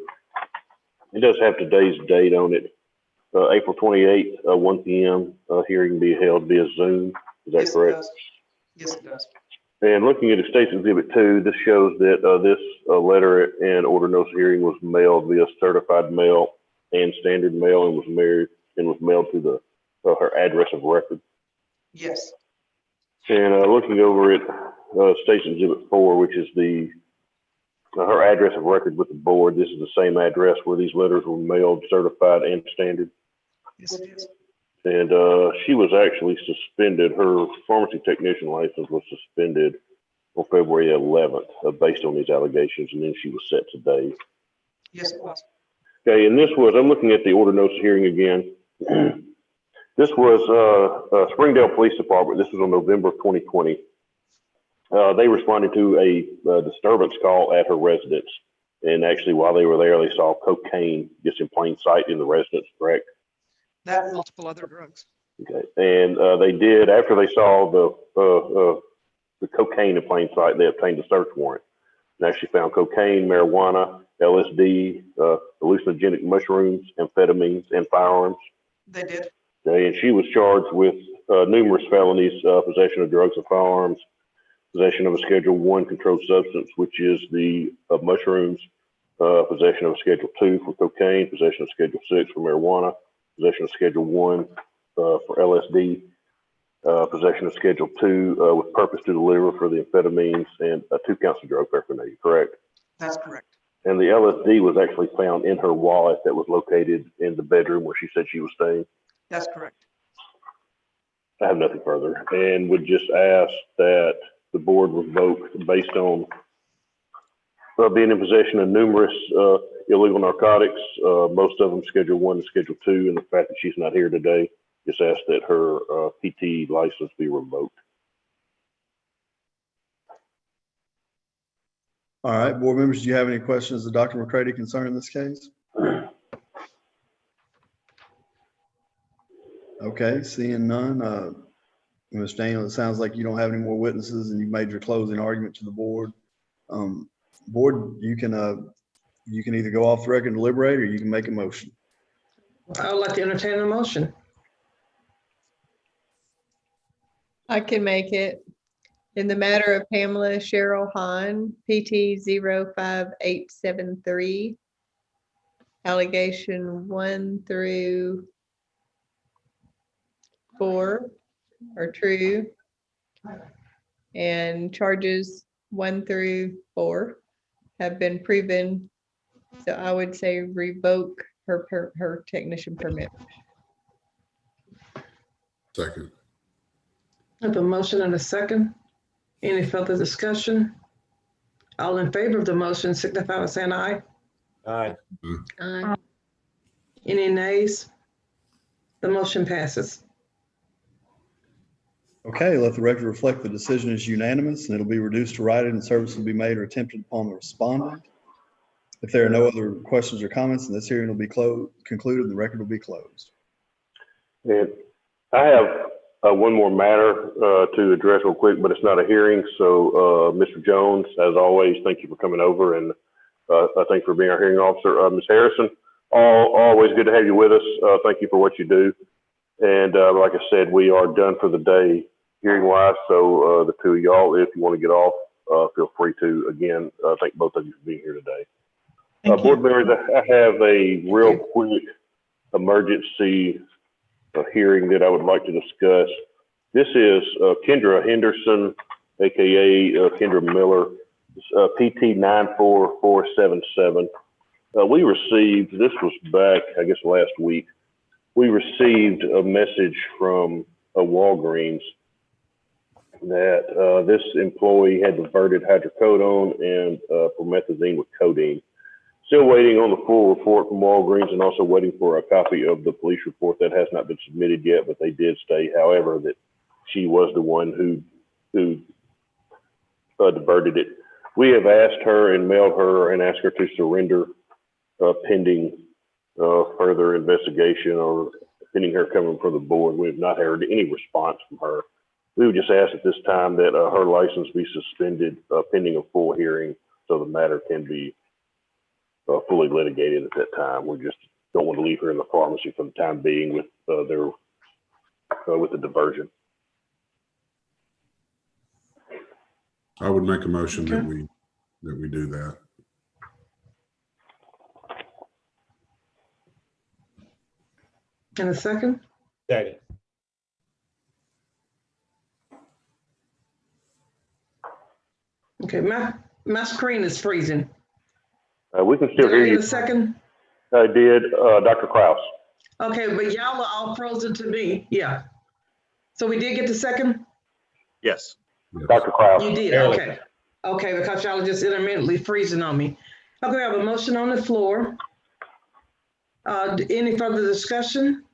It does have today's date on it, April 28th, 1 p.m. Hearing be held via Zoom. Is that correct? Yes, it does. And looking at State's Exhibit 2, this shows that this letter and order notice of hearing was mailed via certified mail and standard mail and was mailed to her address of record. Yes. And looking over at State's Exhibit 4, which is her address of record with the board, this is the same address where these letters were mailed, certified and standard. Yes, it is. And she was actually suspended. Her pharmacy technician license was suspended on February 11th based on these allegations, and then she was set today. Yes, it was. Okay, and I'm looking at the order notice hearing again. This was Springdale Police Department. This was on November of 2020. They responded to a disturbance call at her residence. And actually, while they were there, they saw cocaine just in plain sight in the residence, correct? That and multiple other drugs. Okay, and they did, after they saw the cocaine in plain sight, they obtained a search warrant. And actually found cocaine, marijuana, LSD, hallucinogenic mushrooms, amphetamines, and firearms. They did. Okay, and she was charged with numerous felonies, possession of drugs and firearms, possession of a Schedule 1 controlled substance, which is the mushrooms, possession of a Schedule 2 for cocaine, possession of Schedule 6 for marijuana, possession of Schedule 1 for LSD, possession of Schedule 2 with purpose to deliver for the amphetamines, and 2 counts of drug paraphernalia, correct? That's correct. And the LSD was actually found in her wallet that was located in the bedroom where she said she was staying. That's correct. I have nothing further and would just ask that the board revoke based on being in possession of numerous illegal narcotics, most of them Schedule 1 and Schedule 2, and the fact that she's not here today, just ask that her PT license be revoked. All right, board members, do you have any questions of Dr. McCready concerning this case? Okay, seeing none. Ms. Daniel, it sounds like you don't have any more witnesses and you made your closing argument to the board. Board, you can either go off the record and deliberate, or you can make a motion. I would like to entertain a motion. I can make it. In the matter of Pamela Cheryl Hahn, PT 05873, allegation 1 through 4 are true, and charges 1 through 4 have been proven. So I would say revoke her technician permit. Second. I have a motion and a second. Any further discussion? All in favor of the motion signify by saying aye. Aye. Aye. Any nays? The motion passes. Okay, let the record reflect the decision is unanimous and it'll be reduced to writing and service will be made or attempted upon the respondent. If there are no other questions or comments, then this hearing will be concluded and the record will be closed. And I have one more matter to address real quick, but it's not a hearing. So Mr. Jones, as always, thank you for coming over, and I thank you for being our hearing officer. Ms. Harrison, always good to have you with us. Thank you for what you do. And like I said, we are done for the day hearing wise. So the two of y'all, if you want to get off, feel free to. Again, thank both of you for being here today. Board members, I have a real quick emergency hearing that I would like to discuss. This is Kendra Henderson, aka Kendra Miller, PT 94477. We received, this was back, I guess, last week. We received a message from a Walgreens that this employee had diverted hydrocodone and promethazine with codeine. Still waiting on the full report from Walgreens and also waiting for a copy of the police report that has not been submitted yet, but they did state, however, that she was the one who diverted it. We have asked her and mailed her and asked her to surrender pending further investigation or pending her coming from the board. We have not heard any response from her. we would just ask at this time that her license be suspended pending a full hearing so the matter can be fully litigated at that time. We just don't want to leave her in the pharmacy for the time being with with the diversion. I would make a motion Okay. that we do that. In a second? Second. Okay, my screen is freezing. We can still Did I hear get you. a second? I did, Dr. Kraus. Okay, but y'all are all frozen to me. Yeah. So we did get the second? Yes. Dr. Kraus. You did, Barely. okay. Okay, because y'all are just intermittently freezing on me. Okay, I have a motion on the floor. Any further discussion?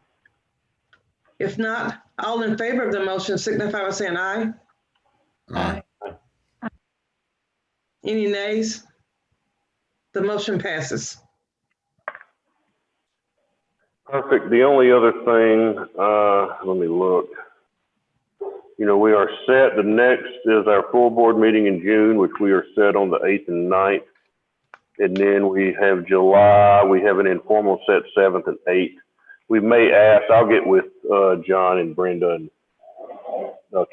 If not, all in favor of the motion signify by saying aye. Aye. Any nays? The motion passes. Perfect. The only other thing, let me look. You know, we are set. The next is our full board meeting in June, which we are set on the 8th and 9th. And then we have July, we have an informal set 7th and 8th. We may ask, I'll get with John and Brenda and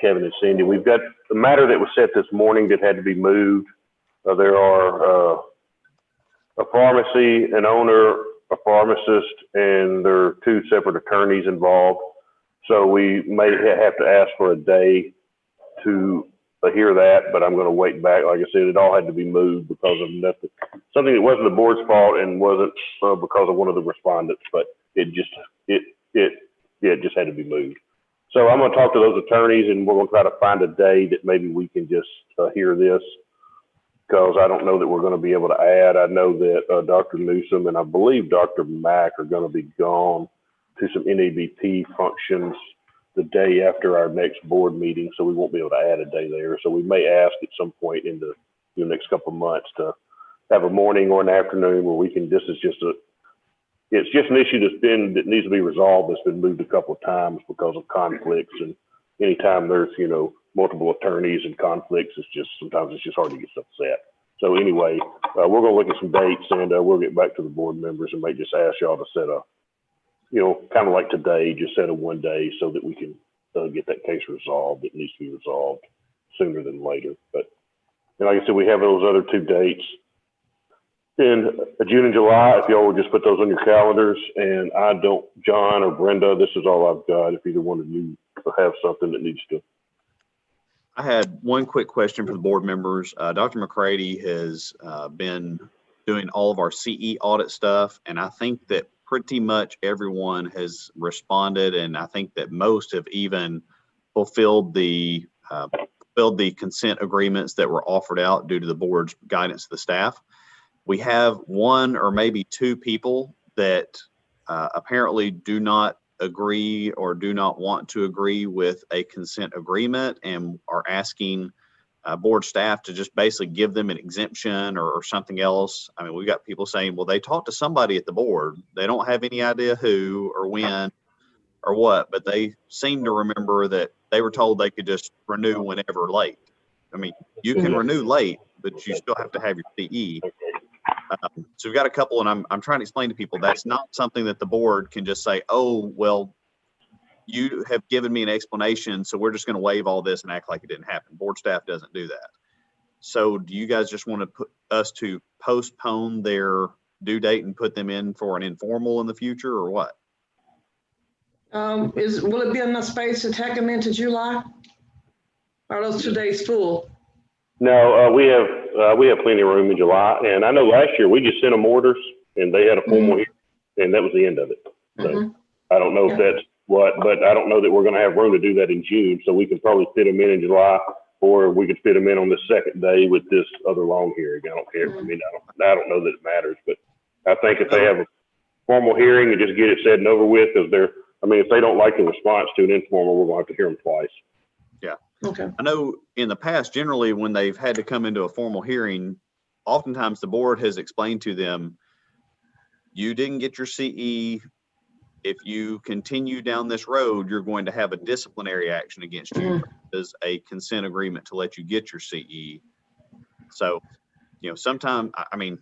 Kevin and Cindy. We've got the matter that was set this morning that had to be moved. There are a pharmacy, an owner, a pharmacist, and there are two separate attorneys involved. So we may have to ask for a day to hear that, but I'm going to wait back. Like I said, it all had to be moved because of nothing, something that wasn't the board's fault and wasn't because of one of the respondents, but it just had to be moved. So I'm going to talk to those attorneys and we're going to try to find a day that maybe we can just hear this, because I don't know that we're going to be able to add. I know that Dr. Newsom and I believe Dr. Mack are going to be gone to some NABP functions the day after our next board meeting, so we won't be able to add a day there. So we may ask at some point in the next couple of months to have a morning or an afternoon where we can, it's just an issue that needs to be resolved. That's been moved a couple of times because of conflicts, and anytime there's, multiple attorneys and conflicts, sometimes it's just hard to get stuff set. So anyway, we're going to look at some dates and we'll get back to the board members and may just ask y'all to set a, kind of like today, just set a one day so that we can get that case resolved. It needs to be resolved sooner than later. But like I said, we have those other two dates in June and July. If y'all would just put those on your calendars, and John or Brenda, this is all I've got. If either one of you have something that needs to. I had one quick question for the board members. Dr. McCready has been doing all of our CE audit stuff, and I think that pretty much everyone has responded, and I think that most have even fulfilled the consent agreements that were offered out due to the board's guidance to the staff. We have one or maybe two people that apparently do not agree or do not want to agree with a consent agreement and are asking board staff to just basically give them an exemption or something else. I mean, we've got people saying, well, they talked to somebody at the board. They don't have any idea who or when or what, but they seem to remember that they were told they could just renew whenever late. I mean, you can renew late, but you still have to have your CE. So we've got a couple, and I'm trying to explain to people that's not something that the board can just say, oh, well, you have given me an explanation, so we're just going to waive all this and act like it didn't happen. Board staff doesn't do that. So do you guys just want to put us to postpone their due date and put them in for an informal in the future, or what? Will it be enough space to take them into July? Are those 2 days full? No, we have plenty of room in July, and I know last year we just sent them orders and they had a formal hearing, and that was the end of it. So I don't know if that's but I don't know that we're going to have room to do that in June. So we can probably fit them in July, or we could fit them in on the second day with this other long hearing. I don't care. I mean, I don't know that it matters, but I think if they have a formal hearing and just get it said and over with, because if they don't like the response to an informal, we're going to have to hear them twice. Yeah. Okay. I know in the past, generally when they've had to come into a formal hearing, oftentimes the board has explained to them, you didn't get your CE if you continue down this road, you're going to have a disciplinary action against you as a consent agreement to let you get your CE. So, sometime, I mean,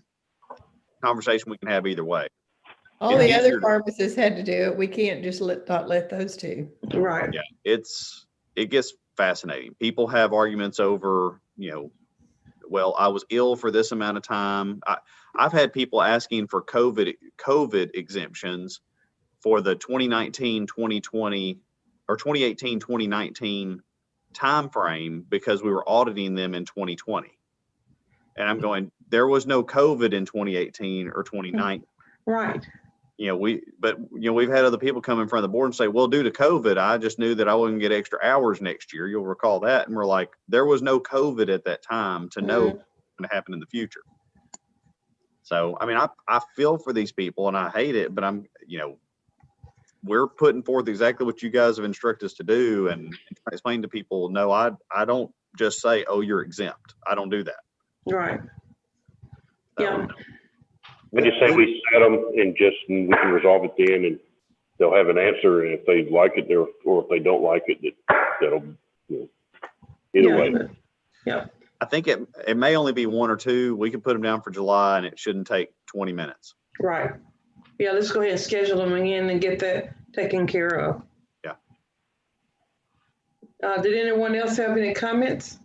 conversation we can have either way. All the other pharmacists had to do it. We can't just not let those two. Right. Yeah, it gets fascinating. People have arguments over, well, I was ill for this amount of time. I've had people asking for COVID exemptions for the 2019, 2020, or 2018, 2019 timeframe because we were auditing them in 2020. And I'm going, there was no COVID in 2018 or 2019. Right. We've had other people come in front of the board and say, well, due to COVID, I just knew that I wouldn't get extra hours next year. You'll recall that. And we're like, there was no COVID at that time to know what's going to happen in the future. So, I mean, I feel for these people and I hate it, but we're putting forth exactly what you guys have instructed us to do and explain to people, no, I don't just say, oh, you're exempt. I don't do that. Right. So, yeah. I just say we set them and we can resolve it then, and they'll have an answer. And if they like it, or if they don't like it, that'll either way. Yeah. I think it may only be one or two. We can put them down for July, and it shouldn't take 20 minutes. Right. Yeah. Let's go ahead and schedule them again and get that taken care of. Yeah. Did anyone else have any comments?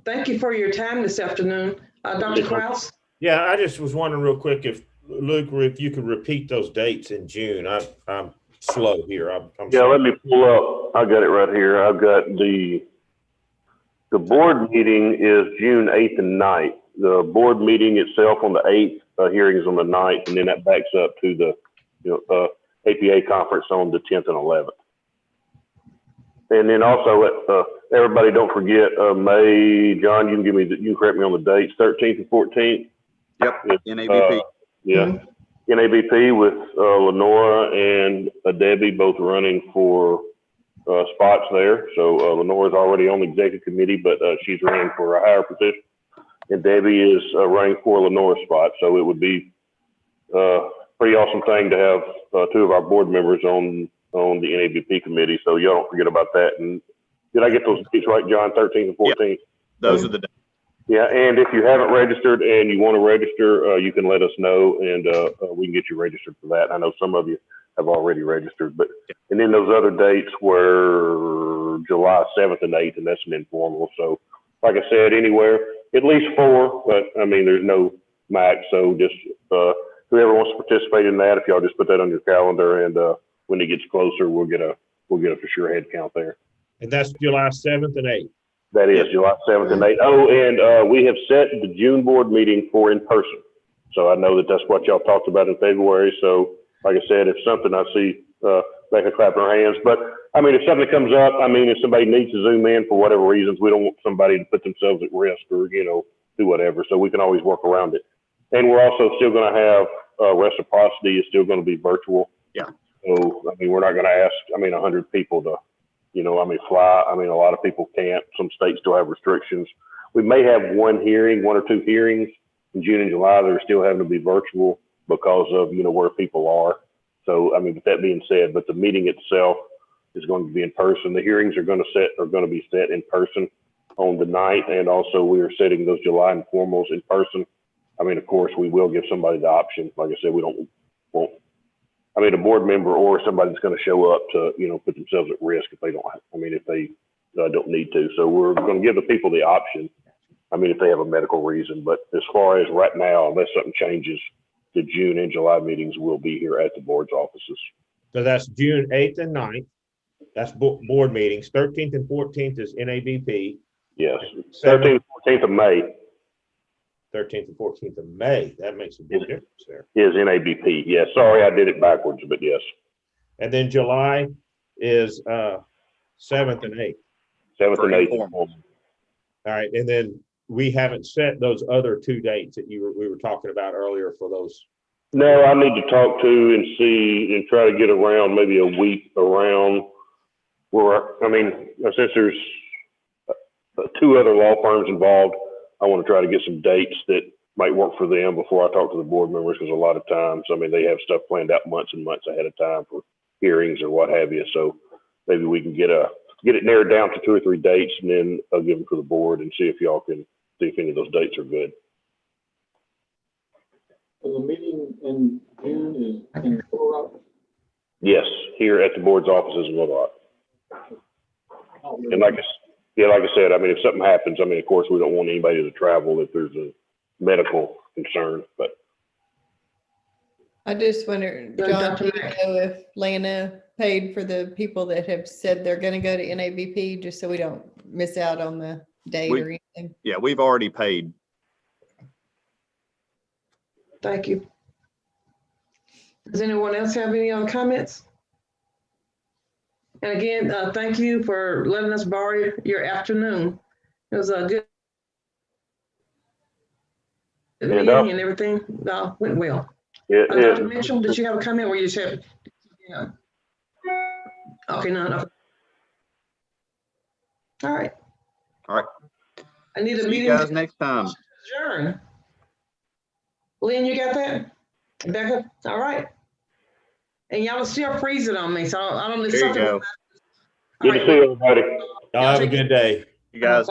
Thank you for your time this afternoon, Dr. Krause. Yeah, I just was wondering real quick if Luke, if you could repeat those dates in June. I'm slow here. I'm yeah, sorry. let me pull up. I got it right here. I've got the board meeting is June 8th and 9th. The board meeting itself on the 8th, hearings on the 9th, and then that backs up to the APA conference on the 10th and 11th. And then also, everybody don't forget May. John, you can correct me on the dates. 13th and 14th. Yep. NABP. Yeah. NABP with Lenora and Debbie both running for spots there. So Lenora's already on the executive committee, but she's running for a higher position. And Debbie is running for Lenora's spot. So it would be a pretty awesome thing to have two of our board members on the NABP committee. So y'all don't forget about that. And did I get those dates right, John? 13th and 14th? Yep. Those are the dates. Yeah, and if you haven't registered and you want to register, you can let us know, and we can get you registered for that. I know some of you have already registered, and then those other dates were July 7th and 8th, and that's an informal. So, like I said, anywhere, at least 4, but I mean, there's no max. So just whoever wants to participate in that, if y'all just put that on your calendar, and when it gets closer, we'll get a for sure head count there. And that's July 7th and 8th. That is July 7th and 8th. Oh, and we have set the June board meeting for in person. So I know that's what y'all talked about in February. So like I said, if something I see, Becca clapping her hands. But I mean, if something comes up, I mean, if somebody needs to zoom in for whatever reasons, we don't want somebody to put themselves at risk or, do whatever. So we can always work around it. And we're also still going to have reciprocity is still going to be virtual. Yeah. So, I mean, we're not going to ask, 100 people to, fly. I mean, a lot of people can't. Some states still have restrictions. We may have one or two hearings in June and July that are still having to be virtual because of, where people are. So, I mean, with that being said, but the meeting itself is going to be in person. The hearings are going to be set in person on the 9th. And also we are setting those July informals in person. I mean, of course, we will give somebody the option. Like I said, we won't. I mean, a board member or somebody that's going to show up to, put themselves at risk if they don't, if they don't need to. So we're going to give the people the option. I mean, if they have a medical reason, but as far as right now, unless something changes, the June and July meetings will be here at the board's offices. So that's June 8th and 9th. That's board meetings. 13th and 14th is NABP. Yes. 13th and 14th of May. 13th and 14th of May. That makes a big difference there. Is NABP. Yes. Sorry, I did it backwards, but yes. And then July is 7th and 8th. 7th and 8th. All right. And then we haven't set those other two dates that we were talking about earlier for those. No, I need to talk to and see and try to get around maybe a week around where, since there's two other law firms involved, I want to try to get some dates that might work for them before I talk to the board members, because a lot of times, I mean, they have stuff planned out months and months ahead of time for hearings or what have you. So maybe we can get it narrowed down to 2 or 3 dates, and then I'll give them to the board and see if y'all can see if any of those dates are good. So the meeting in June is in Little Rock? Yes, here at the board's offices in Little Rock. And like I said, I mean, if something happens, I mean, of course, we don't want anybody to travel if there's a medical concern, but I just wonder, John, do you know if Lana paid for the people that have said they're gonna go to NAVP, just so we don't miss out on the date or anything? Yeah, we've already paid. Thank you. Does anyone else have any other comments? And again, thank you for letting us borrow your afternoon. It was a good meeting and everything went well. Yeah, Dr. Mitchell, did you have a comment where you said? Yeah. Okay, no. All right. All right. I need a See meeting. you guys next time. Adjourn. Lynn, you got that? Becca? All right. And y'all are still freezing on me, so I don't know. There you go. Good to see everybody. Y'all have a good day. You guys.